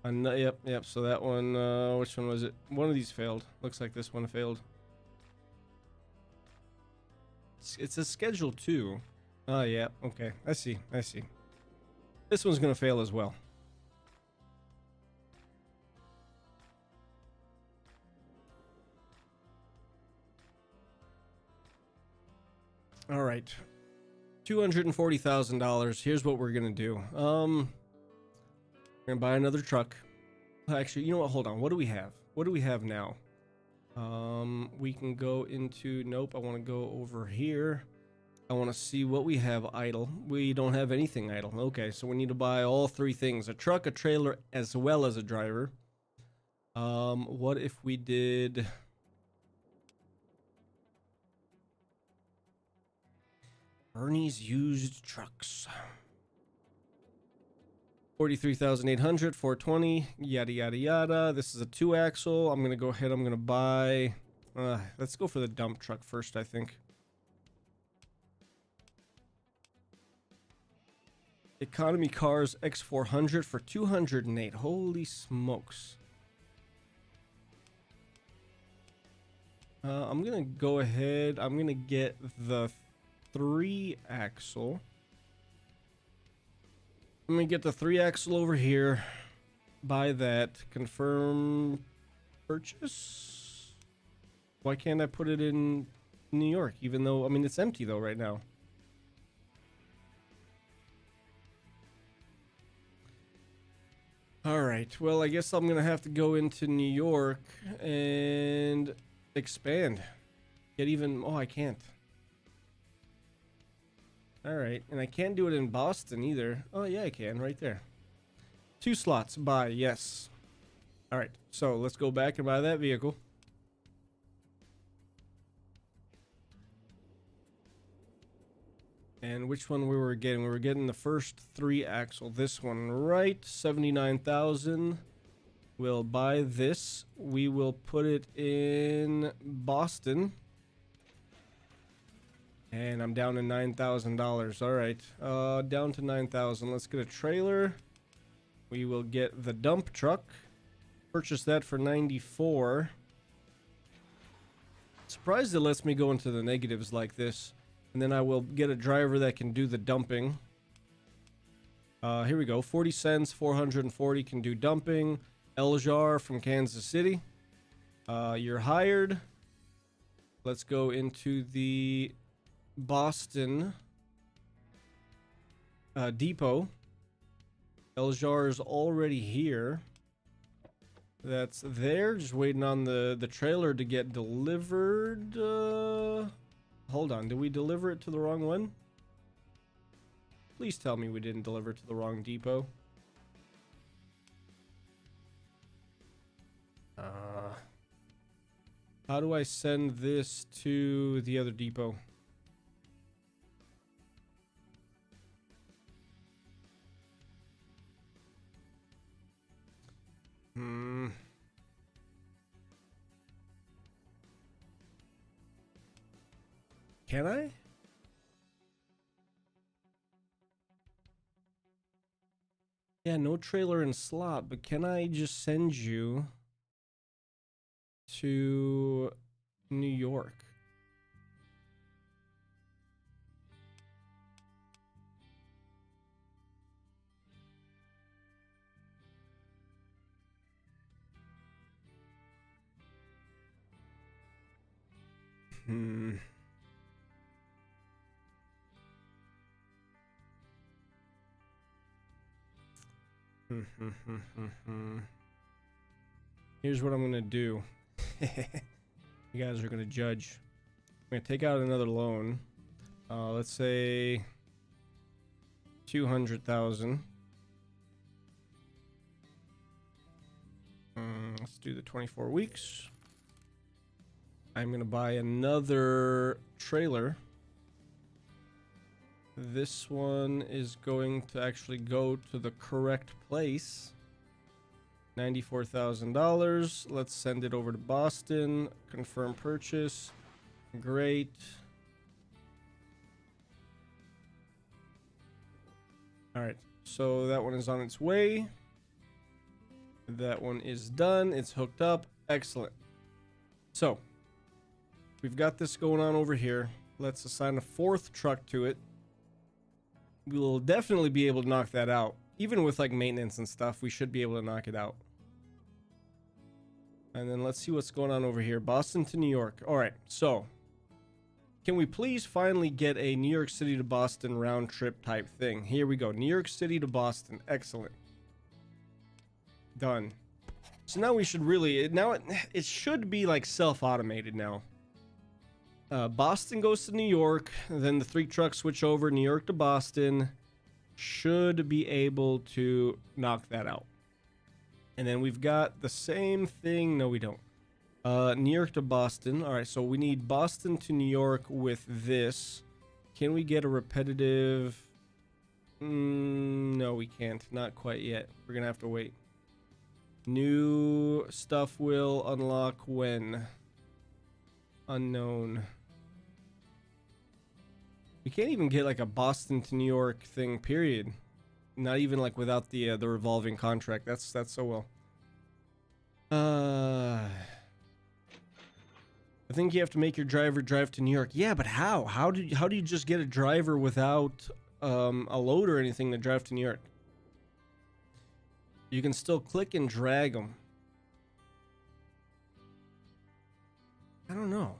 Yep. So that one, which one was it? One of these failed. Looks like this one failed. It's a schedule 2. Oh, yeah. Okay. I see. This one's gonna fail as well. All right. $240,000. Here's what we're gonna do. We're gonna buy another truck. Actually, you know what? Hold on. What do we have? What do we have now? We can go into... Nope, I want to go over here. I want to see what we have idle. We don't have anything idle. Okay, so we need to buy all 3 things. A truck, a trailer, as well as a driver. What if we did... Bernie's used trucks. 43,800, 420, yada yada yada. This is a 2-axle. I'm gonna go ahead. I'm gonna buy. Let's go for the dump truck first, I think. Economy cars X400 for 208. Holy smokes. I'm gonna go ahead. I'm gonna get the 3-axle. I'm gonna get the 3-axle over here. Buy that. Confirm purchase. Why can't I put it in New York? Even though, I mean, it's empty though right now. All right. Well, I guess I'm gonna have to go into New York and expand. Get even. Oh, I can't. All right, and I can't do it in Boston either. Oh, yeah, I can, right there. 2 slots, buy, yes. All right, so let's go back and buy that vehicle. And which one we were getting? We were getting the first 3-axle. This one, right? 79,000. We'll buy this. We will put it in Boston. And I'm down to $9,000. All right, down to 9,000. Let's get a trailer. We will get the dump truck. Purchase that for 94. Surprised it lets me go into the negatives like this. And then I will get a driver that can do the dumping. Here we go. 40 cents, 440 can do dumping. Eljar from Kansas City. You're hired. Let's go into the Boston depot. Eljar is already here. That's there. Just waiting on the trailer to get delivered. Hold on. Did we deliver it to the wrong one? Please tell me we didn't deliver it to the wrong depot. How do I send this to the other depot? Can I? Yeah, no trailer and slot, but can I just send you to New York? Hmm. Here's what I'm gonna do. You guys are gonna judge. I'm gonna take out another loan. Let's say 200,000. Let's do the 24 weeks. I'm gonna buy another trailer. This one is going to actually go to the correct place. $94,000. Let's send it over to Boston. Confirm purchase. Great. All right. So that one is on its way. That one is done. It's hooked up. Excellent. So we've got this going on over here. Let's assign a fourth truck to it. We'll definitely be able to knock that out. Even with like maintenance and stuff, we should be able to knock it out. And then let's see what's going on over here. Boston to New York. All right, so can we please finally get a New York City to Boston round trip type thing? Here we go. New York City to Boston. Excellent. Done. So now we should really, now it should be like self-automated now. Boston goes to New York, then the 3 trucks switch over, New York to Boston. Should be able to knock that out. And then we've got the same thing. No, we don't. New York to Boston. All right, so we need Boston to New York with this. Can we get a repetitive? No, we can't. Not quite yet. We're going to have to wait. New stuff will unlock when? Unknown. We can't even get like a Boston to New York thing, period. Not even like without the revolving contract. That's so well. I think you have to make your driver drive to New York. Yeah, but how? How do you just get a driver without a load or anything to drive to New York? You can still click and drag them. I don't know.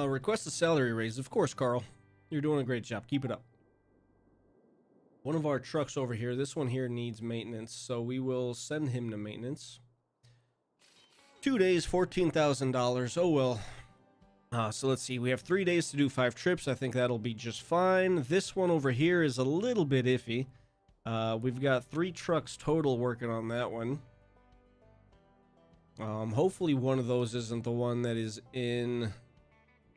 Request a salary raise. Of course, Carl. You're doing a great job. Keep it up. One of our trucks over here, this one here needs maintenance, so we will send him to maintenance. 2 days, $14,000. Oh, well. So let's see. We have 3 days to do 5 trips. I think that'll be just fine. This one over here is a little bit iffy. We've got 3 trucks total working on that one. Hopefully one of those isn't the one that is in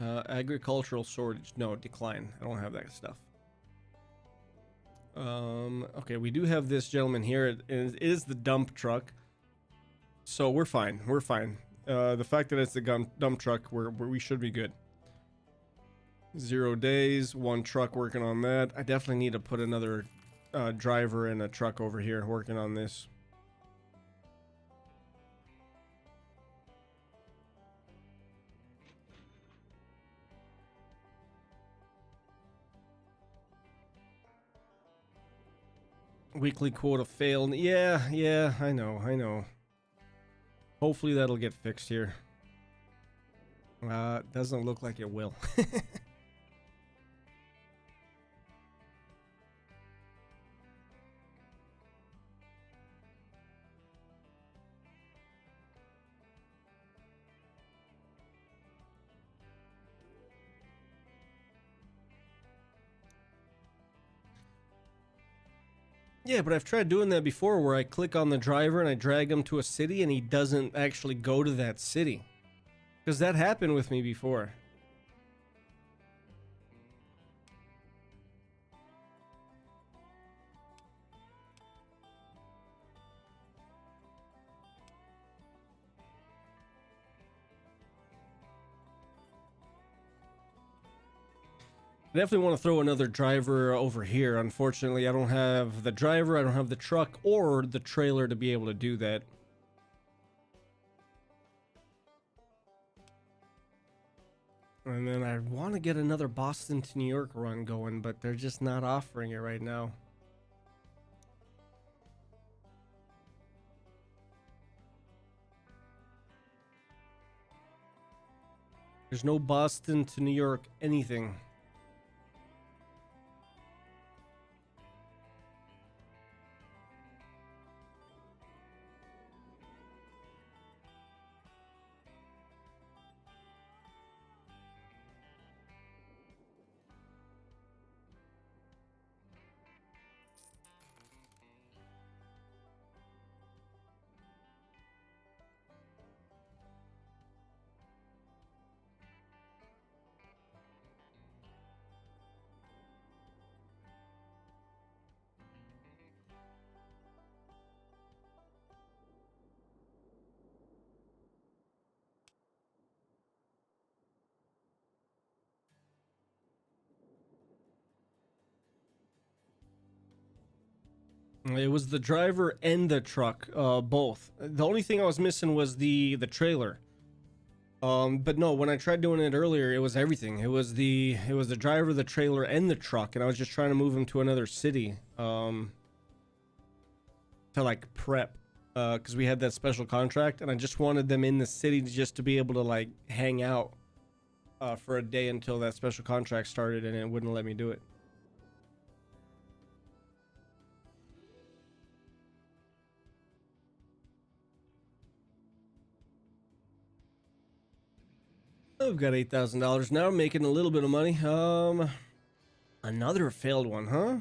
agricultural shortage. No, decline. I don't have that stuff. Okay, we do have this gentleman here. It is the dump truck. So we're fine. We're fine. The fact that it's the dump truck, we should be good. 0 days, 1 truck working on that. I definitely need to put another driver and a truck over here working on this. Weekly quota failed. Yeah, I know. Hopefully that'll get fixed here. Doesn't look like it will. Yeah, but I've tried doing that before where I click on the driver and I drag him to a city and he doesn't actually go to that city. Because that happened with me before. I definitely want to throw another driver over here. Unfortunately, I don't have the driver, I don't have the truck or the trailer to be able to do that. And then I want to get another Boston to New York run going, but they're just not offering it right now. There's no Boston to New York anything. It was the driver and the truck, both. The only thing I was missing was the trailer. But no, when I tried doing it earlier, it was everything. It was the driver, the trailer, and the truck, and I was just trying to move him to another city, to like prep, because we had that special contract, and I just wanted them in the city just to be able to like hang out, for a day until that special contract started, and it wouldn't let me do it. I've got $8,000 now, making a little bit of money. Another failed one, huh?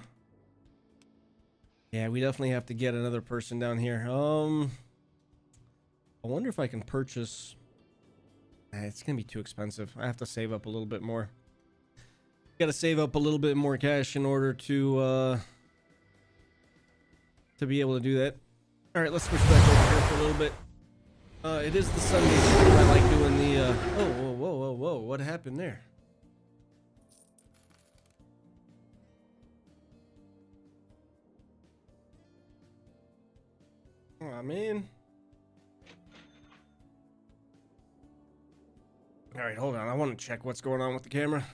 Yeah, we definitely have to get another person down here. I wonder if I can purchase. It's gonna be too expensive. I have to save up a little bit more. Gotta save up a little bit more cash in order to be able to do that. All right, let's switch back over here for a little bit. It is the Sunday stream. I like doing the. Oh, whoa, whoa, whoa, whoa! What happened there? Oh man. All right, hold on. I want to check what's going on with the camera.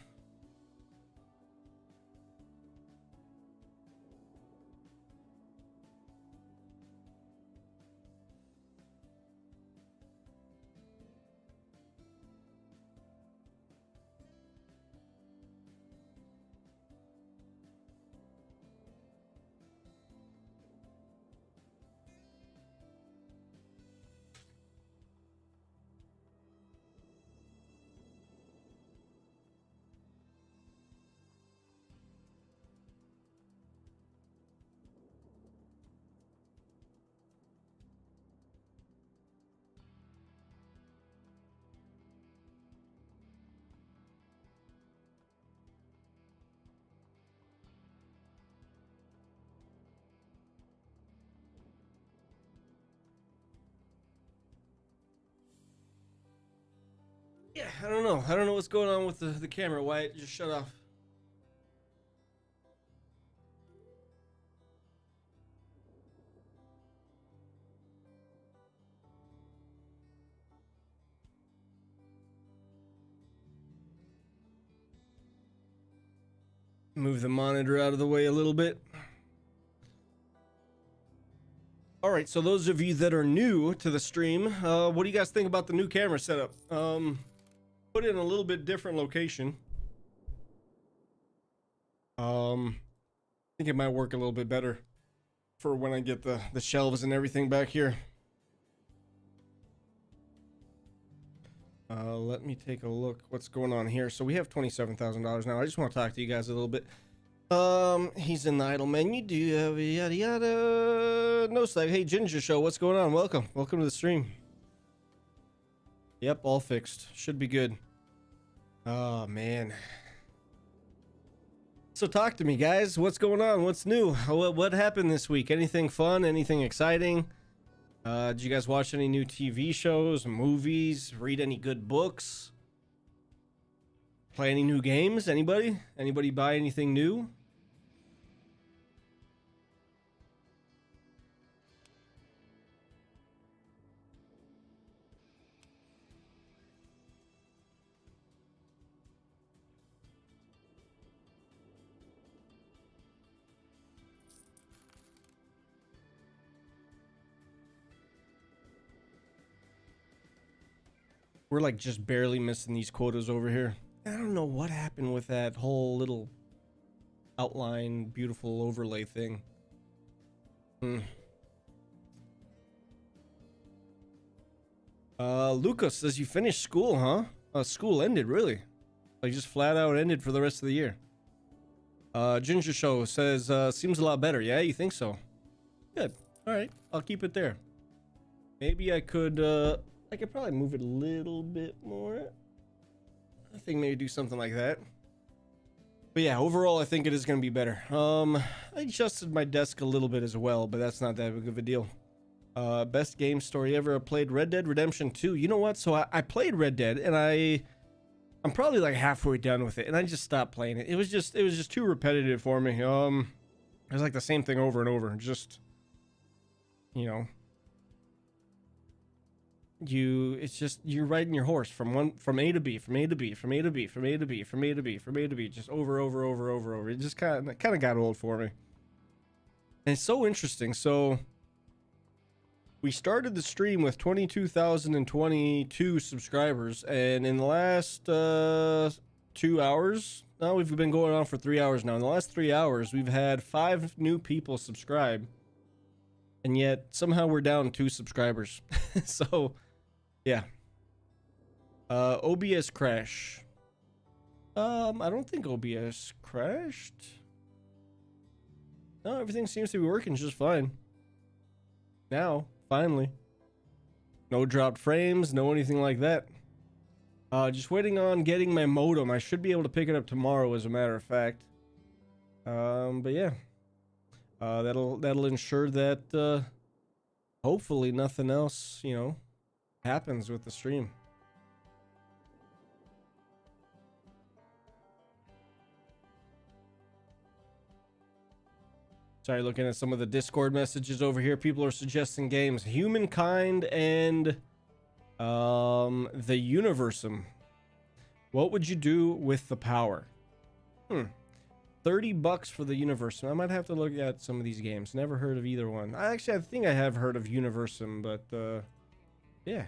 Yeah, I don't know. I don't know what's going on with the camera. Why it just shut off. Move the monitor out of the way a little bit. All right, so those of you that are new to the stream, what do you guys think about the new camera setup? Put it in a little bit different location. I think it might work a little bit better for when I get the shelves and everything back here. Let me take a look what's going on here. So we have $27,000 now. I just want to talk to you guys a little bit. He's in the idle menu. Do you have yada yada? No slag. Hey, Ginger Show, what's going on? Welcome. Welcome to the stream. Yep, all fixed. Should be good. Oh, man. So talk to me, guys. What's going on? What's new? What happened this week? Anything fun? Anything exciting? Did you guys watch any new TV shows, movies, read any good books? Play any new games? Anybody? Anybody buy anything new? We're like just barely missing these quotas over here. I don't know what happened with that whole little outline, beautiful overlay thing. Lucas says you finished school, huh? School ended, really? Like just flat out ended for the rest of the year. Ginger Show says, seems a lot better. Yeah, you think so? Good. All right, I'll keep it there. Maybe I could probably move it a little bit more. I think maybe do something like that. But yeah, overall, I think it is going to be better. I adjusted my desk a little bit as well, but that's not that big of a deal. Best game story ever. I played Red Dead Redemption 2. You know what? So I played Red Dead, and I'm probably like halfway done with it, and I just stopped playing it. It was just too repetitive for me. It was like the same thing over and over. Just, you know, you're riding your horse from A to B, from A to B, from A to B, from A to B, from A to B, from A to B, just over. It just kind of got old for me. And it's so interesting. So we started the stream with 22,022 subscribers, and in the last 2 hours, now we've been going on for 3 hours now. In the last 3 hours, we've had 5 new people subscribe, and yet somehow we're down 2 subscribers. So, yeah. OBS crash. I don't think OBS crashed. No, everything seems to be working just fine. Now, finally. No dropped frames, no anything like that. Just waiting on getting my modem. I should be able to pick it up tomorrow, as a matter of fact. But yeah. That'll ensure that hopefully nothing else, happens with the stream. Sorry, looking at some of the Discord messages over here. People are suggesting games. Humankind and the Universum. What would you do with the power? $30 for the Universum. I might have to look at some of these games. Never heard of either one. I think I have heard of Universum, but yeah.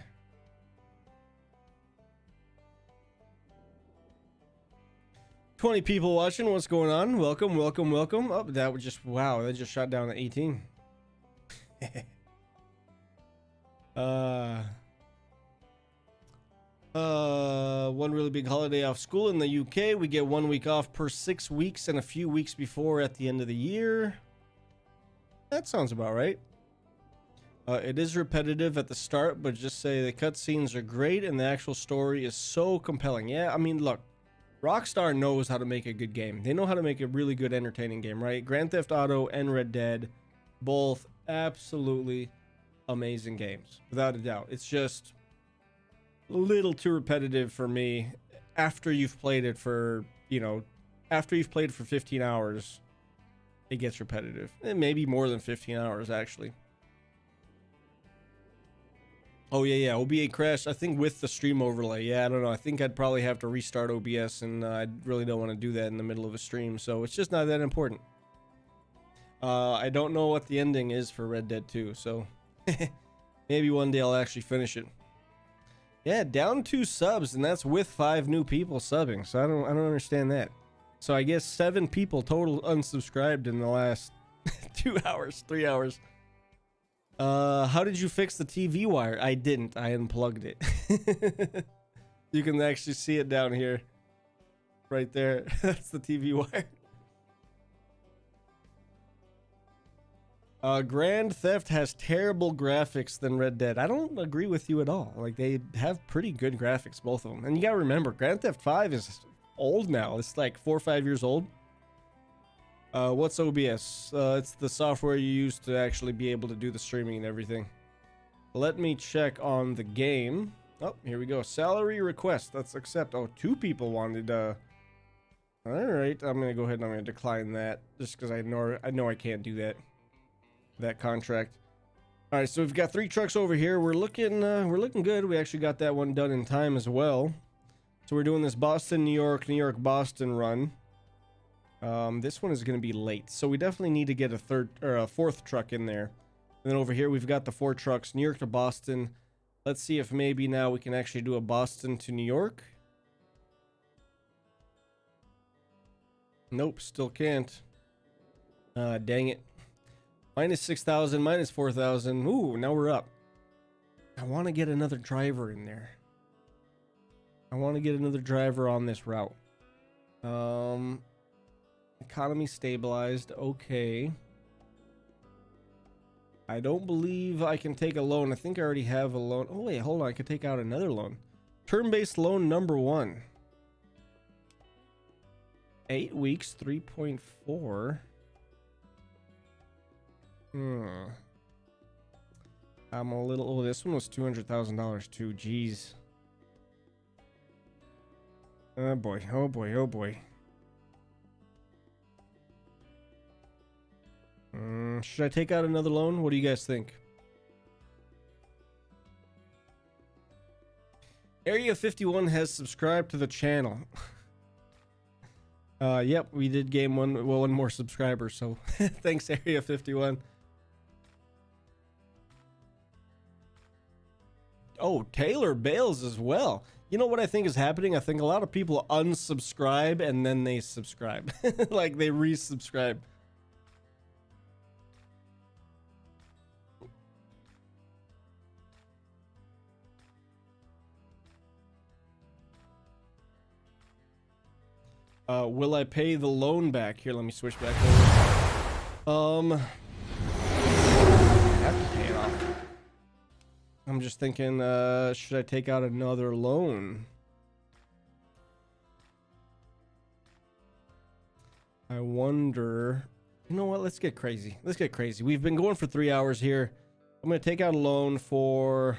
$20 people watching. What's going on? Welcome. Oh, that was just, wow, that just shot down to 18. One really big holiday off school in the UK. We get 1 week off per 6 weeks and a few weeks before at the end of the year. That sounds about right. It is repetitive at the start, but just say the cutscenes are great and the actual story is so compelling. Yeah, I mean, look, Rockstar knows how to make a good game. They know how to make a really good, entertaining game, right? Grand Theft Auto and Red Dead, both absolutely amazing games, without a doubt. It's just a little too repetitive for me after you've played it for, after you've played for 15 hours, it gets repetitive. And maybe more than 15 hours, actually. Oh, yeah, OBA crashed, I think, with the stream overlay. Yeah, I don't know. I think I'd probably have to restart OBS, and I really don't want to do that in the middle of a stream, so it's just not that important. I don't know what the ending is for Red Dead 2, so maybe one day I'll actually finish it. Yeah, down 2 subs, and that's with 5 new people subbing, so I don't understand that. So I guess 7 people total unsubscribed in the last 2 hours, 3 hours. How did you fix the TV wire? I didn't. I unplugged it. You can actually see it down here. Right there. That's the TV wire. Grand Theft has terrible graphics than Red Dead. I don't agree with you at all. Like, they have pretty good graphics, both of them. And you gotta remember, Grand Theft 5 is old now. It's like 4 or 5 years old. What's OBS? It's the software you use to actually be able to do the streaming and everything. Let me check on the game. Oh, here we go. Salary request. Let's accept. Oh, 2 people wanted, all right, I'm gonna go ahead and I'm gonna decline that just because I know I can't do that contract. All right, so we've got 3 trucks over here. We're looking good. We actually got that one done in time as well. So we're doing this Boston, New York, Boston run. This one is going to be late, so we definitely need to get a 4th truck in there. And then over here we've got the 4 trucks, New York to Boston. Let's see if maybe now we can actually do a Boston to New York. Nope, still can't. Dang it. Minus 6,000, minus 4,000. Ooh, now we're up. I want to get another driver in there. I want to get another driver on this route. Economy stabilized. Okay. I don't believe I can take a loan. I think I already have a loan. Oh, wait, hold on. I could take out another loan. Term-based loan number 1. 8 weeks, 3.4. I'm a little... Oh, this one was $200,000 too. Jeez. Oh, boy. Oh, boy. Oh, boy. Should I take out another loan? What do you guys think? Area 51 has subscribed to the channel. Yep, we did gain one more subscriber, so thanks, Area 51. Oh, Taylor Bales as well. You know what I think is happening? I think a lot of people unsubscribe and then they subscribe. Like they resubscribe. Will I pay the loan back? Here, let me switch back over. I have to pay it off. I'm just thinking, should I take out another loan? I wonder. You know what? Let's get crazy. Let's get crazy. We've been going for 3 hours here. I'm going to take out a loan for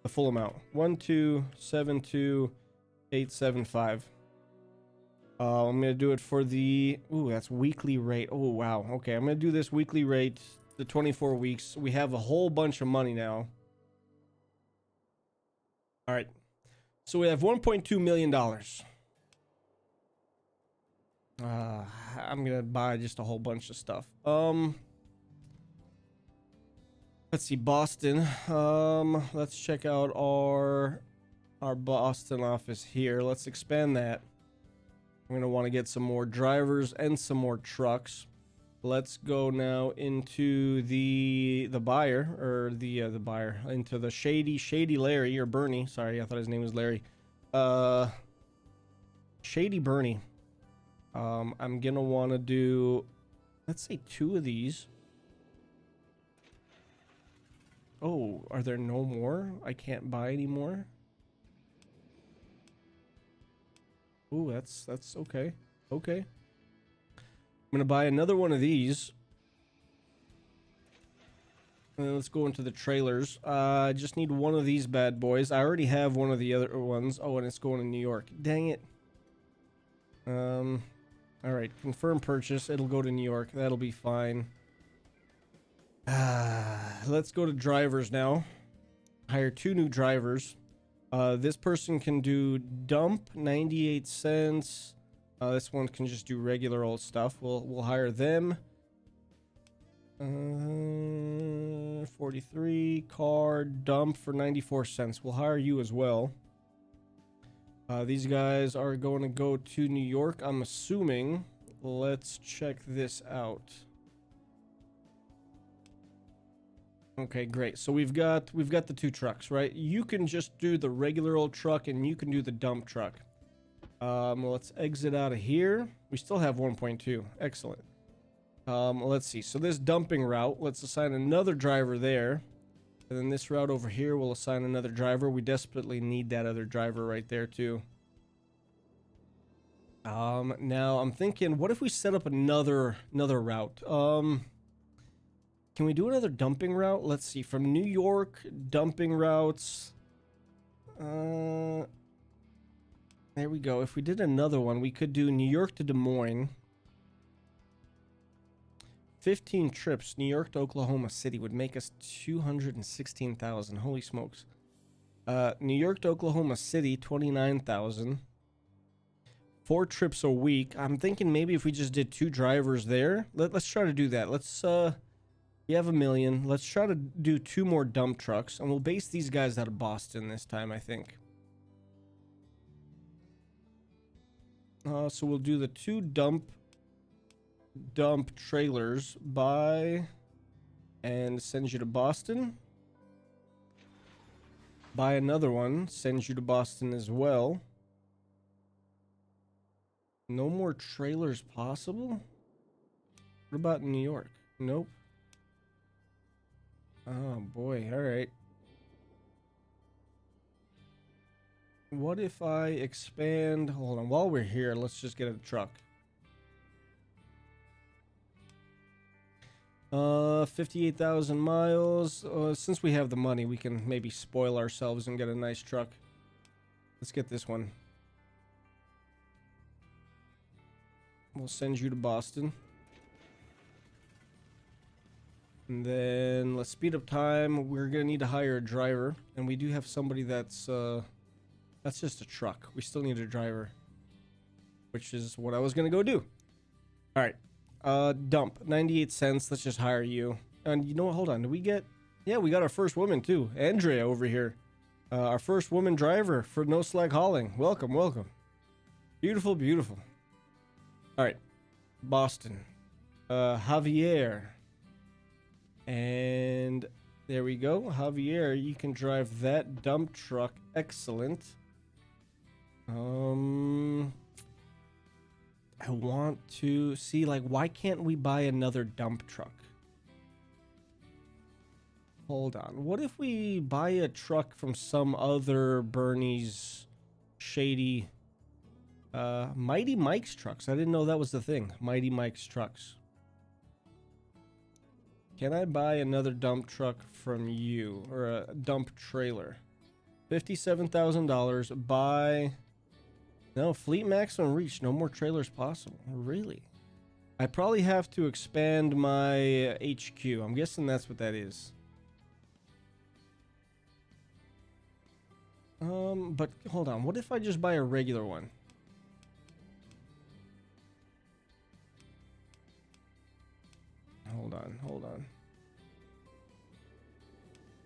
the full amount. 1272875. I'm going to do it for the... Ooh, that's weekly rate. Oh, wow. Okay, I'm going to do this weekly rate, the 24 weeks. We have a whole bunch of money now. All right. So we have $1.2 million. I'm going to buy just a whole bunch of stuff. Let's see, Boston. Let's check out our Boston office here. Let's expand that. I'm gonna want to get some more drivers and some more trucks. Let's go now into the buyer, or the buyer, into the Shady Larry, or Bernie. Sorry, I thought his name was Larry. Shady Bernie. I'm gonna want to do, let's say 2 of these. Oh, are there no more? I can't buy any more. Ooh, that's okay. Okay. I'm gonna buy another one of these. And then let's go into the trailers. I just need one of these bad boys. I already have one of the other ones. Oh, and it's going to New York. Dang it. All right, confirm purchase. It'll go to New York. That'll be fine. Let's go to drivers now. Hire 2 new drivers. This person can do dump, 98 cents. This one can just do regular old stuff. We'll hire them. 43 car dump for 94 cents. We'll hire you as well. These guys are going to go to New York, I'm assuming. Let's check this out. Okay, great. So we've got the 2 trucks, right? You can just do the regular old truck and you can do the dump truck. Let's exit out of here. We still have 1.2. Excellent. Let's see. So this dumping route, let's assign another driver there. And then this route over here, we'll assign another driver. We desperately need that other driver right there too. Now I'm thinking, what if we set up another route? Can we do another dumping route? Let's see. From New York, dumping routes. There we go. If we did another one, we could do New York to Des Moines. 15 trips, New York to Oklahoma City would make us 216,000. Holy smokes. New York to Oklahoma City, 29,000. 4 trips a week. I'm thinking maybe if we just did 2 drivers there. Let's try to do that. Let's, we have $1 million. Let's try to do 2 more dump trucks. And we'll base these guys out of Boston this time, I think. So we'll do the 2 dump trailers, buy and sends you to Boston. Buy another one, sends you to Boston as well. No more trailers possible? What about New York? Nope. Oh boy, alright. What if I expand? Hold on, while we're here, let's just get a truck. 58,000 miles. Since we have the money, we can maybe spoil ourselves and get a nice truck. Let's get this one. We'll send you to Boston. And then let's speed up time. We're gonna need to hire a driver, and we do have somebody that's just a truck. We still need a driver, which is what I was gonna go do. All right. Dump 98 cents. Let's just hire you. And you know what? Hold on. Did we get? Yeah, we got our first woman too. Andrea over here. Our first woman driver for No Slack Hauling. Welcome, welcome. Beautiful, beautiful. All right. Boston. Javier. And there we go. Javier, you can drive that dump truck. Excellent. I want to see, like, why can't we buy another dump truck? Hold on. What if we buy a truck from some other Bernie's shady, Mighty Mike's trucks? I didn't know that was the thing. Mighty Mike's trucks. Can I buy another dump truck from you, or a dump trailer? $57,000. Buy. No, fleet maximum reach. No more trailers possible. Really? I probably have to expand my HQ. I'm guessing that's what that is. But hold on. What if I just buy a regular one? Hold on, hold on.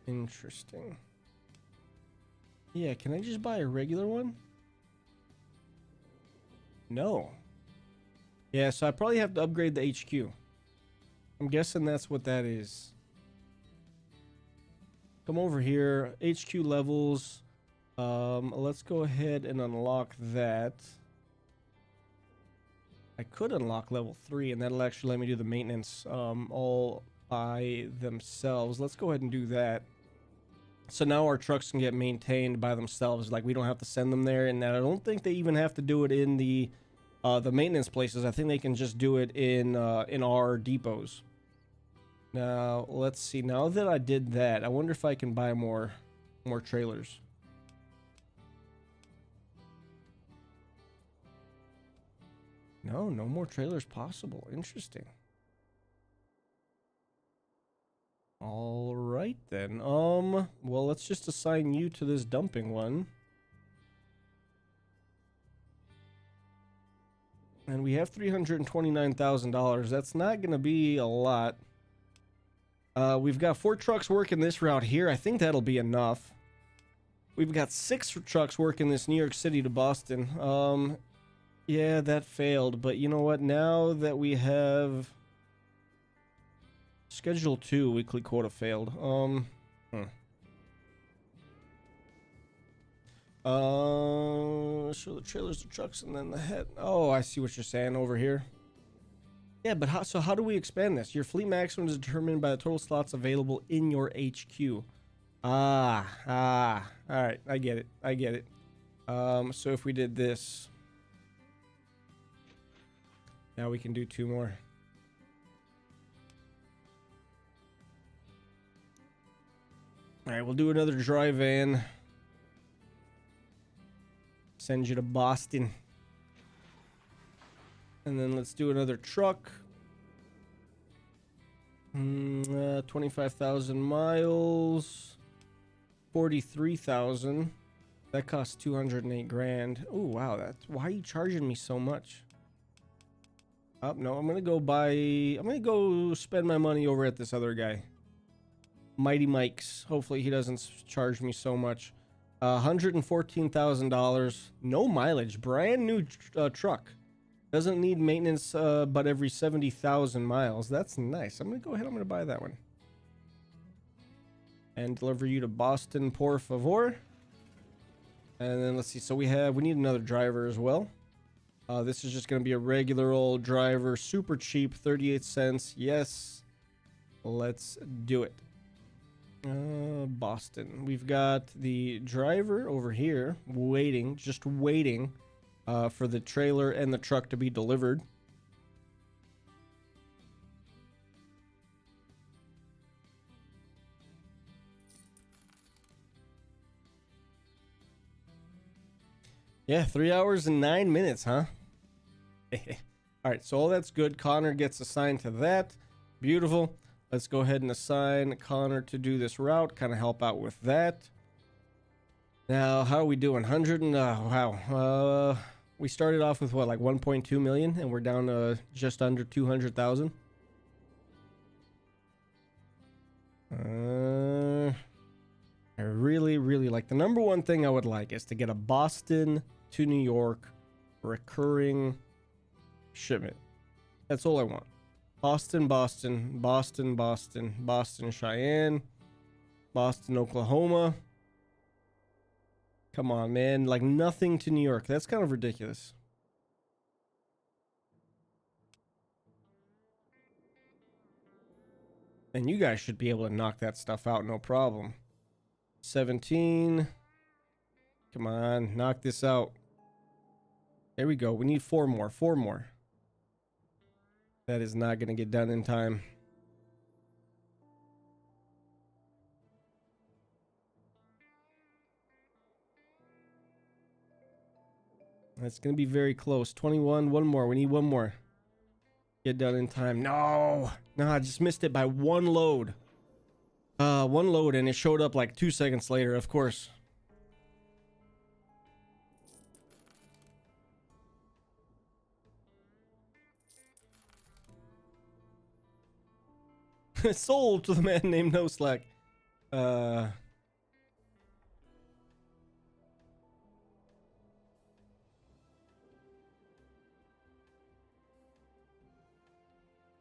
Interesting. Yeah, can I just buy a regular one? No. Yeah, so I probably have to upgrade the HQ. I'm guessing that's what that is. Come over here. HQ levels. Let's go ahead and unlock that. I could unlock level 3, and that'll actually let me do the maintenance all by themselves. Let's go ahead and do that. So now our trucks can get maintained by themselves. Like, we don't have to send them there, and I don't think they even have to do it in the maintenance places. I think they can just do it in our depots. Now, let's see. Now that I did that, I wonder if I can buy more trailers. No more trailers possible. Interesting. All right then. Well, let's just assign you to this dumping one. And we have $329,000. That's not going to be a lot. We've got 4 trucks working this route here. I think that'll be enough. We've got 6 trucks working this New York City to Boston. Yeah, that failed. But you know what? Now that we have Schedule 2 weekly quota failed. Show the trailers, the trucks, and then the head. Oh, I see what you're saying over here. Yeah, but how do we expand this? Your fleet maximum is determined by the total slots available in your HQ. All right, I get it. So if we did this, now we can do 2 more. All right, we'll do another dry van. Send you to Boston. And then let's do another truck. 25,000 miles. 43,000. That costs 208 grand. Oh, wow. Why are you charging me so much? Oh, no, I'm going to go spend my money over at this other guy. Mighty Mike's. Hopefully he doesn't charge me so much. $114,000. No mileage. Brand new truck. Doesn't need maintenance, but every 70,000 miles. That's nice. I'm going to go ahead. I'm going to buy that one. And deliver you to Boston, por favor. And then let's see. So we need another driver as well. This is just going to be a regular old driver. Super cheap. 38 cents. Yes. Let's do it. Boston. We've got the driver over here waiting, just waiting for the trailer and the truck to be delivered. Yeah, 3 hours and 9 minutes, huh? All right, so all that's good. Connor gets assigned to that. Beautiful. Let's go ahead and assign Connor to do this route, kind of help out with that. Now, how are we doing? 100 and, wow. We started off with what, like 1.2 million, and we're down to just under 200,000. I really, really like, the number one thing I would like is to get a Boston to New York recurring shipment. That's all I want. Boston, Boston, Boston, Boston, Boston, Cheyenne, Boston, Oklahoma. Come on, man. Like nothing to New York. That's kind of ridiculous. And you guys should be able to knock that stuff out, no problem. 17. Come on, knock this out. There we go. We need 4 more. 4 more. That is not going to get done in time. That's going to be very close. 21. One more. We need 1 more. Get done in time. No, I just missed it by 1 load. 1 load, and it showed up like 2 seconds later, of course. Sold to the man named No Slack.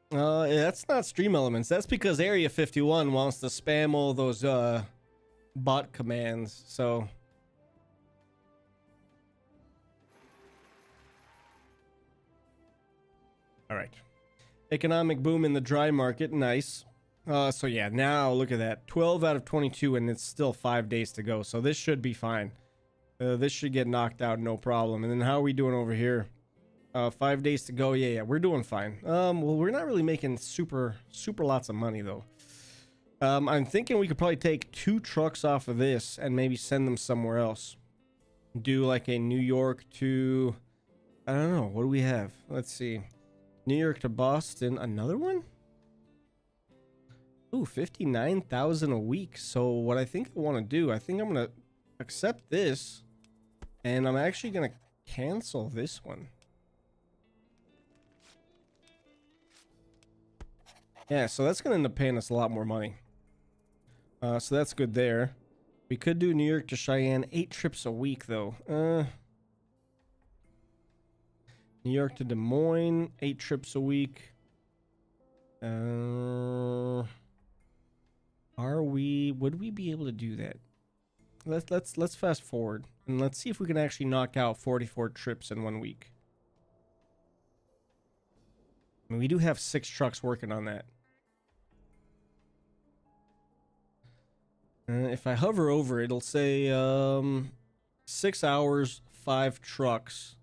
That's not Stream Elements. That's because Area 51 wants to spam all those bot commands. So all right. Economic boom in the dry market. Nice. So yeah, now look at that. 12 out of 22, and it's still 5 days to go. So this should be fine. This should get knocked out, no problem. And then how are we doing over here? 5 days to go. Yeah, we're doing fine. Well, we're not really making super lots of money though. I'm thinking we could probably take 2 trucks off of this and maybe send them somewhere else. Do like a New York to, I don't know. What do we have? Let's see. New York to Boston. Another one? Ooh, 59,000 a week. So what I think I want to do, I think I'm going to accept this, and I'm actually going to cancel this one. Yeah, so that's going to end up paying us a lot more money. So that's good there. We could do New York to Cheyenne, 8 trips a week though. New York to Des Moines, 8 trips a week. Would we be able to do that? Let's fast forward and let's see if we can actually knock out 44 trips in 1 week. I mean, we do have 6 trucks working on that. If I hover over, it'll say 6 hours, 5 trucks.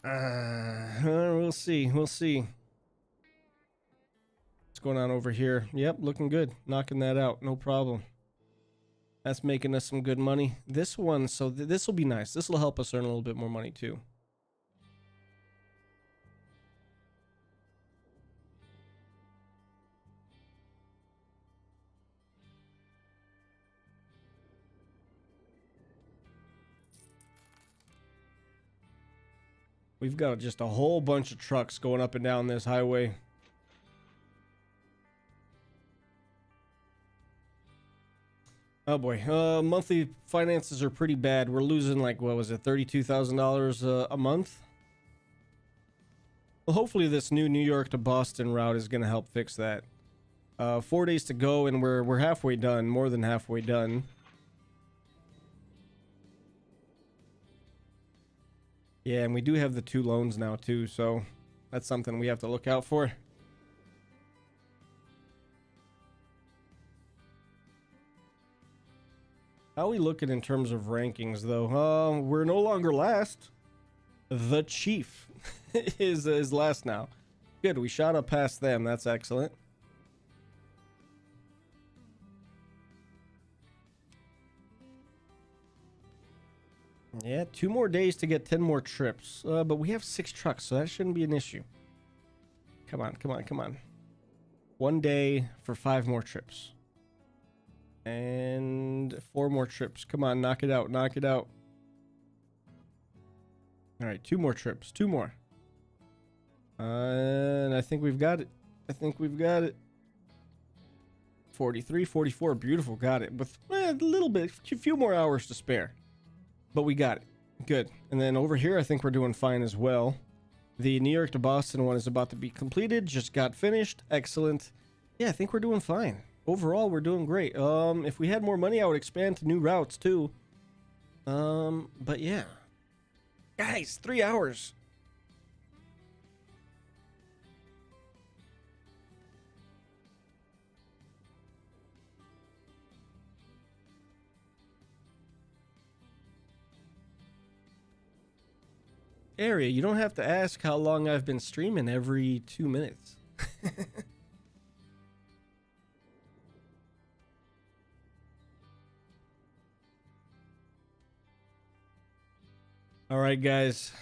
We'll see. We'll see. What's going on over here? Yep, looking good. Knocking that out. No problem. That's making us some good money. This one, so this will be nice. This will help us earn a little bit more money too. We've got just a whole bunch of trucks going up and down this highway. Oh boy, monthly finances are pretty bad. We're losing like, what was it, $32,000 a month? Well, hopefully this new New York to Boston route is going to help fix that. 4 days to go and we're halfway done, more than halfway done. Yeah, and we do have the 2 loans now too, so that's something we have to look out for. How are we looking in terms of rankings, though? We're no longer last. The Chief is last now. Good, we shot up past them. That's excellent. Yeah, 2 more days to get 10 more trips. But we have 6 trucks, so that shouldn't be an issue. Come on, come on, come on. 1 day for 5 more trips. And 4 more trips. Come on, knock it out, knock it out. All right, 2 more trips, 2 more. And I think we've got it. I think we've got it. 43, 44, beautiful, got it. With a little bit, a few more hours to spare. But we got it, good. And then over here, I think we're doing fine as well. The New York to Boston one is about to be completed, just got finished, excellent. Yeah, I think we're doing fine. Overall, we're doing great. If we had more money, I would expand to new routes too. But yeah. Guys, 3 hours. Area, you don't have to ask how long I've been streaming every 2 minutes. All right, guys.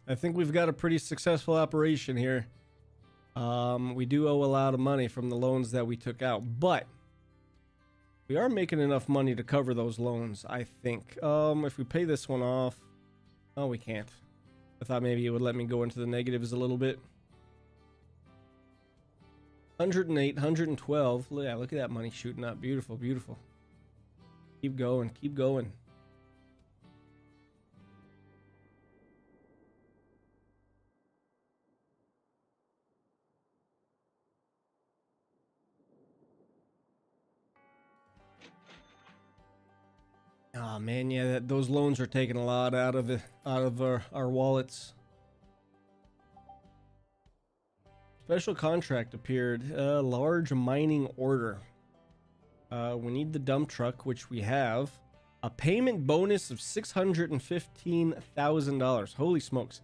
I think we've got a pretty successful operation here. We do owe a lot of money from the loans that we took out, but we are making enough money to cover those loans, I think. If we pay this one off... Oh, we can't. I thought maybe it would let me go into the negatives a little bit. 108, 112. Yeah, look at that money shooting up. Beautiful, beautiful. Keep going, keep going. Oh man, yeah, those loans are taking a lot out of our wallets. Special contract appeared. Large mining order. We need the dump truck, which we have. A payment bonus of $615,000. Holy smokes.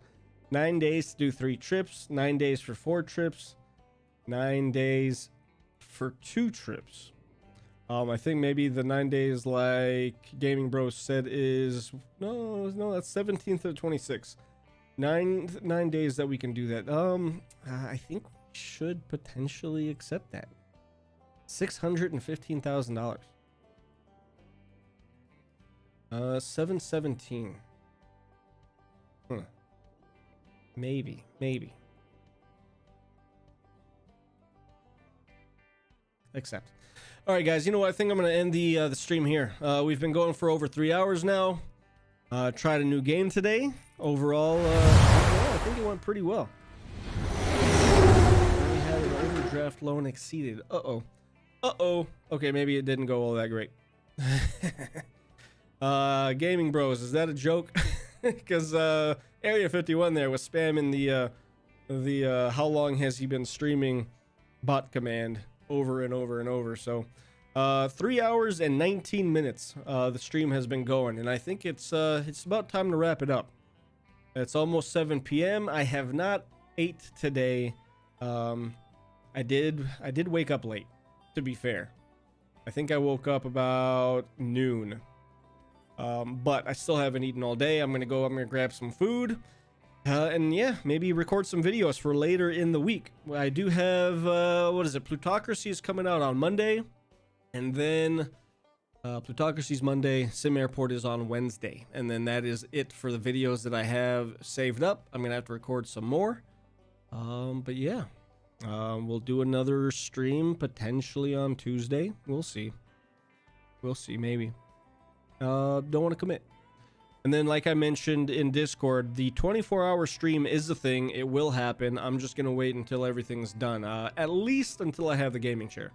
9 days to do 3 trips. 9 days for 4 trips. 9 days for 2 trips. I think maybe the 9 days, like Gaming Bros said, is no, that's 17th to 26th. Nine days that we can do that. I think we should potentially accept that. $615,000. 717. Maybe. Accept. All right, guys, you know what? I think I'm going to end the stream here. We've been going for over 3 hours now. Tried a new game today. Overall, I think it went pretty well. We had an overdraft loan exceeded. Uh-oh. Okay, maybe it didn't go all that great. Gaming Bros, is that a joke? Because Area 51 there was spamming the how long has he been streaming bot command over and over and over. So 3 hours and 19 minutes the stream has been going, and I think it's about time to wrap it up. It's almost 7 p.m. I have not ate today. I did wake up late, to be fair. I think I woke up about noon. But I still haven't eaten all day. I'm gonna grab some food. And yeah, maybe record some videos for later in the week. I do have, what is it? Plutocracy is coming out on Monday. And then Plutocracy's Monday, Sim Airport is on Wednesday. And then that is it for the videos that I have saved up. I'm gonna have to record some more. But yeah, we'll do another stream potentially on Tuesday. We'll see. We'll see, maybe. Don't want to commit. And then, like I mentioned in Discord, the 24-hour stream is a thing. It will happen. I'm just gonna wait until everything's done. At least until I have the gaming chair.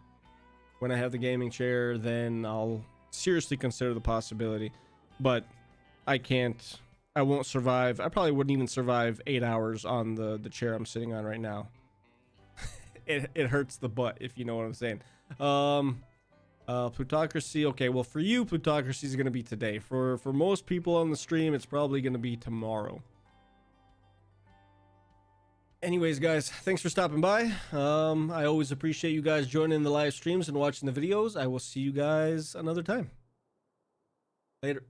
When I have the gaming chair, then I'll seriously consider the possibility. But I won't survive. I probably wouldn't even survive 8 hours on the chair I'm sitting on right now. It hurts the butt, if you know what I'm saying. Plutocracy. Okay, well, for you, Plutocracy is going to be today. For most people on the stream, it's probably going to be tomorrow. Anyways, guys, thanks for stopping by. I always appreciate you guys joining the live streams and watching the videos. I will see you guys another time. Later.